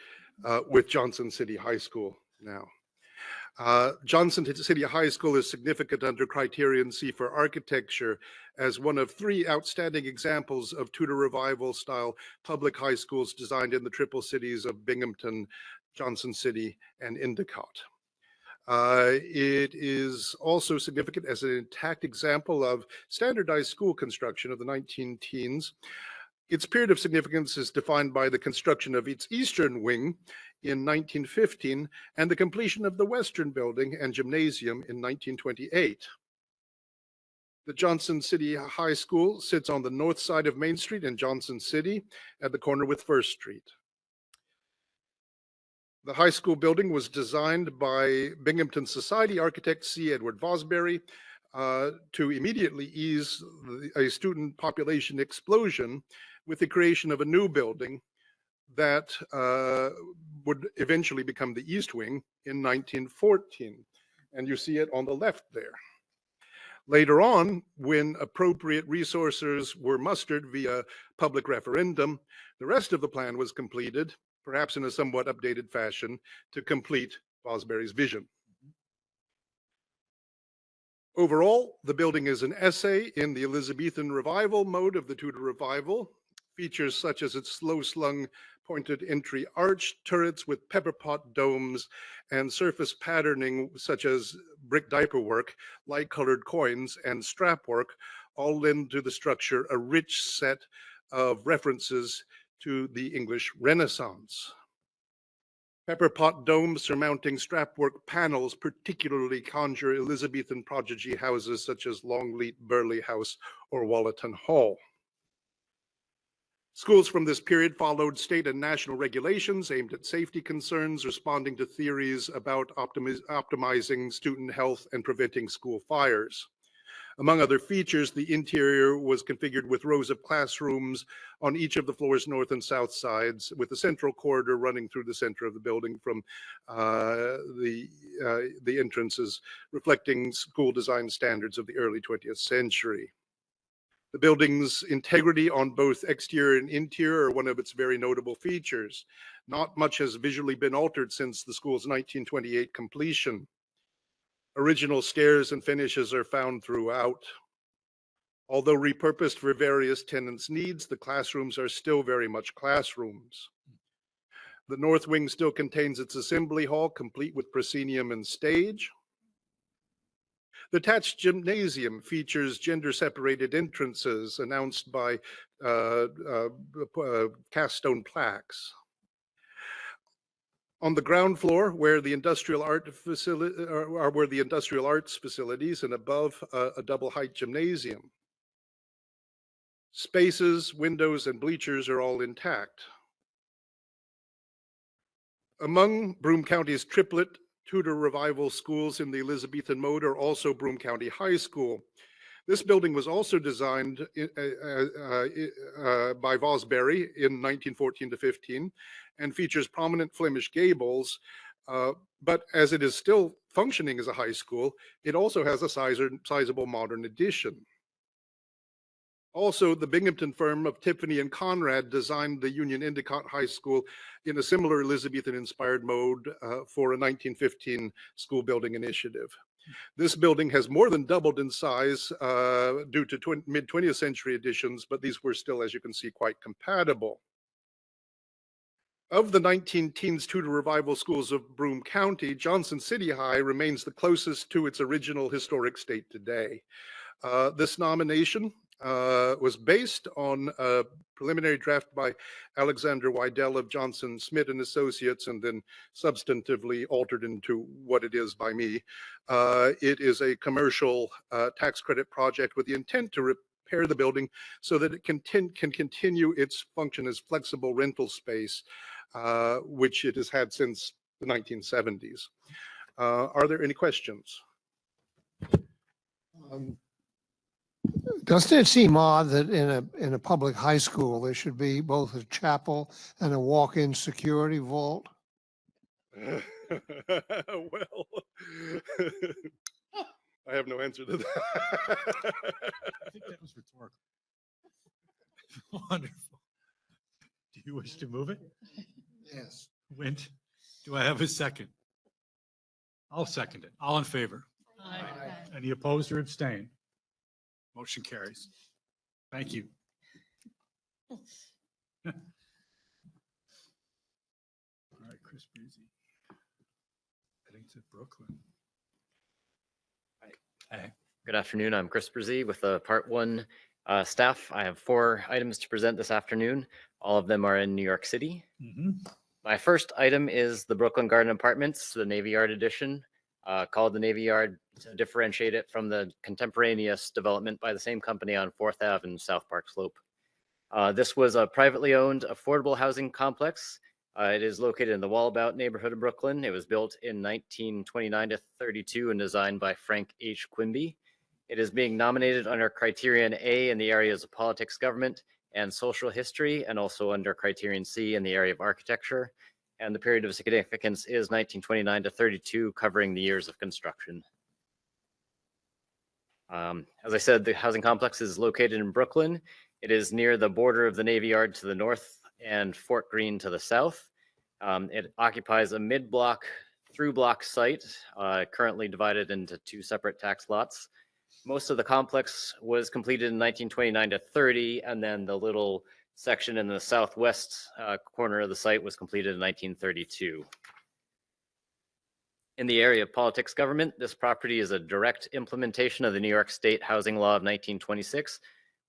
I: with Johnson City High School now. Johnson City High School is significant under Criterion C for architecture as one of three outstanding examples of Tudor Revival style public high schools designed in the triple cities of Binghamton, Johnson City, and Endicott. It is also significant as an intact example of standardized school construction of the 19-teens. Its period of significance is defined by the construction of its eastern wing in 1915 and the completion of the western building and gymnasium in 1928. The Johnson City High School sits on the north side of Main Street in Johnson City at the corner with First Street. The high school building was designed by Binghamton Society architect C. Edward Vosbury to immediately ease a student population explosion with the creation of a new building that would eventually become the East Wing in 1914. And you see it on the left there. Later on, when appropriate resources were mustered via public referendum, the rest of the plan was completed, perhaps in a somewhat updated fashion, to complete Vosbury's vision. Overall, the building is an essay in the Elizabethan revival mode of the Tudor revival. Features such as its slow-slung pointed entry arch, turrets with pepperpot domes, and surface patterning such as brick diaper work, light-colored coins, and strap work all lend to the structure a rich set of references to the English Renaissance. Pepperpot domes surmounting strapwork panels particularly conjure Elizabethan prodigy houses such as Longleat, Burleigh House, or Wollaton Hall. Schools from this period followed state and national regulations aimed at safety concerns, responding to theories about optimizing student health and preventing school fires. Among other features, the interior was configured with rows of classrooms on each of the floor's north and south sides, with a central corridor running through the center of the building from the entrances, reflecting school design standards of the early 20th century. The building's integrity on both exterior and interior are one of its very notable features. Not much has visually been altered since the school's 1928 completion. Original stairs and finishes are found throughout. Although repurposed for various tenants' needs, the classrooms are still very much classrooms. The north wing still contains its assembly hall, complete with proscenium and stage. The attached gymnasium features gender-separated entrances announced by cast stone plaques. On the ground floor, where the industrial arts facilities, and above a double-height gymnasium. Spaces, windows, and bleachers are all intact. Among Broome County's triplet Tudor Revival schools in the Elizabethan mode are also Broome County High School. This building was also designed by Vosbury in 1914 to 15 and features prominent Flemish gables, but as it is still functioning as a high school, it also has a sizable modern addition. Also, the Binghamton firm of Tiffany and Conrad designed the Union Endicott High School in a similar Elizabethan-inspired mode for a 1915 school building initiative. This building has more than doubled in size due to mid-20th century additions, but these were still, as you can see, quite compatible. Of the 19-teens Tudor Revival schools of Broome County, Johnson City High remains the closest to its original historic state today. This nomination was based on a preliminary draft by Alexander Wydell of Johnson Smith and Associates, and then substantively altered into what it is by me. It is a commercial tax credit project with the intent to repair the building so that it can continue its function as flexible rental space, which it has had since the 1970s. Are there any questions?
H: Doesn't it seem odd that in a public high school, there should be both a chapel and a walk-in security vault?
I: Well, I have no answer to that.
K: I think that was rhetorical. Wonderful. Do you wish to move it?
H: Yes.
K: Wint, do I have a second? I'll second it. All in favor?
N: Aye.
K: Any opposed or abstain? Motion carries. Thank you. All right, Chris Breezy. Heading to Brooklyn. Hey.
V: Good afternoon. I'm Chris Brzee with the Part 1 staff. I have 4 items to present this afternoon. All of them are in New York City. My first item is the Brooklyn Garden Apartments, the Navy Yard edition. called the Navy Yard to differentiate it from the contemporaneous development by the same company on 4th Ave and South Park Slope. This was a privately owned affordable housing complex. It is located in the Wallabout neighborhood of Brooklyn. It was built in 1929 to 32 and designed by Frank H. Quimby. It is being nominated under Criterion A in the areas of politics, government, and social history, and also under Criterion C in the area of architecture. And the period of significance is 1929 to 32, covering the years of construction. As I said, the housing complex is located in Brooklyn. It is near the border of the Navy Yard to the north and Fort Greene to the south. It occupies a mid-block, through-block site, currently divided into 2 separate tax lots. Most of the complex was completed in 1929 to 30, and then the little section in the southwest corner of the site was completed in 1932. In the area of politics government, this property is a direct implementation of the New York State Housing Law of 1926,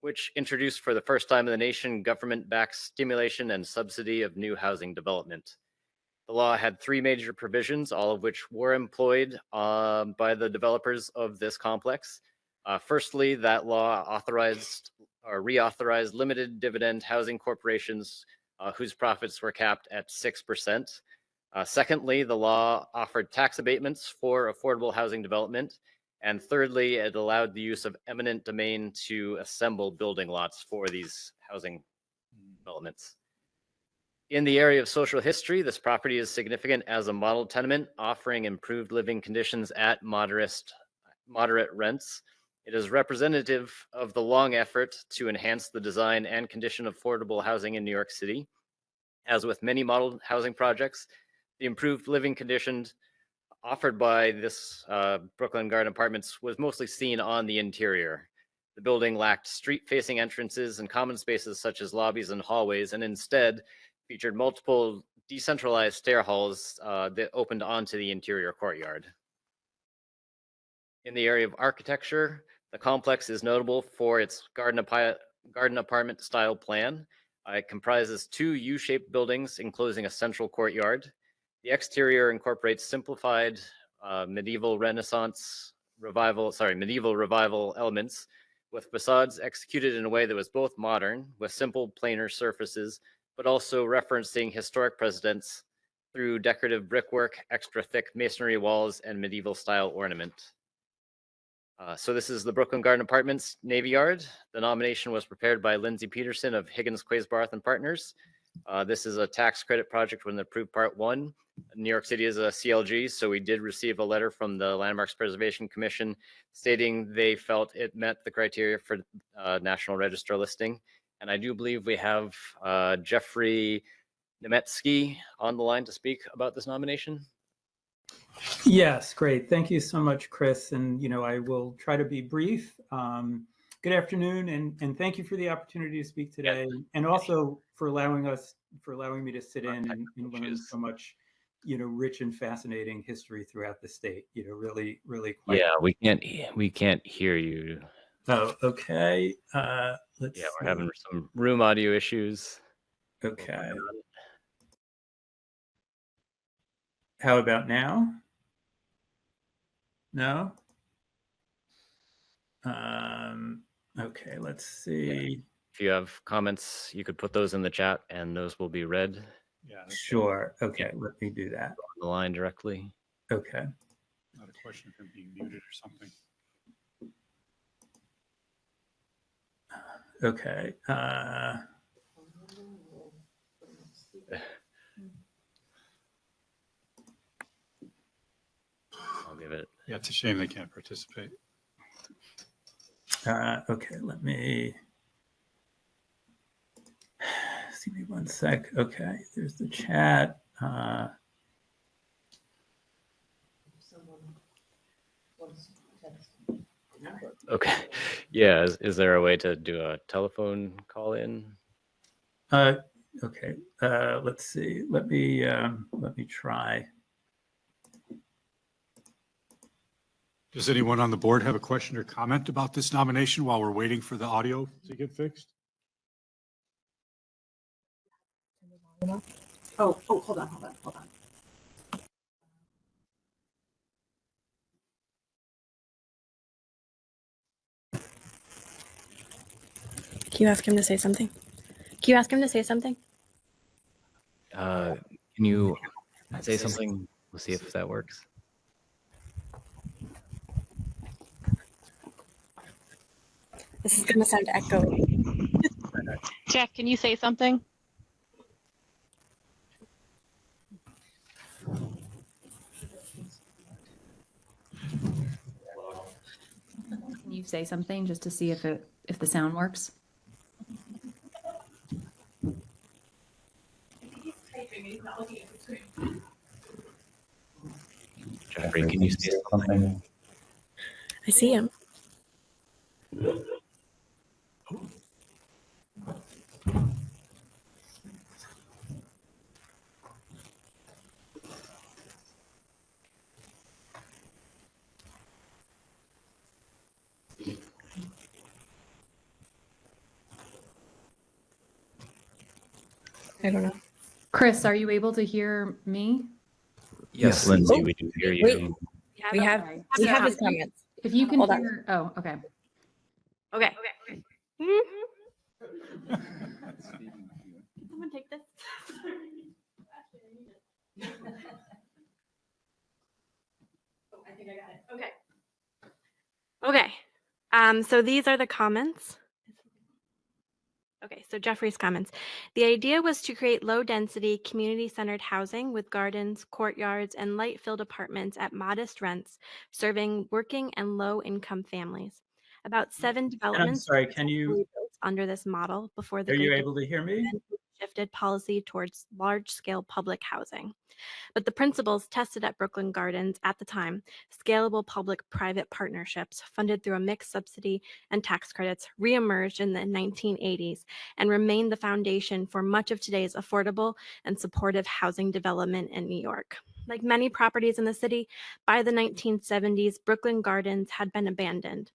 V: which introduced for the first time in the nation government-backed stimulation and subsidy of new housing development. The law had 3 major provisions, all of which were employed by the developers of this complex. Firstly, that law authorized or reauthorized limited dividend housing corporations whose profits were capped at 6%. Secondly, the law offered tax abatements for affordable housing development. And thirdly, it allowed the use of eminent domain to assemble building lots for these housing developments. In the area of social history, this property is significant as a model tenement offering improved living conditions at moderate rents. It is representative of the long effort to enhance the design and condition of affordable housing in New York City. As with many model housing projects, the improved living conditions offered by this Brooklyn Garden Apartments was mostly seen on the interior. The building lacked street-facing entrances and common spaces such as lobbies and hallways, and instead featured multiple decentralized stair halls that opened onto the interior courtyard. In the area of architecture, the complex is notable for its garden apartment style plan. It comprises 2 U-shaped buildings enclosing a central courtyard. The exterior incorporates simplified medieval revival elements with facades executed in a way that was both modern with simple planar surfaces, but also referencing historic precedents through decorative brickwork, extra thick masonry walls, and medieval style ornament. So this is the Brooklyn Garden Apartments Navy Yard. The nomination was prepared by Lindsay Peterson of Higgins, Quaisbarth and Partners. This is a tax credit project with an approved Part 1. New York City is a CLG, so we did receive a letter from the Landmarks Preservation Commission stating they felt it met the criteria for National Register listing. And I do believe we have Jeffrey Nemetsky on the line to speak about this nomination.
C: Yes, great. Thank you so much, Chris. And, I will try to be brief. Good afternoon, and thank you for the opportunity to speak today, and also for allowing me to sit in and learn so much, rich and fascinating history throughout the state. Really, really quite.
V: Yeah, we can't hear you.
C: Oh, okay. Let's.
V: Yeah, we're having some room audio issues.
C: Okay. How about now? No? Okay, let's see.
V: If you have comments, you could put those in the chat and those will be read.
C: Yeah. Sure. Okay, let me do that.
V: On the line directly.
C: Okay.
A: Not a question of him being muted or something.
C: Okay.
V: I'll give it.
A: Yeah, it's a shame they can't participate.
C: Okay, let me give me one sec. Okay, there's the chat.
V: Okay. Yeah. Is there a way to do a telephone call in?
C: Okay. Let's see. Let me try.
A: Does anyone on the board have a question or comment about this nomination while we're waiting for the audio to get fixed?
B: Oh, hold on.
O: Can you ask him to say something? Can you ask him to say something?
V: Can you say something? We'll see if that works.
O: This is going to sound echoey.
J: Jeff, can you say something?
M: Can you say something just to see if the sound works?
V: Jeffrey, can you say something?
O: I see him. I don't know.
M: Chris, are you able to hear me?
V: Yes, Lindsay, we do hear you.
O: Wait, we have his comments.
M: If you can
O: Hold on.
M: hear, oh, okay.
O: Okay. Someone take this. I think I got it. Okay. Okay. So these are the comments. Okay, so Jeffrey's comments. The idea was to create low-density, community-centered housing with gardens, courtyards, and light-filled apartments at modest rents, serving working and low-income families. About 7
C: And I'm
O: developments
C: sorry,
O: were
C: can you,
O: built under this model before the
C: are you
O: Great
C: able to hear me?
O: Depression shifted policy towards large-scale public housing. But the principles tested at Brooklyn Gardens at the time, scalable public-private partnerships funded through a mixed subsidy and tax credits, reemerged in the 1980s and remained the foundation for much of today's affordable and supportive housing development in New York. Like many properties in the city, by the 1970s, Brooklyn Gardens had been abandoned.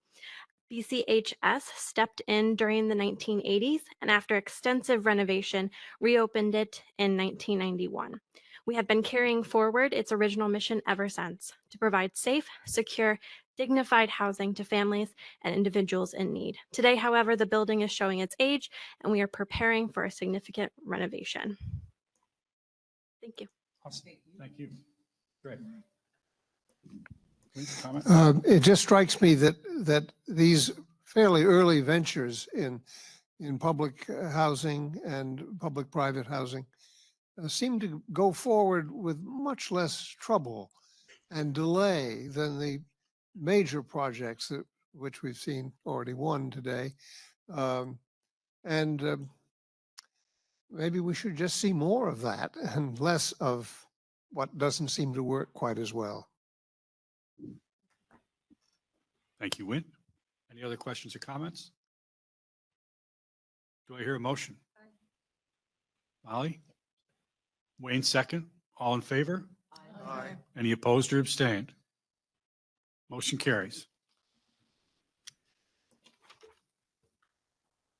O: BCHS stepped in during the 1980s and after extensive renovation, reopened it in 1991. We have been carrying forward its original mission ever since, to provide safe, secure, dignified housing to families and individuals in need. Today, however, the building is showing its age and we are preparing for a significant renovation. Thank you.
A: Awesome. Thank you. Great. Please comment.
H: It just strikes me that these fairly early ventures in public housing and public-private housing seem to go forward with much less trouble and delay than the major projects which we've seen already one today. Maybe we should just see more of that and less of what doesn't seem to work quite as well.
A: Thank you, Wynn. Any other questions or comments? Do I hear a motion? Molly? Wayne, second. All in favor?
H: Aye.
A: Any opposed or abstained? Motion carries.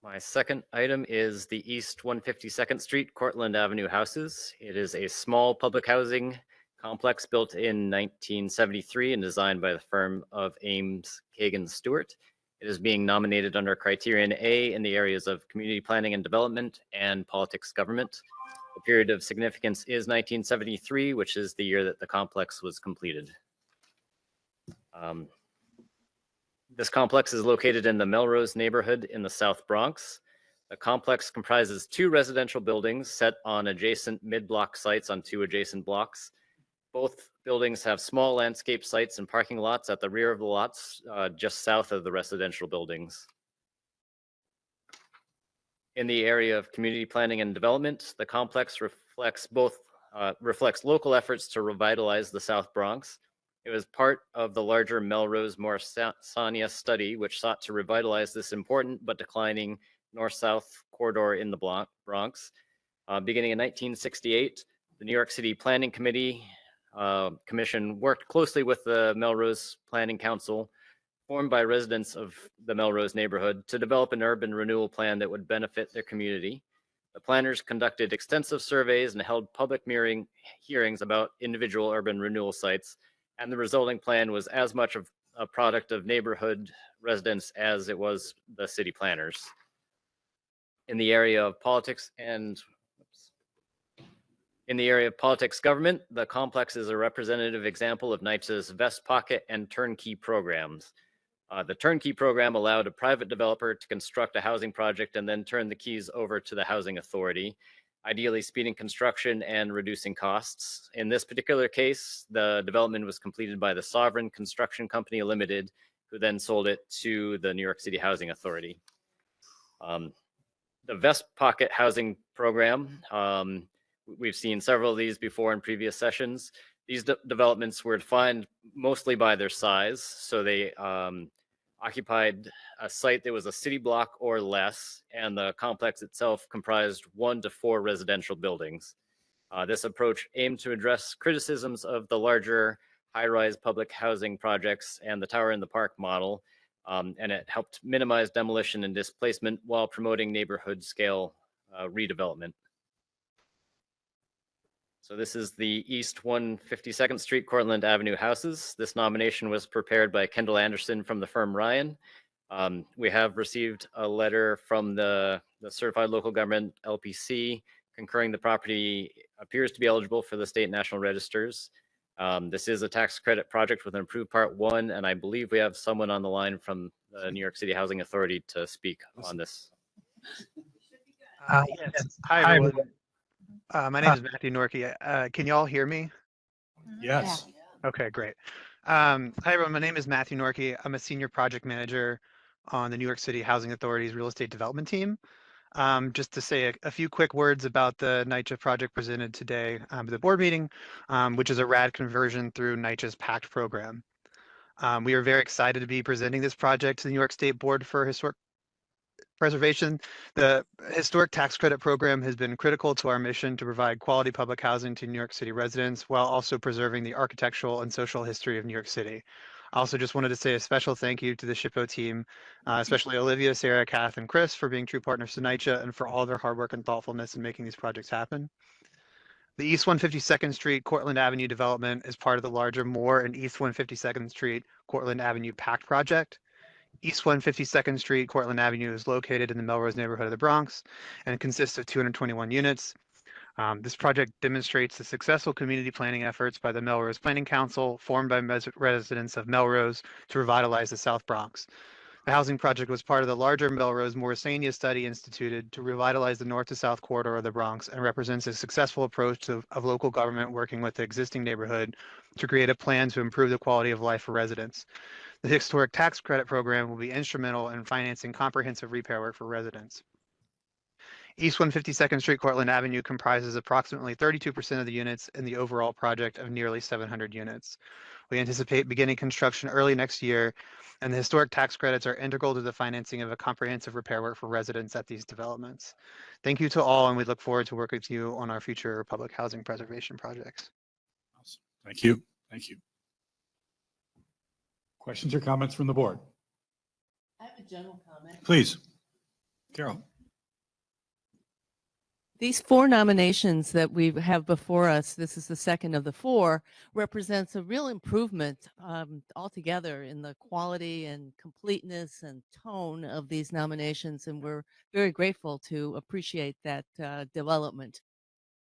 V: My second item is the East 152nd Street, Cortlandt Avenue houses. It is a small public housing complex built in 1973 and designed by the firm of Ames, Kagan Stewart. It is being nominated under Criterion A in the areas of community planning and development and politics government. The period of significance is 1973, which is the year that the complex was completed. This complex is located in the Melrose neighborhood in the South Bronx. The complex comprises 2 residential buildings set on adjacent mid-block sites on 2 adjacent blocks. Both buildings have small landscape sites and parking lots at the rear of the lots, just south of the residential buildings. In the area of community planning and development, the complex reflects local efforts to revitalize the South Bronx. It was part of the larger Melrose-Morrisania study, which sought to revitalize this important but declining north-south corridor in the Bronx. Beginning in 1968, the New York City Planning Commission worked closely with the Melrose Planning Council, formed by residents of the Melrose neighborhood, to develop an urban renewal plan that would benefit their community. The planners conducted extensive surveys and held public hearings about individual urban renewal sites, and the resulting plan was as much of a product of neighborhood residents as it was the city planners. In the area of politics government, the complex is a representative example of NYCHA's vest pocket and turnkey programs. The turnkey program allowed a private developer to construct a housing project and then turn the keys over to the housing authority, ideally speeding construction and reducing costs. In this particular case, the development was completed by the Sovereign Construction Company Limited, who then sold it to the New York City Housing Authority. The Vest Pocket Housing Program, we've seen several of these before in previous sessions. These developments were defined mostly by their size. So they occupied a site that was a city block or less, and the complex itself comprised 1 to 4 residential buildings. This approach aimed to address criticisms of the larger high-rise public housing projects and the Tower in the Park model, and it helped minimize demolition and displacement while promoting neighborhood scale redevelopment. So this is the East 152nd Street, Cortlandt Avenue houses. This nomination was prepared by Kendall Anderson from the firm Ryan. We have received a letter from the Certified Local Government LPC concurring the property appears to be eligible for the state national registers. This is a tax credit project with an approved Part 1, and I believe we have someone on the line from the New York City Housing Authority to speak on this.
R: Yes. Hi, everyone. My name is Matthew Norkey. Can you all hear me?
K: Yes.
R: Okay, great. Hi, everyone. My name is Matthew Norkey. I'm a senior project manager on the New York City Housing Authority's real estate development team. Just to say a few quick words about the NYCHA project presented today at the board meeting, which is a RAD conversion through NYCHA's PACT program. We are very excited to be presenting this project to the New York State Board for Historic Preservation. The Historic Tax Credit Program has been critical to our mission to provide quality public housing to New York City residents while also preserving the architectural and social history of New York City. I also just wanted to say a special thank you to the SHPO team, especially Olivia, Sarah, Kath, and Chris for being true partners to NYCHA and for all their hard work and thoughtfulness in making these projects happen. The East 152nd Street Cortlandt Avenue development is part of the larger Moore and East 152nd Street Cortlandt Avenue PACT project. East 152nd Street Cortlandt Avenue is located in the Melrose neighborhood of the Bronx and consists of 221 units. This project demonstrates the successful community planning efforts by the Melrose Planning Council, formed by residents of Melrose to revitalize the South Bronx. The housing project was part of the larger Melrose Morrisania study instituted to revitalize the north to south corridor of the Bronx and represents a successful approach of local government working with the existing neighborhood to create a plan to improve the quality of life for residents. The Historic Tax Credit Program will be instrumental in financing comprehensive repair work for residents. East 152nd Street Cortlandt Avenue comprises approximately 32% of the units in the overall project of nearly 700 units. We anticipate beginning construction early next year, and the historic tax credits are integral to the financing of a comprehensive repair work for residents at these developments. Thank you to all, and we look forward to working with you on our future public housing preservation projects.
K: Awesome. Thank you. Thank you. Questions or comments from the board?
G: I have a general comment.
K: Please. Carol.
G: These 4 nominations that we have before us, this is the second of the 4, represents a real improvement altogether in the quality and completeness and tone of these nominations, and we're very grateful to appreciate that development.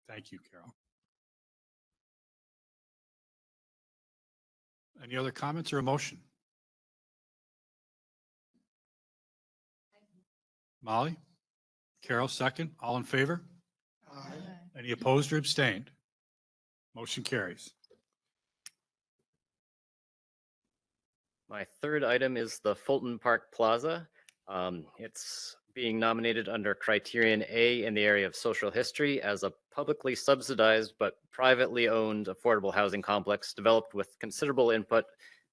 K: Thank you, Carol. Any other comments or a motion? Molly? Carol, second. All in favor? Aye. Any opposed or abstained? Motion carries.
V: My third item is the Fulton Park Plaza. It's being nominated under Criterion A in the area of social history as a publicly subsidized but privately owned affordable housing complex developed with considerable input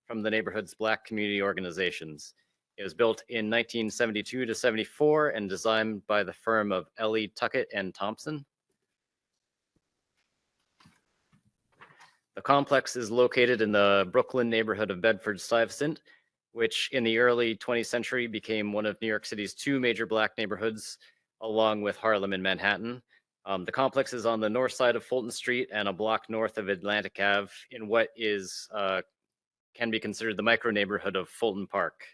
V: from the neighborhood's Black community organizations. It was built in 1972 to 74 and designed by the firm of L.E. Tuckett and Thompson. The complex is located in the Brooklyn neighborhood of Bedford-Stuyvesant, which in the early 20th century became one of New York City's 2 major Black neighborhoods, along with Harlem and Manhattan. The complex is on the north side of Fulton Street and a block north of Atlantic Ave in what is can be considered the micro neighborhood of Fulton Park.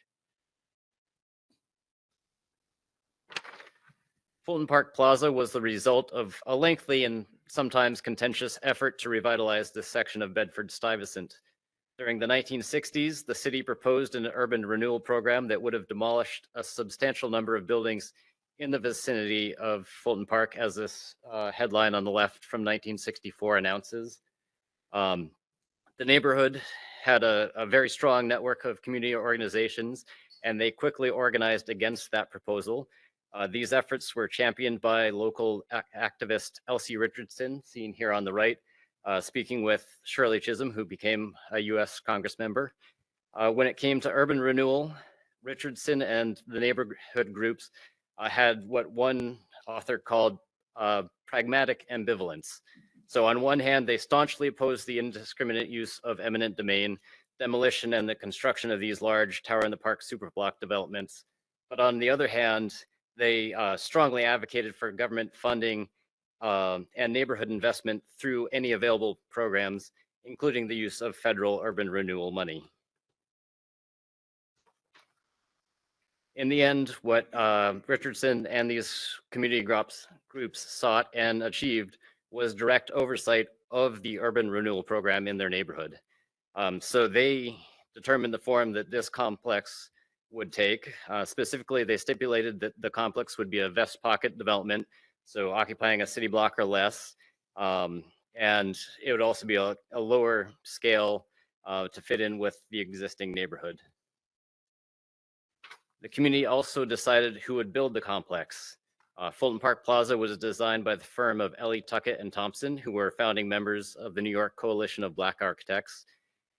V: Fulton Park Plaza was the result of a lengthy and sometimes contentious effort to revitalize this section of Bedford-Stuyvesant. During the 1960s, the city proposed an urban renewal program that would have demolished a substantial number of buildings in the vicinity of Fulton Park, as this headline on the left from 1964 announces. The neighborhood had a very strong network of community organizations, and they quickly organized against that proposal. These efforts were championed by local activist Elsie Richardson, seen here on the right, speaking with Shirley Chisholm, who became a US Congress member. When it came to urban renewal, Richardson and the neighborhood groups had what one author called pragmatic ambivalence. So on one hand, they staunchly opposed the indiscriminate use of eminent domain, demolition, and the construction of these large Tower in the Park superblock developments. But on the other hand, they strongly advocated for government funding and neighborhood investment through any available programs, including the use of federal urban renewal money. In the end, what Richardson and these community groups sought and achieved was direct oversight of the urban renewal program in their neighborhood. So they determined the form that this complex would take. Specifically, they stipulated that the complex would be a vest pocket development, so occupying a city block or less. And it would also be a lower scale to fit in with the existing neighborhood. The community also decided who would build the complex. Fulton Park Plaza was designed by the firm of Ellie Tuckett and Thompson, who were founding members of the New York Coalition of Black Architects.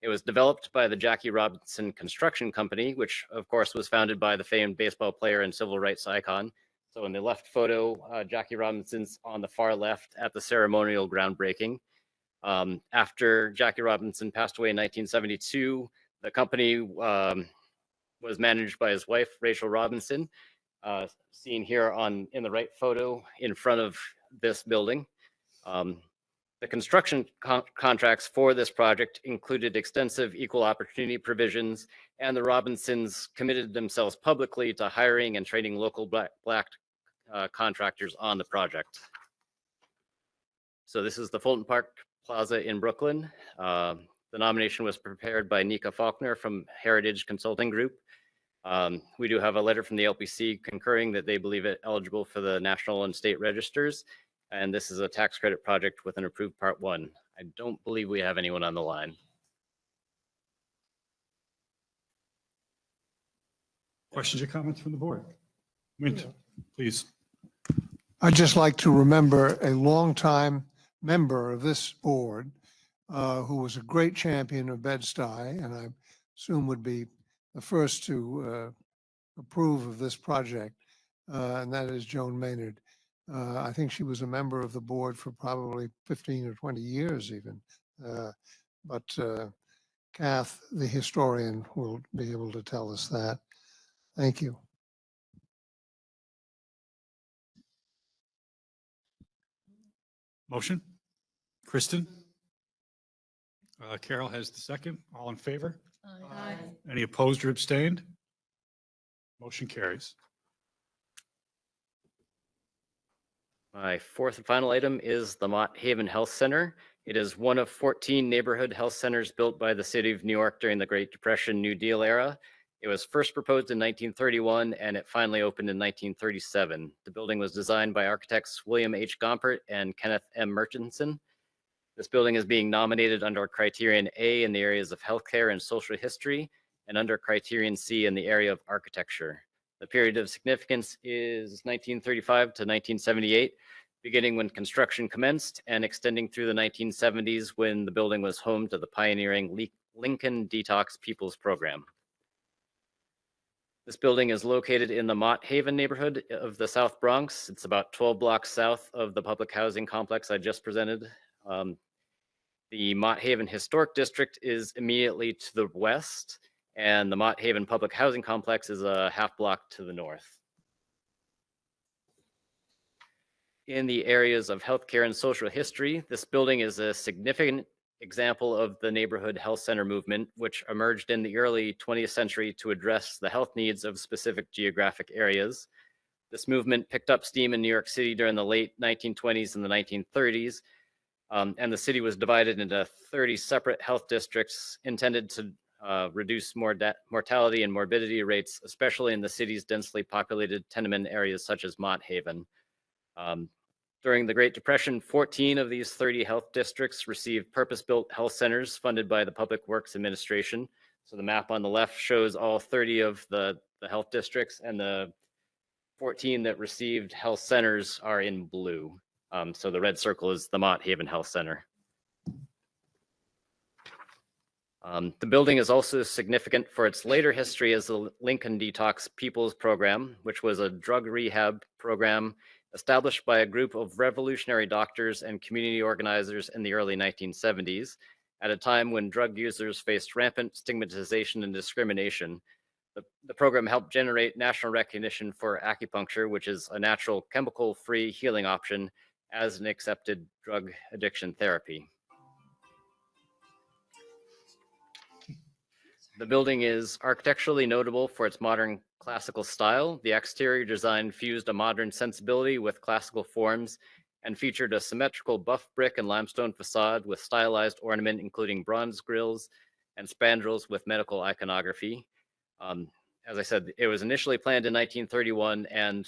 V: It was developed by the Jackie Robinson Construction Company, which of course was founded by the famed baseball player and civil rights icon. So in the left photo, Jackie Robinson's on the far left at the ceremonial groundbreaking. After Jackie Robinson passed away in 1972, the company was managed by his wife, Rachel Robinson, seen here in the right photo in front of this building. The construction contracts for this project included extensive equal opportunity provisions, and the Robinsons committed themselves publicly to hiring and training local black contractors on the project. So this is the Fulton Park Plaza in Brooklyn. The nomination was prepared by Nika Faulkner from Heritage Consulting Group. We do have a letter from the LPC concurring that they believe it eligible for the national and state registers. And this is a tax credit project with an approved Part 1. I don't believe we have anyone on the line.
K: Questions or comments from the board? Mint, please.
H: I'd just like to remember a longtime member of this board who was a great champion of Bed-Stuy, and I assume would be the first to approve of this project, and that is Joan Maynard. I think she was a member of the board for probably 15 or 20 years even. But Kath, the historian, will be able to tell us that. Thank you.
K: Motion? Kristen? Carol has the second. All in favor?
N: Aye.
K: Any opposed or abstained? Motion carries.
V: My fourth and final item is the Mott Haven Health Center. It is one of 14 neighborhood health centers built by the city of New York during the Great Depression New Deal era. It was first proposed in 1931 and it finally opened in 1937. The building was designed by architects William H. Gompert and Kenneth M. Murchison. This building is being nominated under Criterion A in the areas of healthcare and social history, and under Criterion C in the area of architecture. The period of significance is 1935 to 1978, beginning when construction commenced and extending through the 1970s when the building was home to the pioneering Lincoln Detox People's Program. This building is located in the Mott Haven neighborhood of the South Bronx. It's about 12 blocks south of the public housing complex I just presented. The Mott Haven Historic District is immediately to the west, and the Mott Haven Public Housing Complex is a half block to the north. In the areas of healthcare and social history, this building is a significant example of the neighborhood health center movement, which emerged in the early 20th century to address the health needs of specific geographic areas. This movement picked up steam in New York City during the late 1920s and the 1930s, and the city was divided into 30 separate health districts intended to reduce mortality and morbidity rates, especially in the city's densely populated tenement areas such as Mott Haven. During the Great Depression, 14 of these 30 health districts received purpose-built health centers funded by the Public Works Administration. So the map on the left shows all 30 of the health districts, and the 14 that received health centers are in blue. So the red circle is the Mott Haven Health Center. The building is also significant for its later history as the Lincoln Detox People's Program, which was a drug rehab program established by a group of revolutionary doctors and community organizers in the early 1970s, at a time when drug users faced rampant stigmatization and discrimination. The program helped generate national recognition for acupuncture, which is a natural chemical-free healing option as an accepted drug addiction therapy. The building is architecturally notable for its modern classical style. The exterior design fused a modern sensibility with classical forms and featured a symmetrical buff brick and limestone facade with stylized ornament, including bronze grills and spandrels with medical iconography. As I said, it was initially planned in 1931, and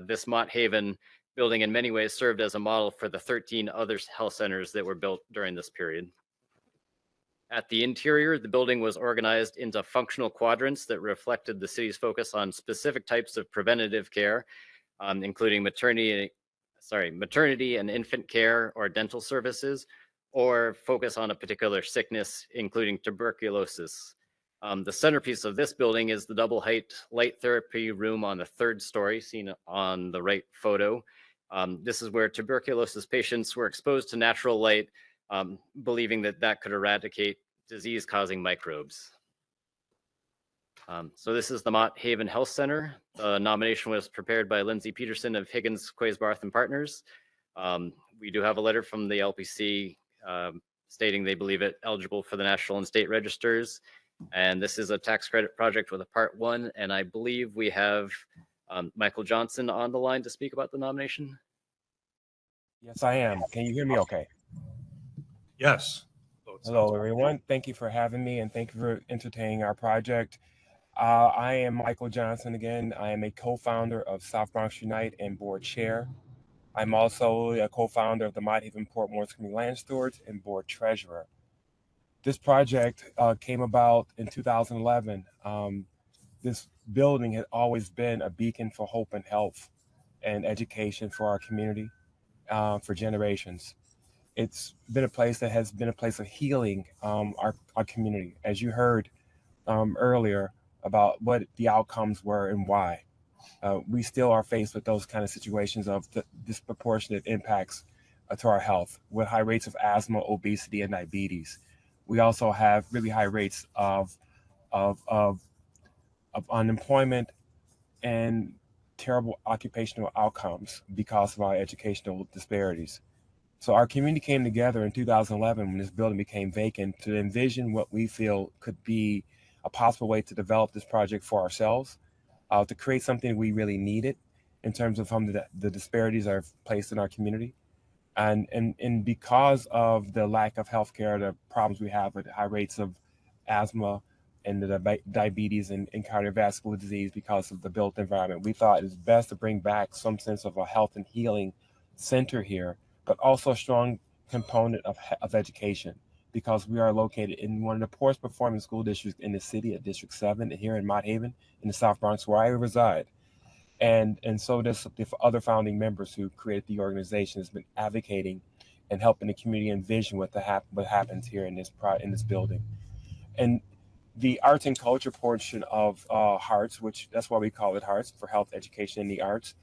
V: this Mott Haven building in many ways served as a model for the 13 other health centers that were built during this period. At the interior, the building was organized into functional quadrants that reflected the city's focus on specific types of preventative care, including maternity and infant care or dental services, or focus on a particular sickness, including tuberculosis. The centerpiece of this building is the double height light therapy room on the 3rd story, seen on the right photo. This is where tuberculosis patients were exposed to natural light, believing that that could eradicate disease-causing microbes. So this is the Mott Haven Health Center. The nomination was prepared by Lindsay Peterson of Higgins, Quaysbarth and Partners. We do have a letter from the LPC stating they believe it eligible for the national and state registers. And this is a tax credit project with a part 1. And I believe we have Michael Johnson on the line to speak about the nomination.
L: Yes, I am. Can you hear me okay?
K: Yes.
L: Hello, everyone. Thank you for having me, and thank you for entertaining our project. I am Michael Johnson again. I am a co-founder of South Bronx Unite and board chair. I'm also a co-founder of the Mott Haven Port Morris Community Land Stewards and board treasurer. This project came about in 2011. This building had always been a beacon for hope and health and education for our community for generations. It's been a place that has been a place of healing our community. As you heard earlier about what the outcomes were and why. We still are faced with those kind of situations of the disproportionate impacts to our health with high rates of asthma, obesity, and diabetes. We also have really high rates of unemployment and terrible occupational outcomes because of our educational disparities. So our community came together in 2011 when this building became vacant to envision what we feel could be a possible way to develop this project for ourselves, to create something we really needed in terms of how the disparities are placed in our community. And because of the lack of healthcare, the problems we have with high rates of asthma and the diabetes and cardiovascular disease because of the built environment, we thought it's best to bring back some sense of a health and healing center here, but also a strong component of education, because we are located in one of the poorest performing school districts in the city at District 7 here in Mott Haven in the South Bronx, where I reside. And so does the other founding members who created the organization has been advocating and helping the community envision what happens here in this building. And the arts and culture portion of HEARTS, which that's why we call it HEARTS, for health, education, and the arts,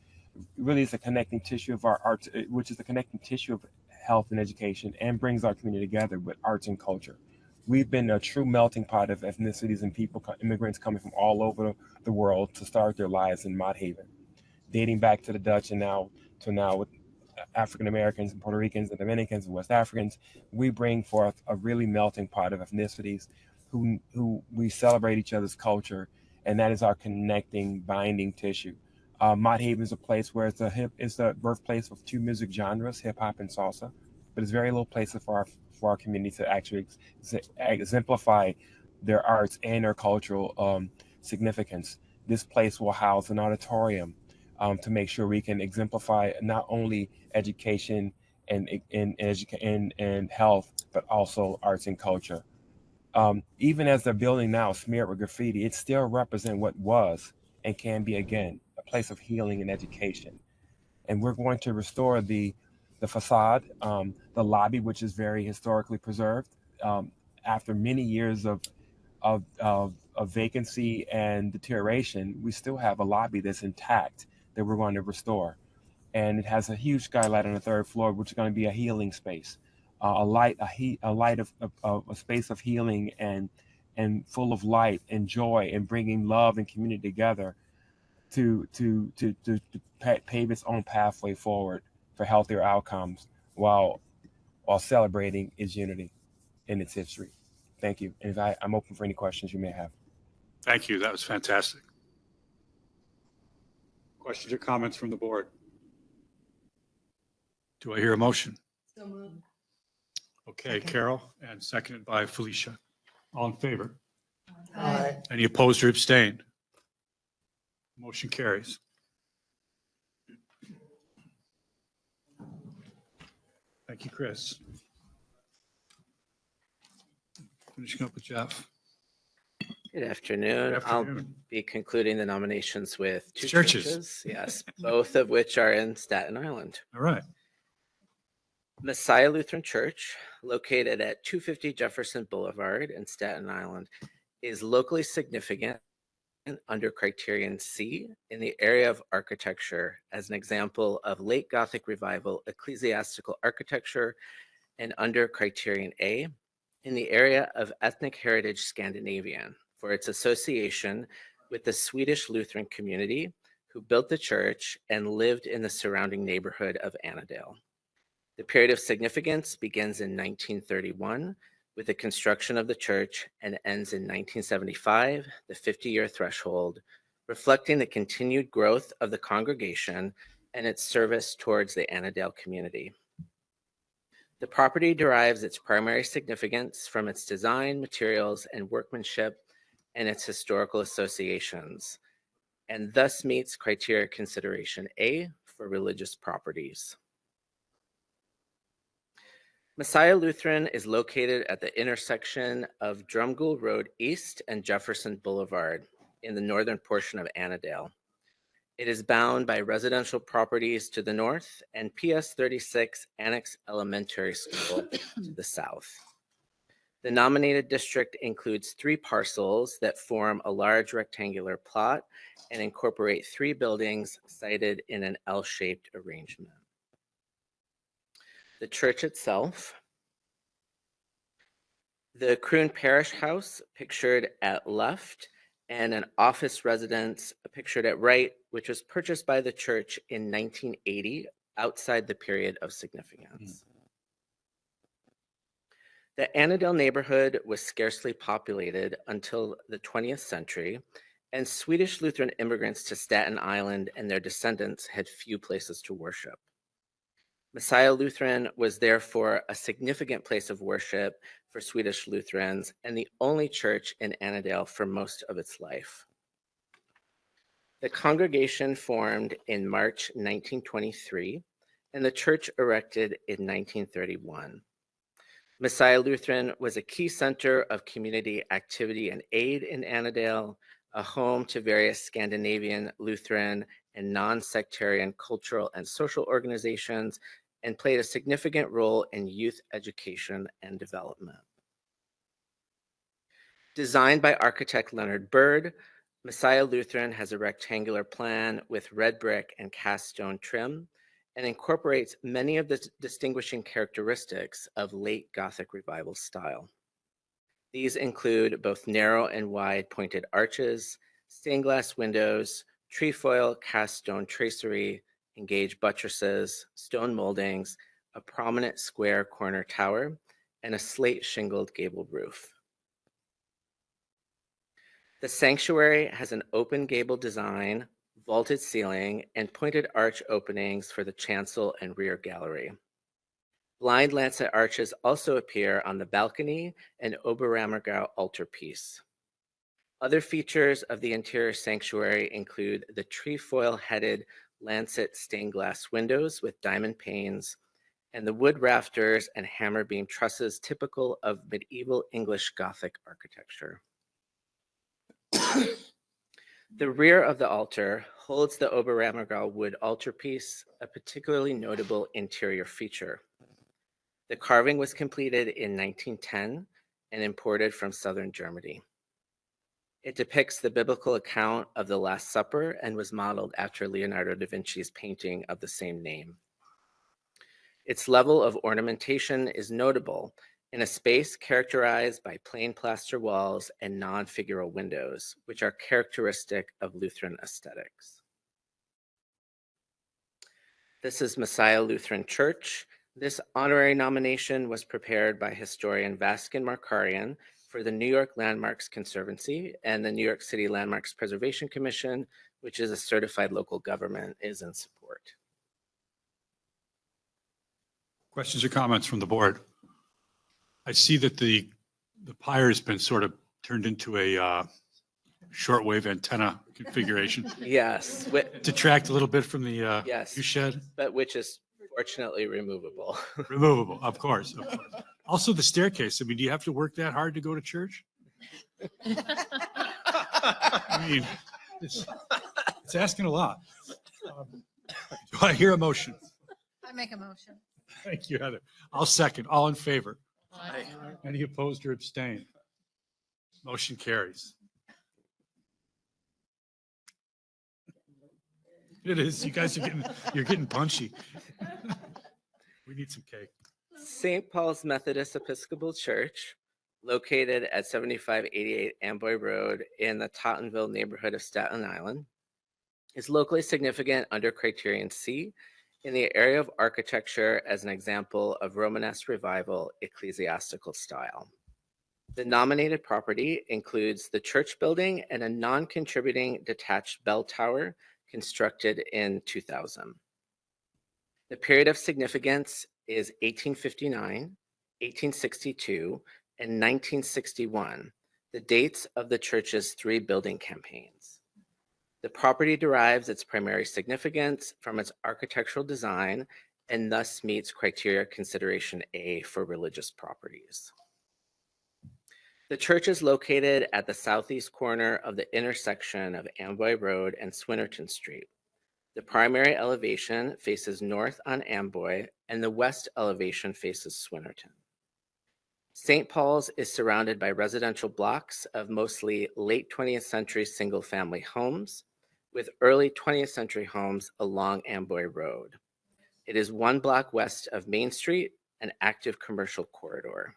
L: really is a connecting tissue of our arts, which is the connecting tissue of health and education, and brings our community together with arts and culture. We've been a true melting pot of ethnicities and people, immigrants coming from all over the world to start their lives in Mott Haven, dating back to the Dutch and now with African Americans and Puerto Ricans and Dominicans and West Africans. We bring forth a really melting pot of ethnicities who we celebrate each other's culture, and that is our connecting, binding tissue. Mott Haven is a place where it's the birthplace of two music genres, hip hop and salsa, but it's very little places for our community to actually exemplify their arts and their cultural significance. This place will house an auditorium to make sure we can exemplify not only education and health, but also arts and culture. Even as they're building now, smeared with graffiti, it still represents what was and can be again a place of healing and education. And we're going to restore the facade, the lobby, which is very historically preserved. After many years of vacancy and deterioration, we still have a lobby that's intact that we're going to restore. And it has a huge skylight on the third floor, which is going to be a healing space, a space of healing and full of light and joy and bringing love and community together to pave its own pathway forward for healthier outcomes while celebrating its unity and its history. Thank you. And I'm open for any questions you may have.
K: Thank you. That was fantastic. Questions or comments from the board? Do I hear a motion?
N: So moved.
K: Okay,
F: Second.
K: Carol, and seconded by Felicia. All in favor?
N: Aye.
K: Any opposed or abstained? Motion carries. Thank you, Chris. Finishing up with Jeff.
T: Good afternoon.
K: Good afternoon.
T: I'll be concluding the nominations with two
K: Churches.
T: churches. Yes, both of which are in Staten Island.
K: All right.
T: Messiah Lutheran Church, located at 250 Jefferson Boulevard in Staten Island, is locally significant under Criterion C in the area of architecture as an example of late Gothic revival ecclesiastical architecture, and under Criterion A in the area of ethnic heritage Scandinavian for its association with the Swedish Lutheran community who built the church and lived in the surrounding neighborhood of Annandale. The period of significance begins in 1931 with the construction of the church and ends in 1975, the 50-year threshold, reflecting the continued growth of the congregation and its service towards the Annandale community. The property derives its primary significance from its design, materials, and workmanship and its historical associations, and thus meets criteria consideration A for religious properties. Messiah Lutheran is located at the intersection of Drumgoole Road East and Jefferson Boulevard in the northern portion of Annandale. It is bound by residential properties to the north and PS 36 Annex Elementary School to the south. The nominated district includes 3 parcels that form a large rectangular plot and incorporate 3 buildings sited in an L-shaped arrangement. The church itself, the Croon Parish House pictured at left, and an office residence pictured at right, which was purchased by the church in 1980 outside the period of significance. The Annandale neighborhood was scarcely populated until the 20th century, and Swedish Lutheran immigrants to Staten Island and their descendants had few places to worship. Messiah Lutheran was therefore a significant place of worship for Swedish Lutherans and the only church in Annandale for most of its life. The congregation formed in March 1923 and the church erected in 1931. Messiah Lutheran was a key center of community activity and aid in Annandale, a home to various Scandinavian, Lutheran, and non-sectarian cultural and social organizations, and played a significant role in youth education and development. Designed by architect Leonard Bird, Messiah Lutheran has a rectangular plan with red brick and cast stone trim and incorporates many of the distinguishing characteristics of late Gothic revival style. These include both narrow and wide pointed arches, stained glass windows, trefoil cast stone tracery, engaged buttresses, stone moldings, a prominent square corner tower, and a slate shingled gable roof. The sanctuary has an open gable design vaulted ceiling, and pointed arch openings for the chancel and rear gallery. Blind lancet arches also appear on the balcony and Oberrammergau altarpiece. Other features of the interior sanctuary include the trefoil-headed lancet stained glass windows with diamond panes, and the wood rafters and hammer beam trusses typical of medieval English Gothic architecture. The rear of the altar holds the Oberrammergau wood altarpiece, a particularly notable interior feature. The carving was completed in 1910 and imported from southern Germany. It depicts the biblical account of the Last Supper and was modeled after Leonardo da Vinci's painting of the same name. Its level of ornamentation is notable in a space characterized by plain plaster walls and non-figural windows, which are characteristic of Lutheran aesthetics. This is Messiah Lutheran Church. This honorary nomination was prepared by historian Vaskin Markarian for the New York Landmarks Conservancy, and the New York City Landmarks Preservation Commission, which is a certified local government, is in support.
K: Questions or comments from the board? I see that the pyre has been sort of turned into a shortwave antenna configuration.
T: Yes.
K: Detract a little bit from the
T: Yes,
K: view shed.
T: but which is fortunately removable.
K: Removable, of course, of course. Also the staircase. I mean, do you have to work that hard to go to church? I mean, it's asking a lot. Do I hear a motion?
F: I make a motion.
K: Thank you, Heather. I'll second. All in favor?
F: Aye.
K: Any opposed or abstained? Motion carries. It is. You guys are you're getting punchy. We need some cake.
T: St. Paul's Methodist Episcopal Church, located at 7588 Amboy Road in the Tottenville neighborhood of Staten Island, is locally significant under Criterion C in the area of architecture as an example of Romanesque Revival ecclesiastical style. The nominated property includes the church building and a non-contributing detached bell tower constructed in 2000. The period of significance is 1859, 1862, and 1961, the dates of the church's 3 building campaigns. The property derives its primary significance from its architectural design and thus meets criteria consideration A for religious properties. The church is located at the southeast corner of the intersection of Amboy Road and Swinnerton Street. The primary elevation faces north on Amboy, and the west elevation faces Swinnerton. St. Paul's is surrounded by residential blocks of mostly late 20th century single-family homes, with early 20th century homes along Amboy Road. It is 1 block west of Main Street, an active commercial corridor.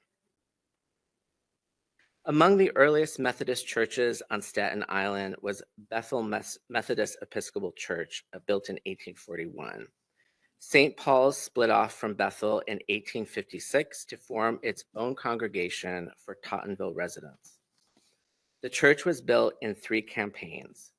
T: Among the earliest Methodist churches on Staten Island was Bethel Methodist Episcopal Church, built in 1841. St. Paul's split off from Bethel in 1856 to form its own congregation for Tottenville residents. The church was built in 3 campaigns.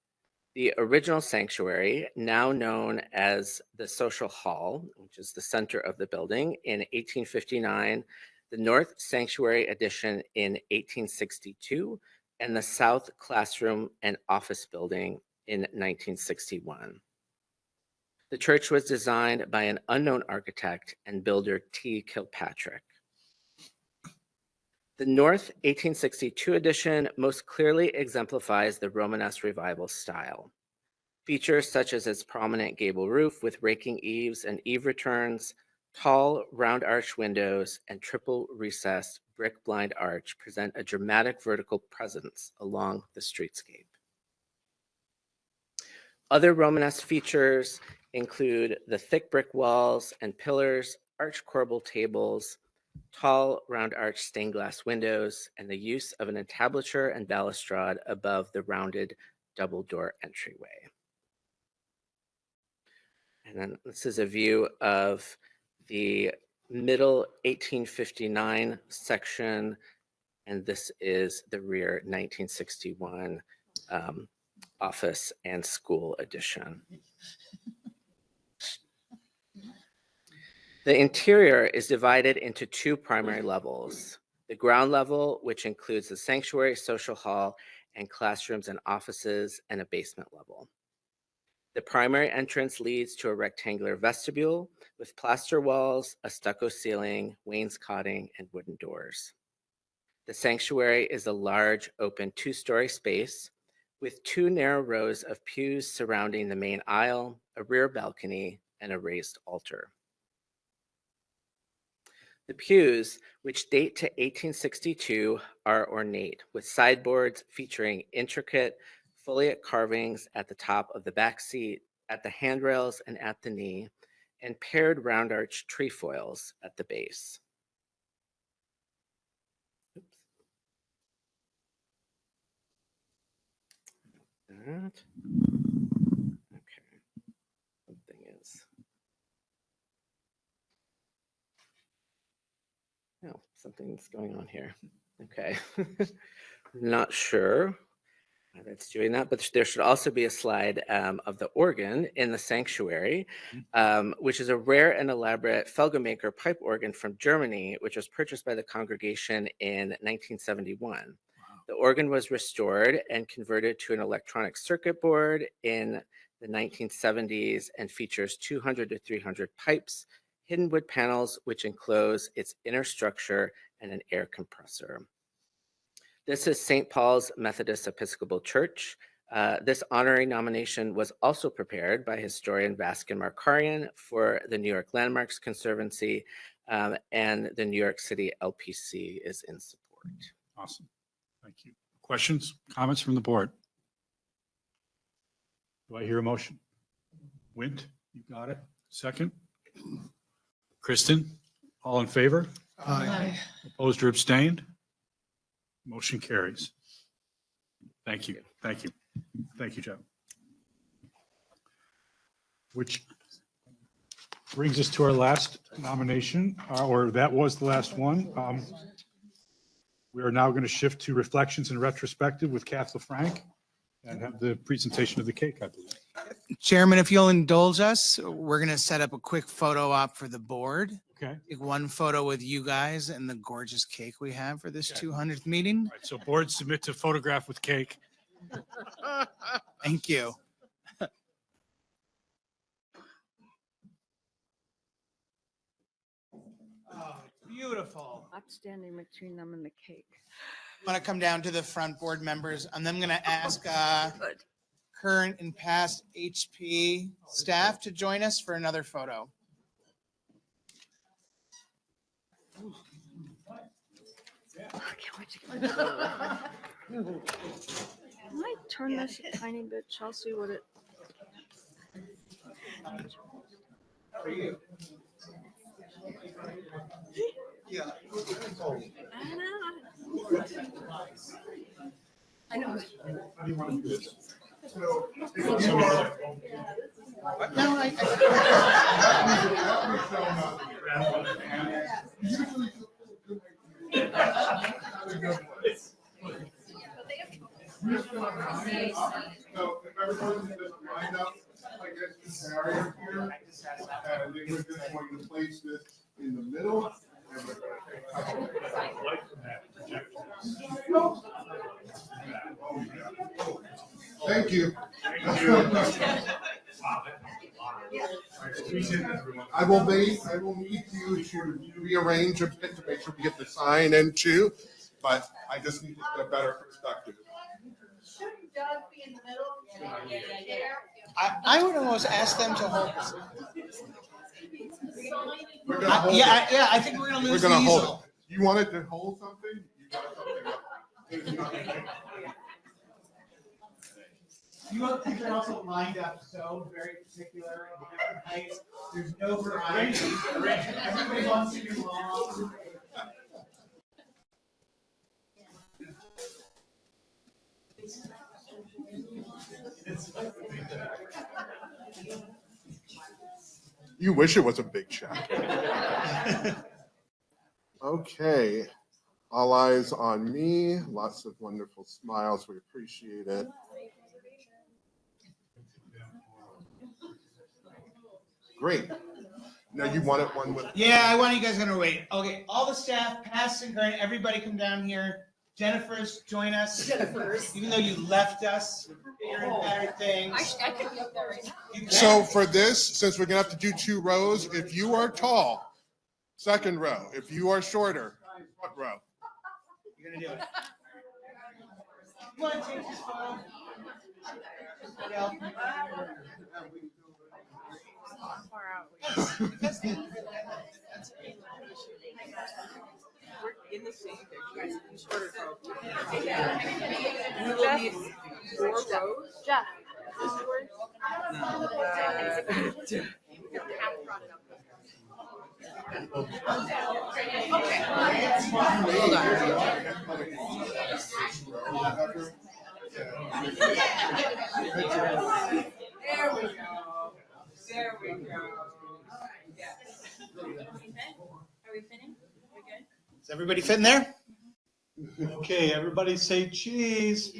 T: The original sanctuary, now known as the Social Hall, which is the center of the building, in 1859, the North Sanctuary Addition in 1862, and the South Classroom and Office Building in 1961. The church was designed by an unknown architect and builder T. Kilpatrick. The North 1862 edition most clearly exemplifies the Romanesque Revival style. Features such as its prominent gable roof with raking eaves and eave returns, tall round arch windows, and triple recessed brick blind arch present a dramatic vertical presence along the streetscape. Other Romanesque features include the thick brick walls and pillars, arch corbel tables, tall round arch stained glass windows, and the use of an entablature and balustrade above the rounded double door entryway. And then this is a view of the middle 1859 section, and this is the rear 1961 office, and school addition. The interior is divided into two primary levels. The ground level, which includes the sanctuary, social hall, and classrooms and offices, and a basement level. The primary entrance leads to a rectangular vestibule with plaster walls, a stucco ceiling, wainscoting, and wooden doors. The sanctuary is a large, open two-story space with two narrow rows of pews surrounding the main aisle, a rear balcony, and a raised altar. The pews, which date to 1862, are ornate with sideboards featuring intricate foliate carvings at the top of the back seat, at the handrails, and at the knee, and paired round arch trefoils at the base. That. Okay. Something is. No, something's going on here. Okay. Not sure why that's doing that, but there should also be a slide of the organ in the sanctuary, which is a rare and elaborate Felgemaker pipe organ from Germany, which was purchased by the congregation in 1971. The organ was restored and converted to an electronic circuit board in the 1970s and features 200 to 300 pipes, hidden wood panels, which enclose its inner structure, and an air compressor. This is St. Paul's Methodist Episcopal Church. This honorary nomination was also prepared by historian Vaskin Markarian for the New York Landmarks Conservancy, and the New York City LPC is in support.
K: Awesome. Thank you. Questions, comments from the board? Do I hear a motion? Wint, you got it. Second? Kristen, all in favor?
S: Aye.
K: Opposed or abstained? Motion carries. Thank you. Thank you. Thank you, Jeff. Which brings us to our last nomination, or that was the last one. We are now going to shift to reflections and retrospective with Kath LaFranc and have the presentation of the cake, I believe.
P: Chairman, if you'll indulge us, we're going to set up a quick photo op for the board.
K: Okay.
P: Take one photo with you guys and the gorgeous cake we have for this 200th meeting.
K: All right, so board submit to photograph with cake.
P: Thank you. Oh, it's beautiful.
U: Not standing between them and the cake.
P: Want to come down to the front, board members, and then I'm going to ask current and past HP staff to join us for another photo.
U: I can't wait to get my photo. Can I turn this a tiny bit, Chelsea? Would it?
P: For you. Yeah.
U: I know.
K: How do you want to do this?
P: No,
W: So if everyone can just line up, I guess this area here, and then we're just going to place this in the middle. Thank you. I will need you to rearrange a bit to make sure we get the sign in too, but I just need to get a better perspective.
U: Shouldn't Doug be in the middle?
P: I would almost ask them to hold.
W: We're gonna hold
P: yeah, I think we're gonna lose
W: We're gonna
P: the
W: hold
P: easel.
W: it. You wanted to hold something? You got something.
P: You are also lined up so very particular in different heights. There's no variety. Everybody wants to be long.
W: You wish it was a big check. Okay, all eyes on me. Lots of wonderful smiles. We appreciate it. Great. Now you wanted one with.
P: Yeah, I want you guys gonna wait. Okay, all the staff, past and current, everybody come down here. Jennifer's, join us.
U: Jennifer's.
P: Even though you left us, bigger and better things.
U: I could be up there right now.
W: So for this, since we're gonna have to do 2 rows, if you are tall, second row. If you are shorter, front row.
P: You're gonna do it. Come on, take this photo.
U: We're in the same picture. Shorter folks. We will need 4 rows. Jeff. Hold on. There we go. There we go. Yes. Are we fitting? We good?
P: Is everybody fitting there?
K: Okay, everybody say cheese.
U: Got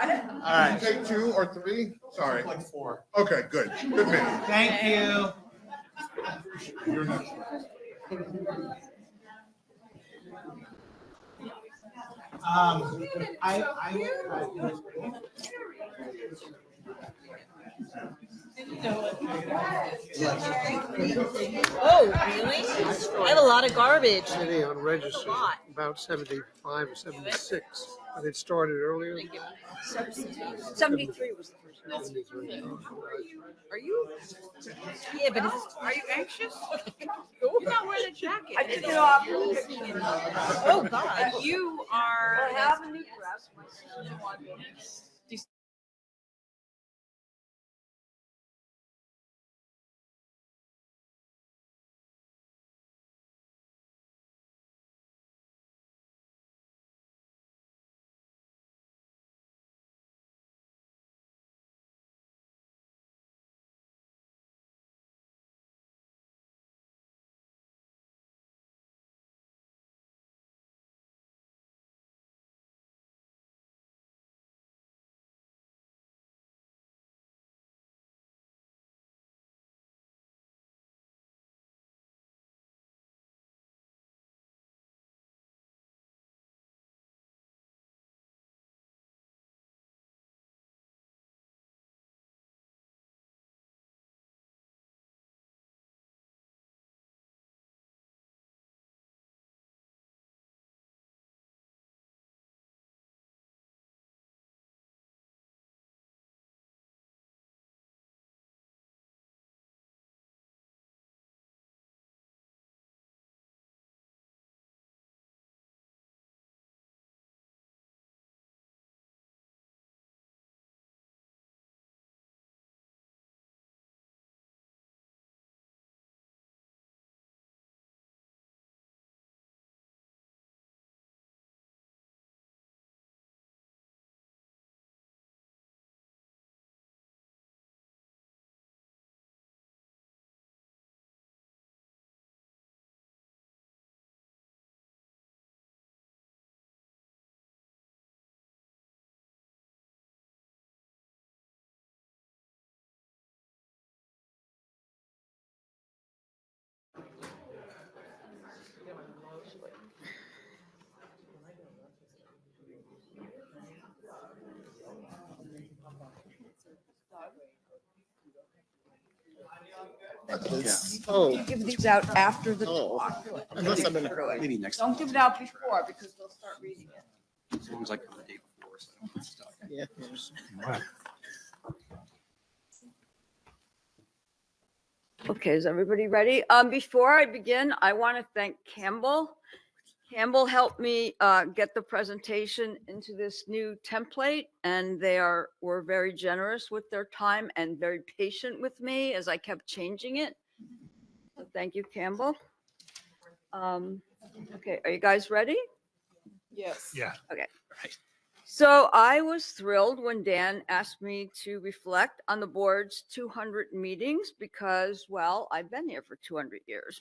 U: it?
P: All right.
W: Take 2 or 3? Sorry.
K: Like 4.
W: Okay, good. Good man.
P: Thank you.
W: You're next.
B: Oh, really? I have a lot of garbage.
H: City on register, about 75 or 76, but it started earlier.
U: 73 was the first one.
H: 73.
U: Are you?
B: Yeah, but it's,
U: Are you anxious? You're not wearing a jacket. I took it off.
B: oh God.
U: You are. I have a new dress. My sister wanted me.
H: Oh.
U: You give these out after the talk.
H: Unless I'm in
U: Through it.
H: maybe next.
U: Don't give it out before because they'll start reading it.
H: As long as I come the day before, so I don't get stuck. Yeah.
U: Okay, is everybody ready? Before I begin, I want to thank Campbell. Campbell helped me get the presentation into this new template, and were very generous with their time and very patient with me as I kept changing it. So thank you, Campbell. Okay, are you guys ready? Yes.
K: Yeah.
U: Okay. So I was thrilled when Dan asked me to reflect on the board's 200 meetings because, well, I've been here for 200 years.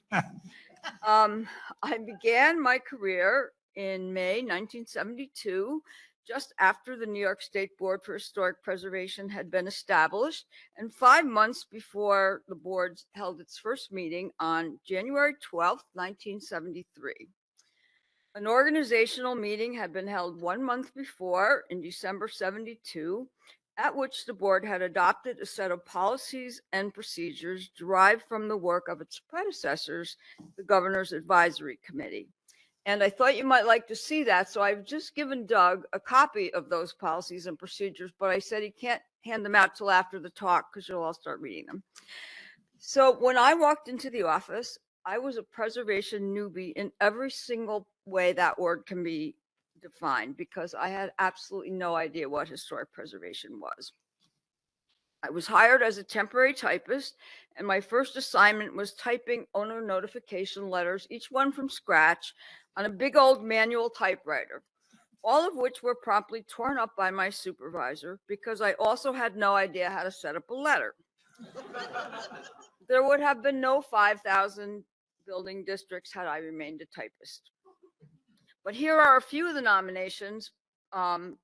U: I began my career in May 1972 just after the New York State Board for Historic Preservation had been established, and 5 months before the board held its first meeting on January 12th, 1973. An organizational meeting had been held 1 month before in December 72, at which the board had adopted a set of policies and procedures derived from the work of its predecessors, the Governor's Advisory Committee. And I thought you might like to see that, so I've just given Doug a copy of those policies and procedures, but I said he can't hand them out till after the talk because you'll all start reading them. So when I walked into the office, I was a preservation newbie in every single way that word can be defined, because I had absolutely no idea what historic preservation was. I was hired as a temporary typist, and my first assignment was typing owner notification letters, each one from scratch, on a big old manual typewriter, all of which were promptly torn up by my supervisor because I also had no idea how to set up a letter. There would have been no 5,000 building districts had I remained a typist. But here are a few of the nominations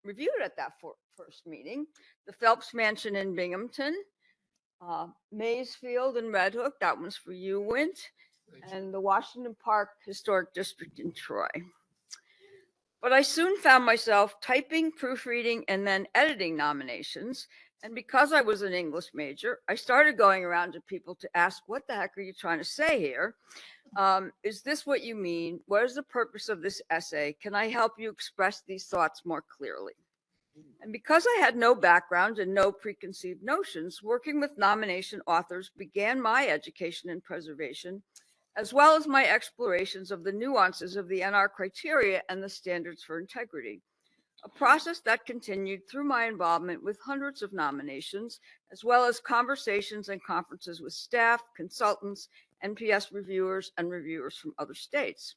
U: reviewed at that first meeting. The Phelps Mansion in Binghamton, Maysfield and Red Hook, that one's for you, Wint, and the Washington Park Historic District in Troy. But I soon found myself typing, proofreading, and then editing nominations. And because I was an English major, I started going around to people to ask, what the heck are you trying to say here? Is this what you mean? What is the purpose of this essay? Can I help you express these thoughts more clearly? And because I had no background and no preconceived notions, working with nomination authors began my education in preservation, as well as my explorations of the nuances of the NR criteria and the standards for integrity, a process that continued through my involvement with hundreds of nominations, as well as conversations and conferences with staff, consultants, NPS reviewers, and reviewers from other states.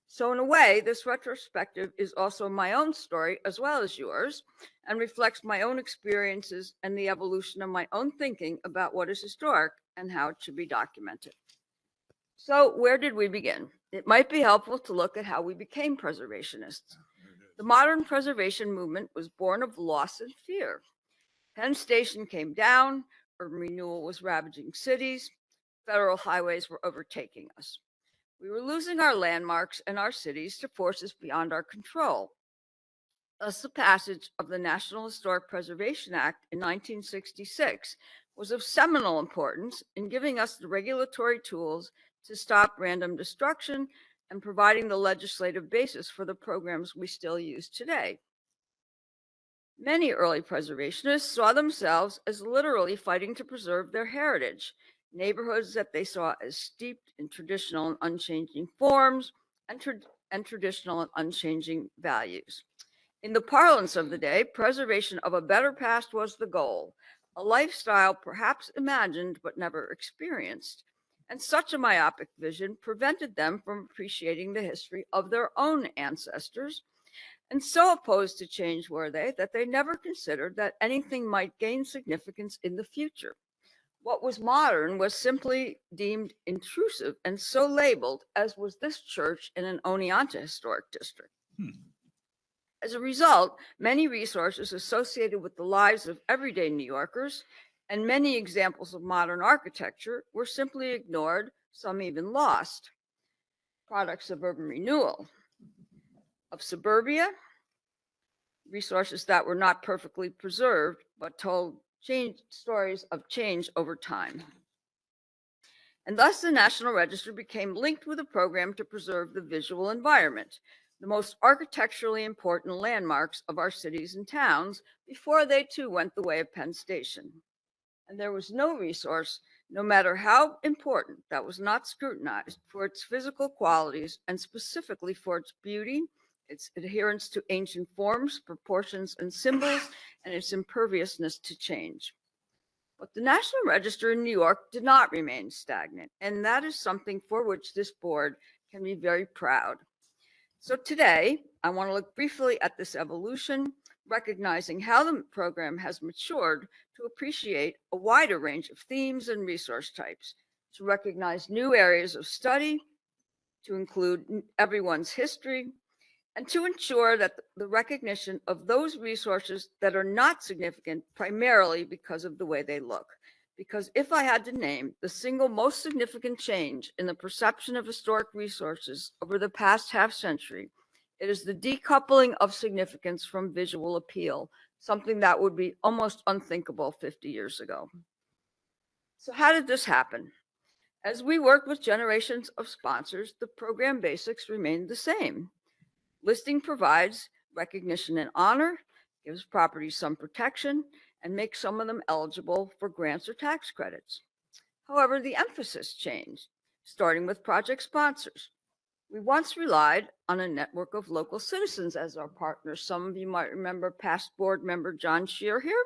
U: So in a way, this retrospective is also my own story as well as yours, and reflects my own experiences and the evolution of my own thinking about what is historic and how it should be documented. So where did we begin? It might be helpful to look at how we became preservationists. The modern preservation movement was born of loss and fear. Penn Station came down, urban renewal was ravaging cities, federal highways were overtaking us. We were losing our landmarks and our cities to forces beyond our control. Thus, the passage of the National Historic Preservation Act in 1966 was of seminal importance in giving us the regulatory tools to stop random destruction and providing the legislative basis for the programs we still use today. Many early preservationists saw themselves as literally fighting to preserve their heritage, neighborhoods that they saw as steeped in traditional and unchanging forms and traditional and unchanging values. In the parlance of the day, preservation of a better past was the goal, a lifestyle perhaps imagined but never experienced. And such a myopic vision prevented them from appreciating the history of their own ancestors. And so opposed to change were they that they never considered that anything might gain significance in the future. What was modern was simply deemed intrusive and so labeled, as was this church in an Oneonta historic district. As a result, many resources associated with the lives of everyday New Yorkers and many examples of modern architecture were simply ignored, some even lost. Products of urban renewal, of suburbia, resources that were not perfectly preserved, but told stories of change over time. And thus the National Register became linked with a program to preserve the visual environment, the most architecturally important landmarks of our cities and towns, before they too went the way of Penn Station. And there was no resource, no matter how important, that was not scrutinized for its physical qualities and specifically for its beauty, its adherence to ancient forms, proportions, and symbols, and its imperviousness to change. But the National Register in New York did not remain stagnant, and that is something for which this board can be very proud. So today, I want to look briefly at this evolution, recognizing how the program has matured to appreciate a wider range of themes and resource types, to recognize new areas of study, to include everyone's history, and to ensure that the recognition of those resources that are not significant primarily because of the way they look. Because if I had to name the single most significant change in the perception of historic resources over the past half century, it is the decoupling of significance from visual appeal, something that would be almost unthinkable 50 years ago. So how did this happen? As we worked with generations of sponsors, the program basics remained the same. Listing provides recognition and honor, gives properties some protection, and makes some of them eligible for grants or tax credits. However, the emphasis changed, starting with project sponsors. We once relied on a network of local citizens as our partners. Some of you might remember past board member John Shear here.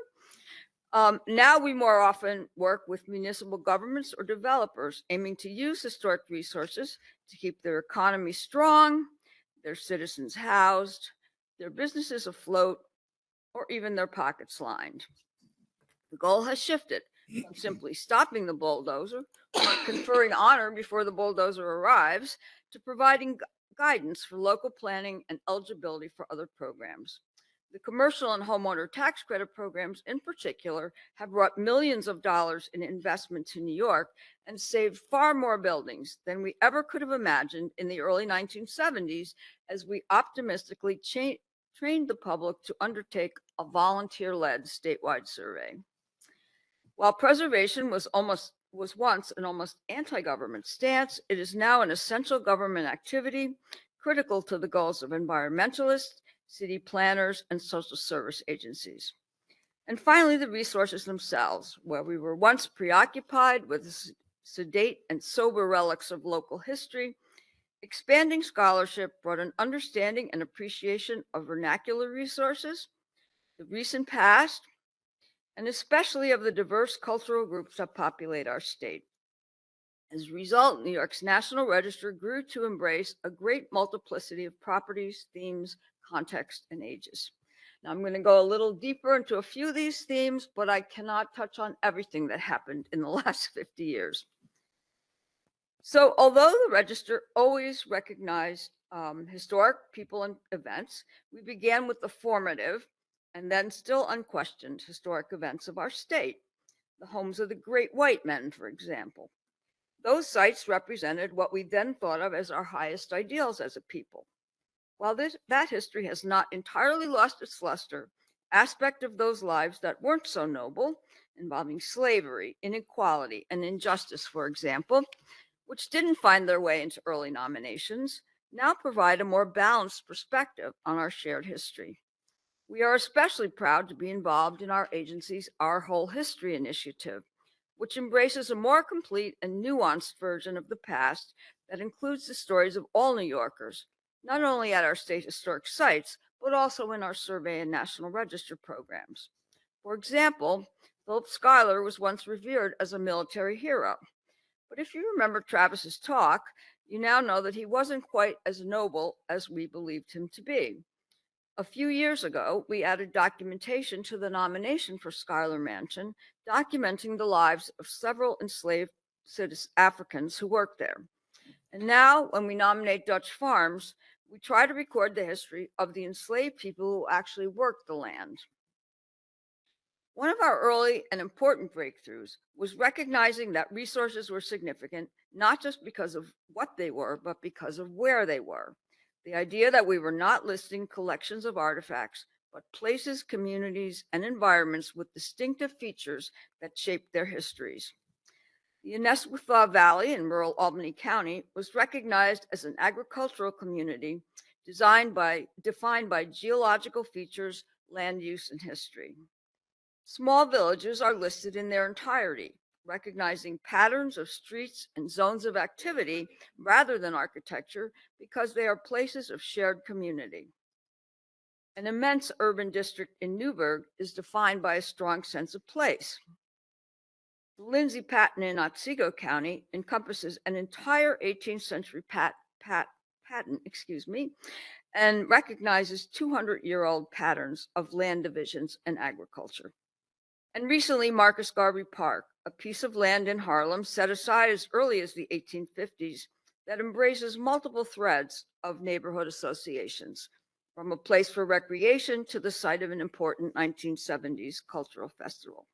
U: Now we more often work with municipal governments or developers aiming to use historic resources to keep their economy strong, their citizens housed, their businesses afloat, or even their pockets lined. The goal has shifted from simply stopping the bulldozer or conferring honor before the bulldozer arrives to providing guidance for local planning and eligibility for other programs. The commercial and homeowner tax credit programs in particular have brought millions of dollars in investment to New York and saved far more buildings than we ever could have imagined in the early 1970s as we optimistically trained the public to undertake a volunteer-led statewide survey. While preservation was once an almost anti-government stance, it is now an essential government activity critical to the goals of environmentalists, city planners, and social service agencies. And finally, the resources themselves, where we were once preoccupied with the sedate and sober relics of local history, expanding scholarship brought an understanding and appreciation of vernacular resources, the recent past, and especially of the diverse cultural groups that populate our state. As a result, New York's National Register grew to embrace a great multiplicity of properties, themes, context, and ages. Now I'm going to go a little deeper into a few of these themes, but I cannot touch on everything that happened in the last 50 years. So although the Register always recognized historic people and events, we began with the formative and then still unquestioned historic events of our state, the homes of the great white men, for example. Those sites represented what we then thought of as our highest ideals as a people. While that history has not entirely lost its luster, aspects of those lives that weren't so noble, involving slavery, inequality, and injustice, for example, which didn't find their way into early nominations, now provide a more balanced perspective on our shared history. We are especially proud to be involved in our agency's Our Whole History initiative, which embraces a more complete and nuanced version of the past that includes the stories of all New Yorkers, not only at our state historic sites, but also in our survey and National Register programs. For example, Philip Schuyler was once revered as a military hero. But if you remember Travis's talk, you now know that he wasn't quite as noble as we believed him to be. A few years ago, we added documentation to the nomination for Schuyler Mansion, documenting the lives of several enslaved Africans who worked there. And now, when we nominate Dutch farms, we try to record the history of the enslaved people who actually worked the land. One of our early and important breakthroughs was recognizing that resources were significant, not just because of what they were, but because of where they were. The idea that we were not listing collections of artifacts, but places, communities, and environments with distinctive features that shaped their histories. The Ineswitha Valley in rural Albany County was recognized as an agricultural community defined by geological features, land use, and history. Small villages are listed in their entirety, recognizing patterns of streets and zones of activity rather than architecture because they are places of shared community. An immense urban district in Newburgh is defined by a strong sense of place. The Lindsay Patent in Otsego County encompasses an entire 18th century patent, and recognizes 200-year-old patterns of land divisions and agriculture. And recently, Marcus Garvey Park, a piece of land in Harlem set aside as early as the 1850s that embraces multiple threads of neighborhood associations, from a place for recreation to the site of an important 1970s cultural festival.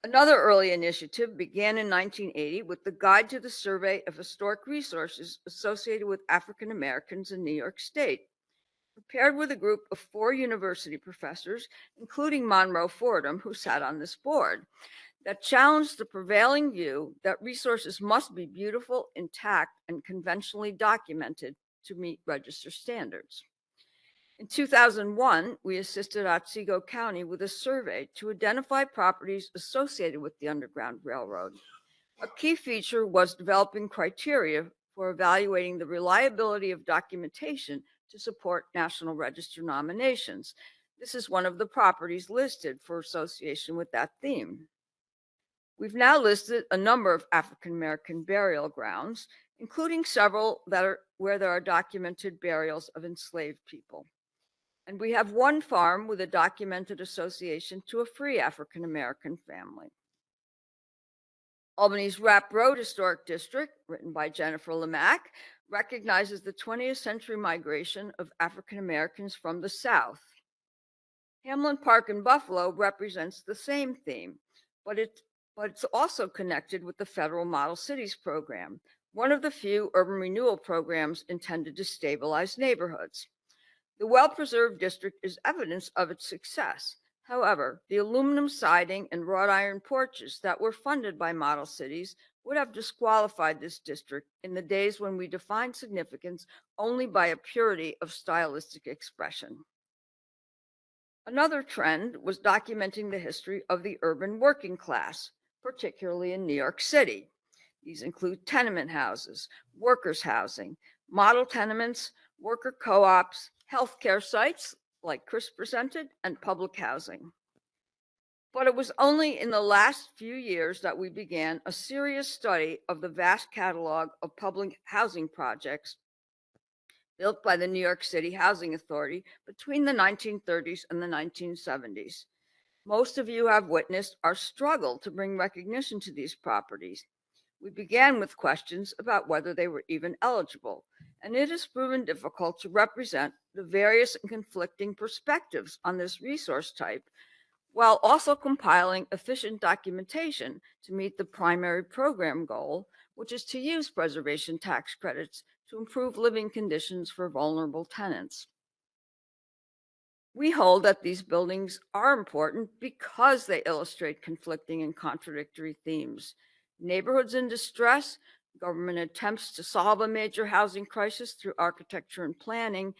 U: Another early initiative began in 1980 with the Guide to the Survey of Historic Resources associated with African Americans in New York State, prepared with a group of 4 university professors, including Monroe Fordham, who sat on this board, that challenged the prevailing view that resources must be beautiful, intact, and conventionally documented to meet register standards. In 2001, we assisted Otsego County with a survey to identify properties associated with the Underground Railroad. A key feature was developing criteria for evaluating the reliability of documentation to support National Register nominations. This is one of the properties listed for association with that theme. We've now listed a number of African American burial grounds, including several where there are documented burials of enslaved people. And we have one farm with a documented association to a free African American family. Albany's Rapp Road Historic District, written by Jennifer Lemack, recognizes the 20th century migration of African Americans from the South. Hamlin Park in Buffalo represents the same theme, but it's also connected with the federal Model Cities program, one of the few urban renewal programs intended to stabilize neighborhoods. The well-preserved district is evidence of its success. However, the aluminum siding and wrought iron porches that were funded by Model Cities would have disqualified this district in the days when we defined significance only by a purity of stylistic expression. Another trend was documenting the history of the urban working class, particularly in New York City. These include tenement houses, workers' housing, model tenements, worker co-ops, healthcare sites like Chris presented, and public housing. But it was only in the last few years that we began a serious study of the vast catalog of public housing projects built by the New York City Housing Authority between the 1930s and the 1970s. Most of you have witnessed our struggle to bring recognition to these properties. We began with questions about whether they were even eligible, and it has proven difficult to represent the various and conflicting perspectives on this resource type, while also compiling efficient documentation to meet the primary program goal, which is to use preservation tax credits to improve living conditions for vulnerable tenants. We hold that these buildings are important because they illustrate conflicting and contradictory themes. Neighborhoods in distress, government attempts to solve a major housing crisis through architecture and planning,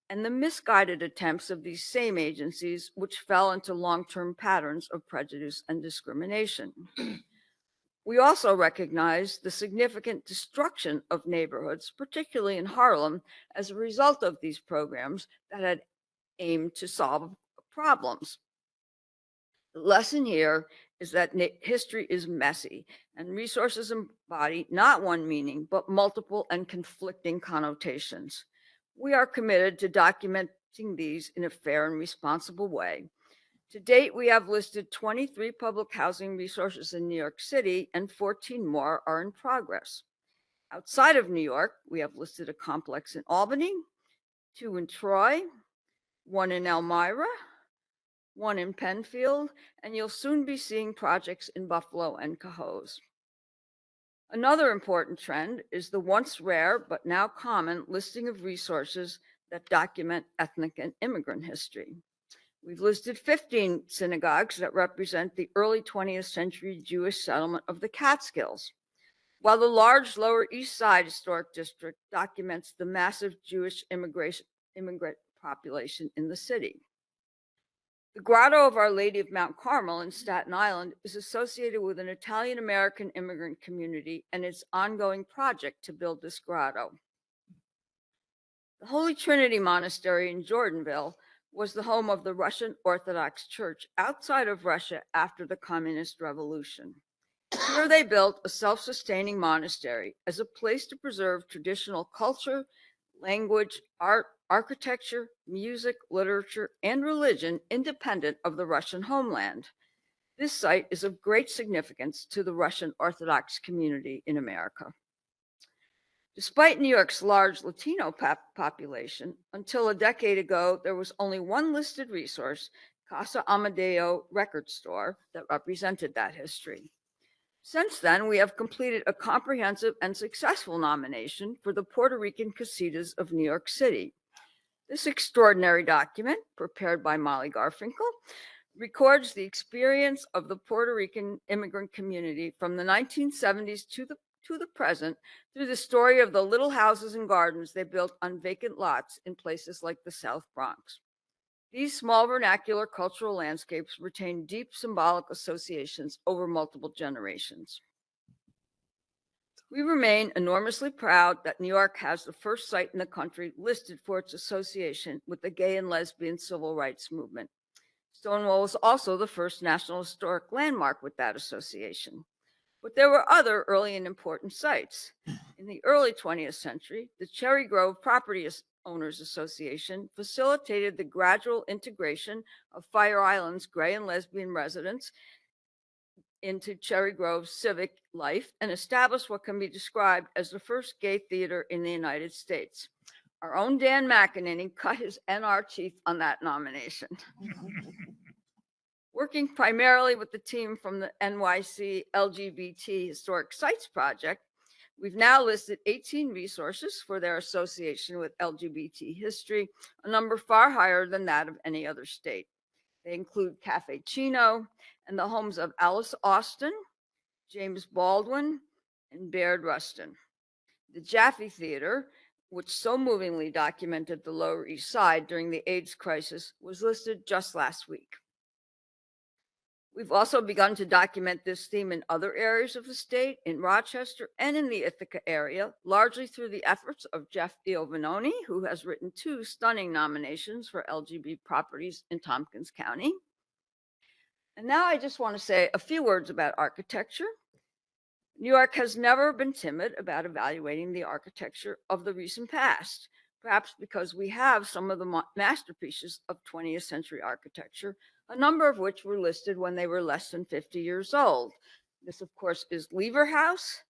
U: and the misguided attempts of these same agencies, which fell into long-term patterns of prejudice and discrimination. We also recognize the significant destruction of neighborhoods, particularly in Harlem, as a result of these programs that had aimed to solve problems. The lesson here is that history is messy and resources embody not one meaning, but multiple and conflicting connotations. We are committed to documenting these in a fair and responsible way. To date, we have listed 23 public housing resources in New York City, and 14 more are in progress. Outside of New York, we have listed a complex in Albany, 2 in Troy, 1 in Elmira, 1 in Penfield, and you'll soon be seeing projects in Buffalo and Cohoes. Another important trend is the once rare but now common listing of resources that document ethnic and immigrant history. We've listed 15 synagogues that represent the early 20th century Jewish settlement of the Catskills, while the large Lower East Side Historic District documents the massive Jewish immigrant population in the city. The Grotto of Our Lady of Mount Carmel in Staten Island is associated with an Italian-American immigrant community and its ongoing project to build this grotto. The Holy Trinity Monastery in Jordanville was the home of the Russian Orthodox Church outside of Russia after the Communist Revolution. Here they built a self-sustaining monastery as a place to preserve traditional culture, language, art, architecture, music, literature, and religion independent of the Russian homeland. This site is of great significance to the Russian Orthodox community in America. Despite New York's large Latino population, until a decade ago, there was only one listed resource, Casa Amadeo Record Store, that represented that history. Since then, we have completed a comprehensive and successful nomination for the Puerto Rican Casitas of New York City. This extraordinary document, prepared by Molly Garfinkel, records the experience of the Puerto Rican immigrant community from the 1970s to the present through the story of the little houses and gardens they built on vacant lots in places like the South Bronx. These small vernacular cultural landscapes retain deep symbolic associations over multiple generations. We remain enormously proud that New York has the first site in the country listed for its association with the gay and lesbian civil rights movement. Stonewall was also the first National Historic Landmark with that association. But there were other early and important sites. In the early 20th century, the Cherry Grove Property Owners Association facilitated the gradual integration of Fire Island's gay and lesbian residents into Cherry Grove's civic life and established what can be described as the first gay theater in the United States. Our own Dan McEnany cut his NR teeth on that nomination. Working primarily with the team from the NYC LGBT Historic Sites Project, we've now listed 18 resources for their association with LGBT history, a number far higher than that of any other state. They include Cafe Chino and the homes of Alice Austin, James Baldwin, and Baird Rustin. The Jaffe Theater, which so movingly documented the Lower East Side during the AIDS crisis, was listed just last week. We've also begun to document this theme in other areas of the state, in Rochester and in the Ithaca area, largely through the efforts of Jeff Giovanoni, who has written 2 stunning nominations for LGBT properties in Tompkins County. And now I just want to say a few words about architecture. New York has never been timid about evaluating the architecture of the recent past, perhaps because we have some of the masterpieces of 20th century architecture, a number of which were listed when they were less than 50 years old. This, of course, is Lever House.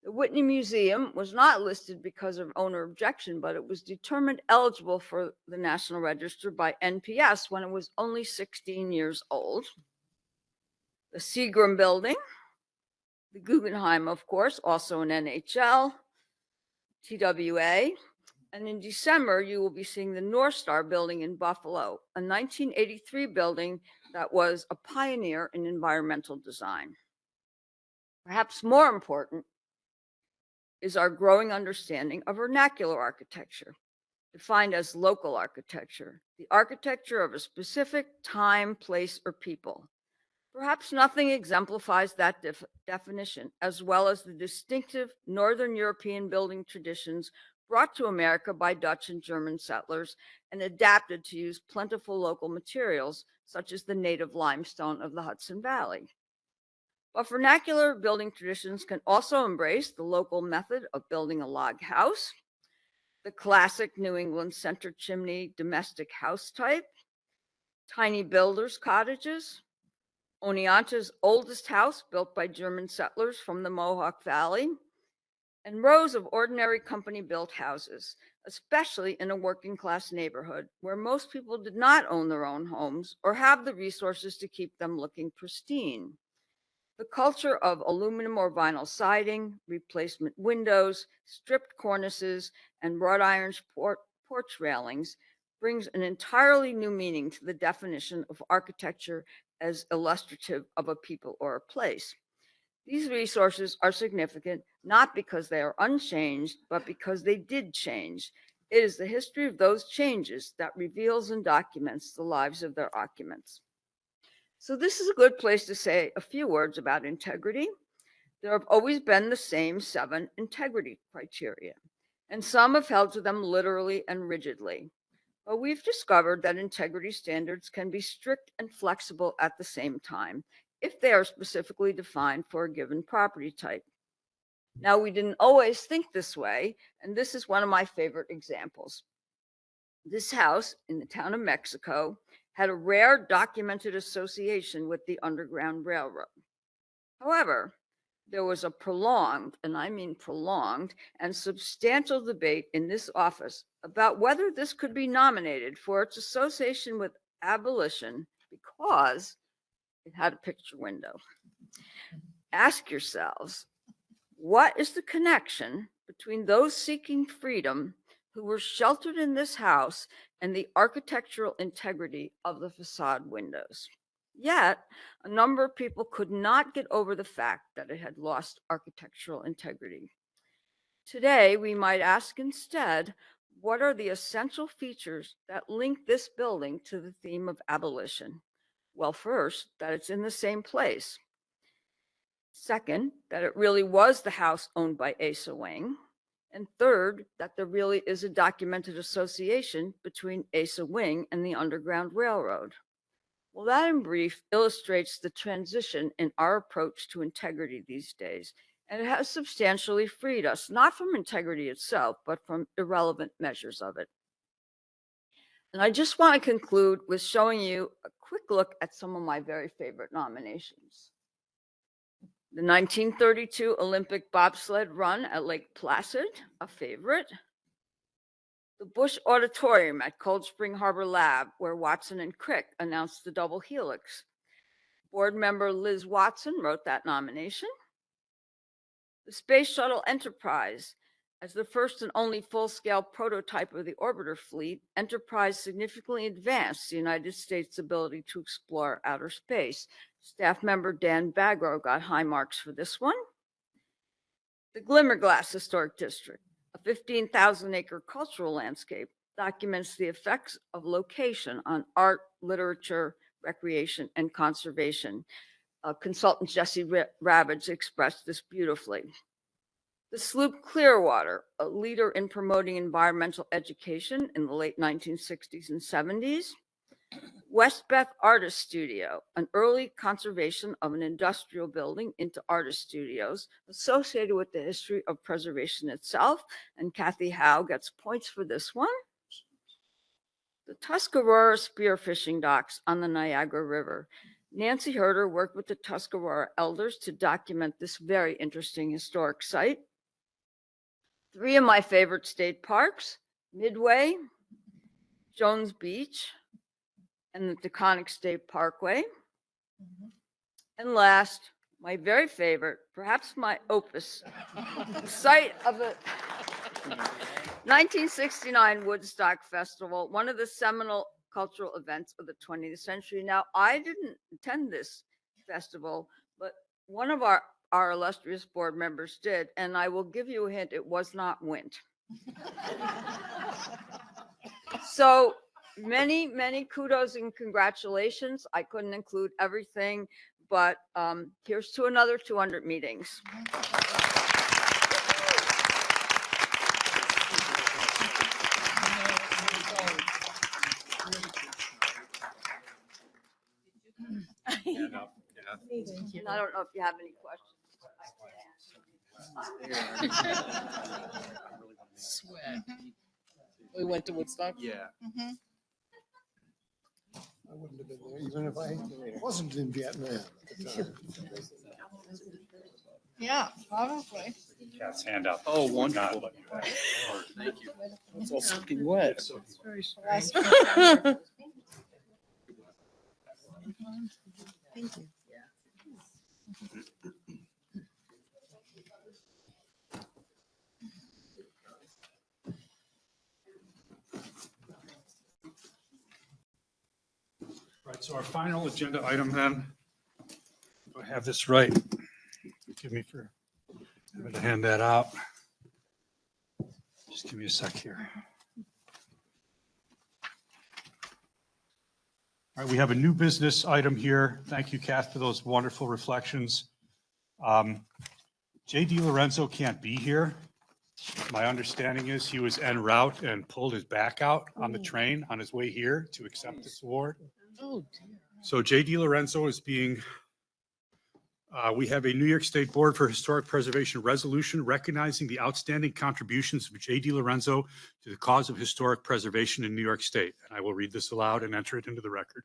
U: The Whitney Museum was not listed because of owner objection, but it was determined eligible for the National Register by NPS when it was only 16 years old. The Seagram Building, the Guggenheim, of course, also an NHL, TWA, and in December, you will be seeing the North Star Building in Buffalo, a 1983 building that was a pioneer in environmental design. Perhaps more important is our growing understanding of vernacular architecture, defined as local architecture, the architecture of a specific time, place, or people. Perhaps nothing exemplifies that definition, as well as the distinctive Northern European building traditions brought to America by Dutch and German settlers and adapted to use plentiful local materials, such as the native limestone of the Hudson Valley. But vernacular building traditions can also embrace the local method of building a log house, the classic New England center chimney domestic house type, tiny builders' cottages, Oneonta's oldest house built by German settlers from the Mohawk Valley, and rows of ordinary company-built houses, especially in a working-class neighborhood where most people did not own their own homes or have the resources to keep them looking pristine. The culture of aluminum or vinyl siding, replacement windows, stripped cornices, and wrought iron porch railings brings an entirely new meaning to the definition of architecture as illustrative of a people or a place. These resources are significant not because they are unchanged, but because they did change. It is the history of those changes that reveals and documents the lives of their occupants. So this is a good place to say a few words about integrity. There have always been the same 7 integrity criteria, and some have held to them literally and rigidly. But we've discovered that integrity standards can be strict and flexible at the same time if they are specifically defined for a given property type. Now, we didn't always think this way, and this is one of my favorite examples. This house in the town of Mexico had a rare documented association with the Underground Railroad. However, there was a prolonged, and I mean prolonged, and substantial debate in this office about whether this could be nominated for its association with abolition because it had a picture window. Ask yourselves, what is the connection between those seeking freedom who were sheltered in this house and the architectural integrity of the facade windows? Yet, a number of people could not get over the fact that it had lost architectural integrity. Today, we might ask instead, what are the essential features that link this building to the theme of abolition? Well, first, that it's in the same place. Second, that it really was the house owned by Asa Wing. And third, that there really is a documented association between Asa Wing and the Underground Railroad. Well, that in brief illustrates the transition in our approach to integrity these days. And it has substantially freed us, not from integrity itself, but from irrelevant measures of it. And I just want to conclude with showing you a quick look at some of my very favorite nominations. The 1932 Olympic bobsled run at Lake Placid, a favorite. The Bush Auditorium at Cold Spring Harbor Lab, where Watson and Crick announced the double helix. Board member Liz Watson wrote that nomination. The Space Shuttle Enterprise, as the first and only full-scale prototype of the orbiter fleet, Enterprise significantly advanced the United States' ability to explore outer space. Staff member Dan Bagro got high marks for this one. The Glimmerglass Historic District, a 15,000-acre cultural landscape, documents the effects of location on art, literature, recreation, and conservation. Consultant Jesse Ravage expressed this beautifully. The Sloop Clearwater, a leader in promoting environmental education in the late 1960s and 70s. Westbeth Artist Studio, an early conservation of an industrial building into artist studios associated with the history of preservation itself. And Kathy Howe gets points for this one. The Tuscarora spearfishing docks on the Niagara River. Nancy Herder worked with the Tuscarora elders to document this very interesting historic site. 3 of my favorite state parks, Midway, Jones Beach, and the Taconic State Parkway. And last, my very favorite, perhaps my opus, the site of the 1969 Woodstock Festival, one of the seminal cultural events of the 20th century. Now, I didn't attend this festival, but one of our illustrious board members did, and I will give you a hint, it was not Wint. So many, many kudos and congratulations. I couldn't include everything, but here's to another 200 meetings. And I don't know if you have any questions.
D: Sweat. We went to Woodstock?
H: Yeah. I wouldn't have been there even if I wasn't in Vietnam at the time.
D: Yeah, probably.
K: Cat's hand up.
D: Oh, wonderful.
K: Thank you.
D: It's all soaking wet.
K: It's soaking
D: very
U: Thank you.
K: Right, so our final agenda item then, if I have this right, give me for, I'm going to hand that out. Just give me a sec here. All right, we have a new business item here. Thank you, Kath, for those wonderful reflections. Jay DiLorenzo can't be here. My understanding is he was en route and pulled his back out on the train on his way here to accept this award.
D: Oh, dear.
K: So Jay DiLorenzo is being, we have a New York State Board for Historic Preservation resolution recognizing the outstanding contributions of Jay DiLorenzo to the cause of historic preservation in New York State. And I will read this aloud and enter it into the record.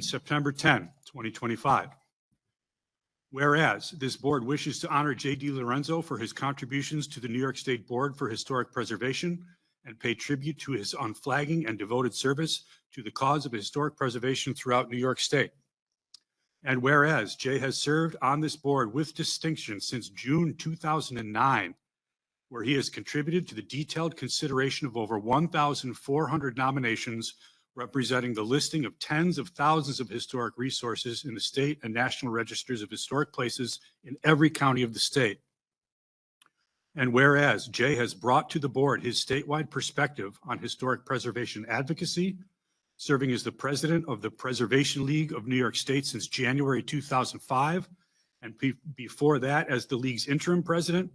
K: September 10, 2025.
A: Whereas this board wishes to honor J. D. Lorenzo for his contributions to the New York State Board for Historic Preservation and pay tribute to his unflagging and devoted service to the cause of historic preservation throughout New York State. And whereas Jay has served on this board with distinction since June 2009, where he has contributed to the detailed consideration of over 1,400 nominations representing the listing of tens of thousands of historic resources in the state and national registers of historic places in every county of the state. And whereas Jay has brought to the board his statewide perspective on historic preservation advocacy, serving as the president of the Preservation League of New York State since January 2005, and before that as the league's interim president,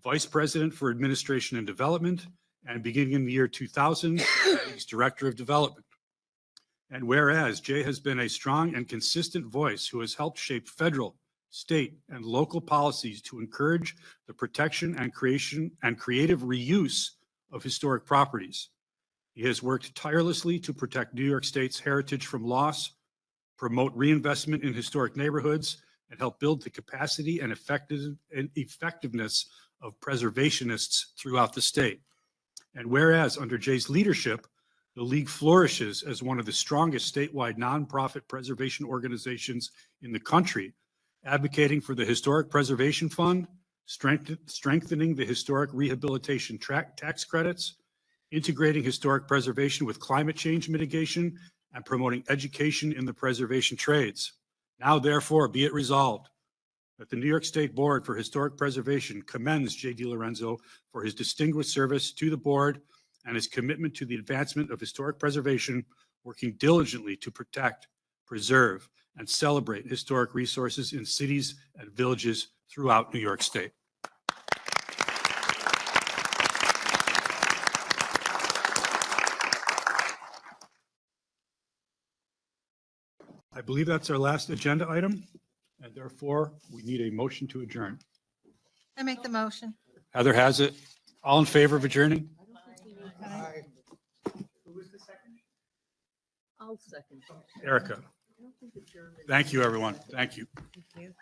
A: vice president for administration and development, and beginning in the year 2000, the league's director of development. And whereas Jay has been a strong and consistent voice who has helped shape federal, state, and local policies to encourage the protection and creation and creative reuse of historic properties. He has worked tirelessly to protect New York State's heritage from loss, promote reinvestment in historic neighborhoods, and help build the capacity and effectiveness of preservationists throughout the state. And whereas under Jay's leadership, the League flourishes as one of the strongest statewide nonprofit preservation organizations in the country, advocating for the Historic Preservation Fund, strengthening the historic rehabilitation tax credits, integrating historic preservation with climate change mitigation, and promoting education in the preservation trades. Now, therefore, be it resolved that the New York State Board for Historic Preservation commends J. D. Lorenzo for his distinguished service to the board and his commitment to the advancement of historic preservation, working diligently to protect, preserve, and celebrate historic resources in cities and villages throughout New York State. I believe that's our last agenda item, and therefore we need a motion to adjourn.
F: I make the motion.
A: Heather has it. All in favor of adjourning?
G: I'll second.
A: Erica. Thank you, everyone. Thank you.
F: Thank you.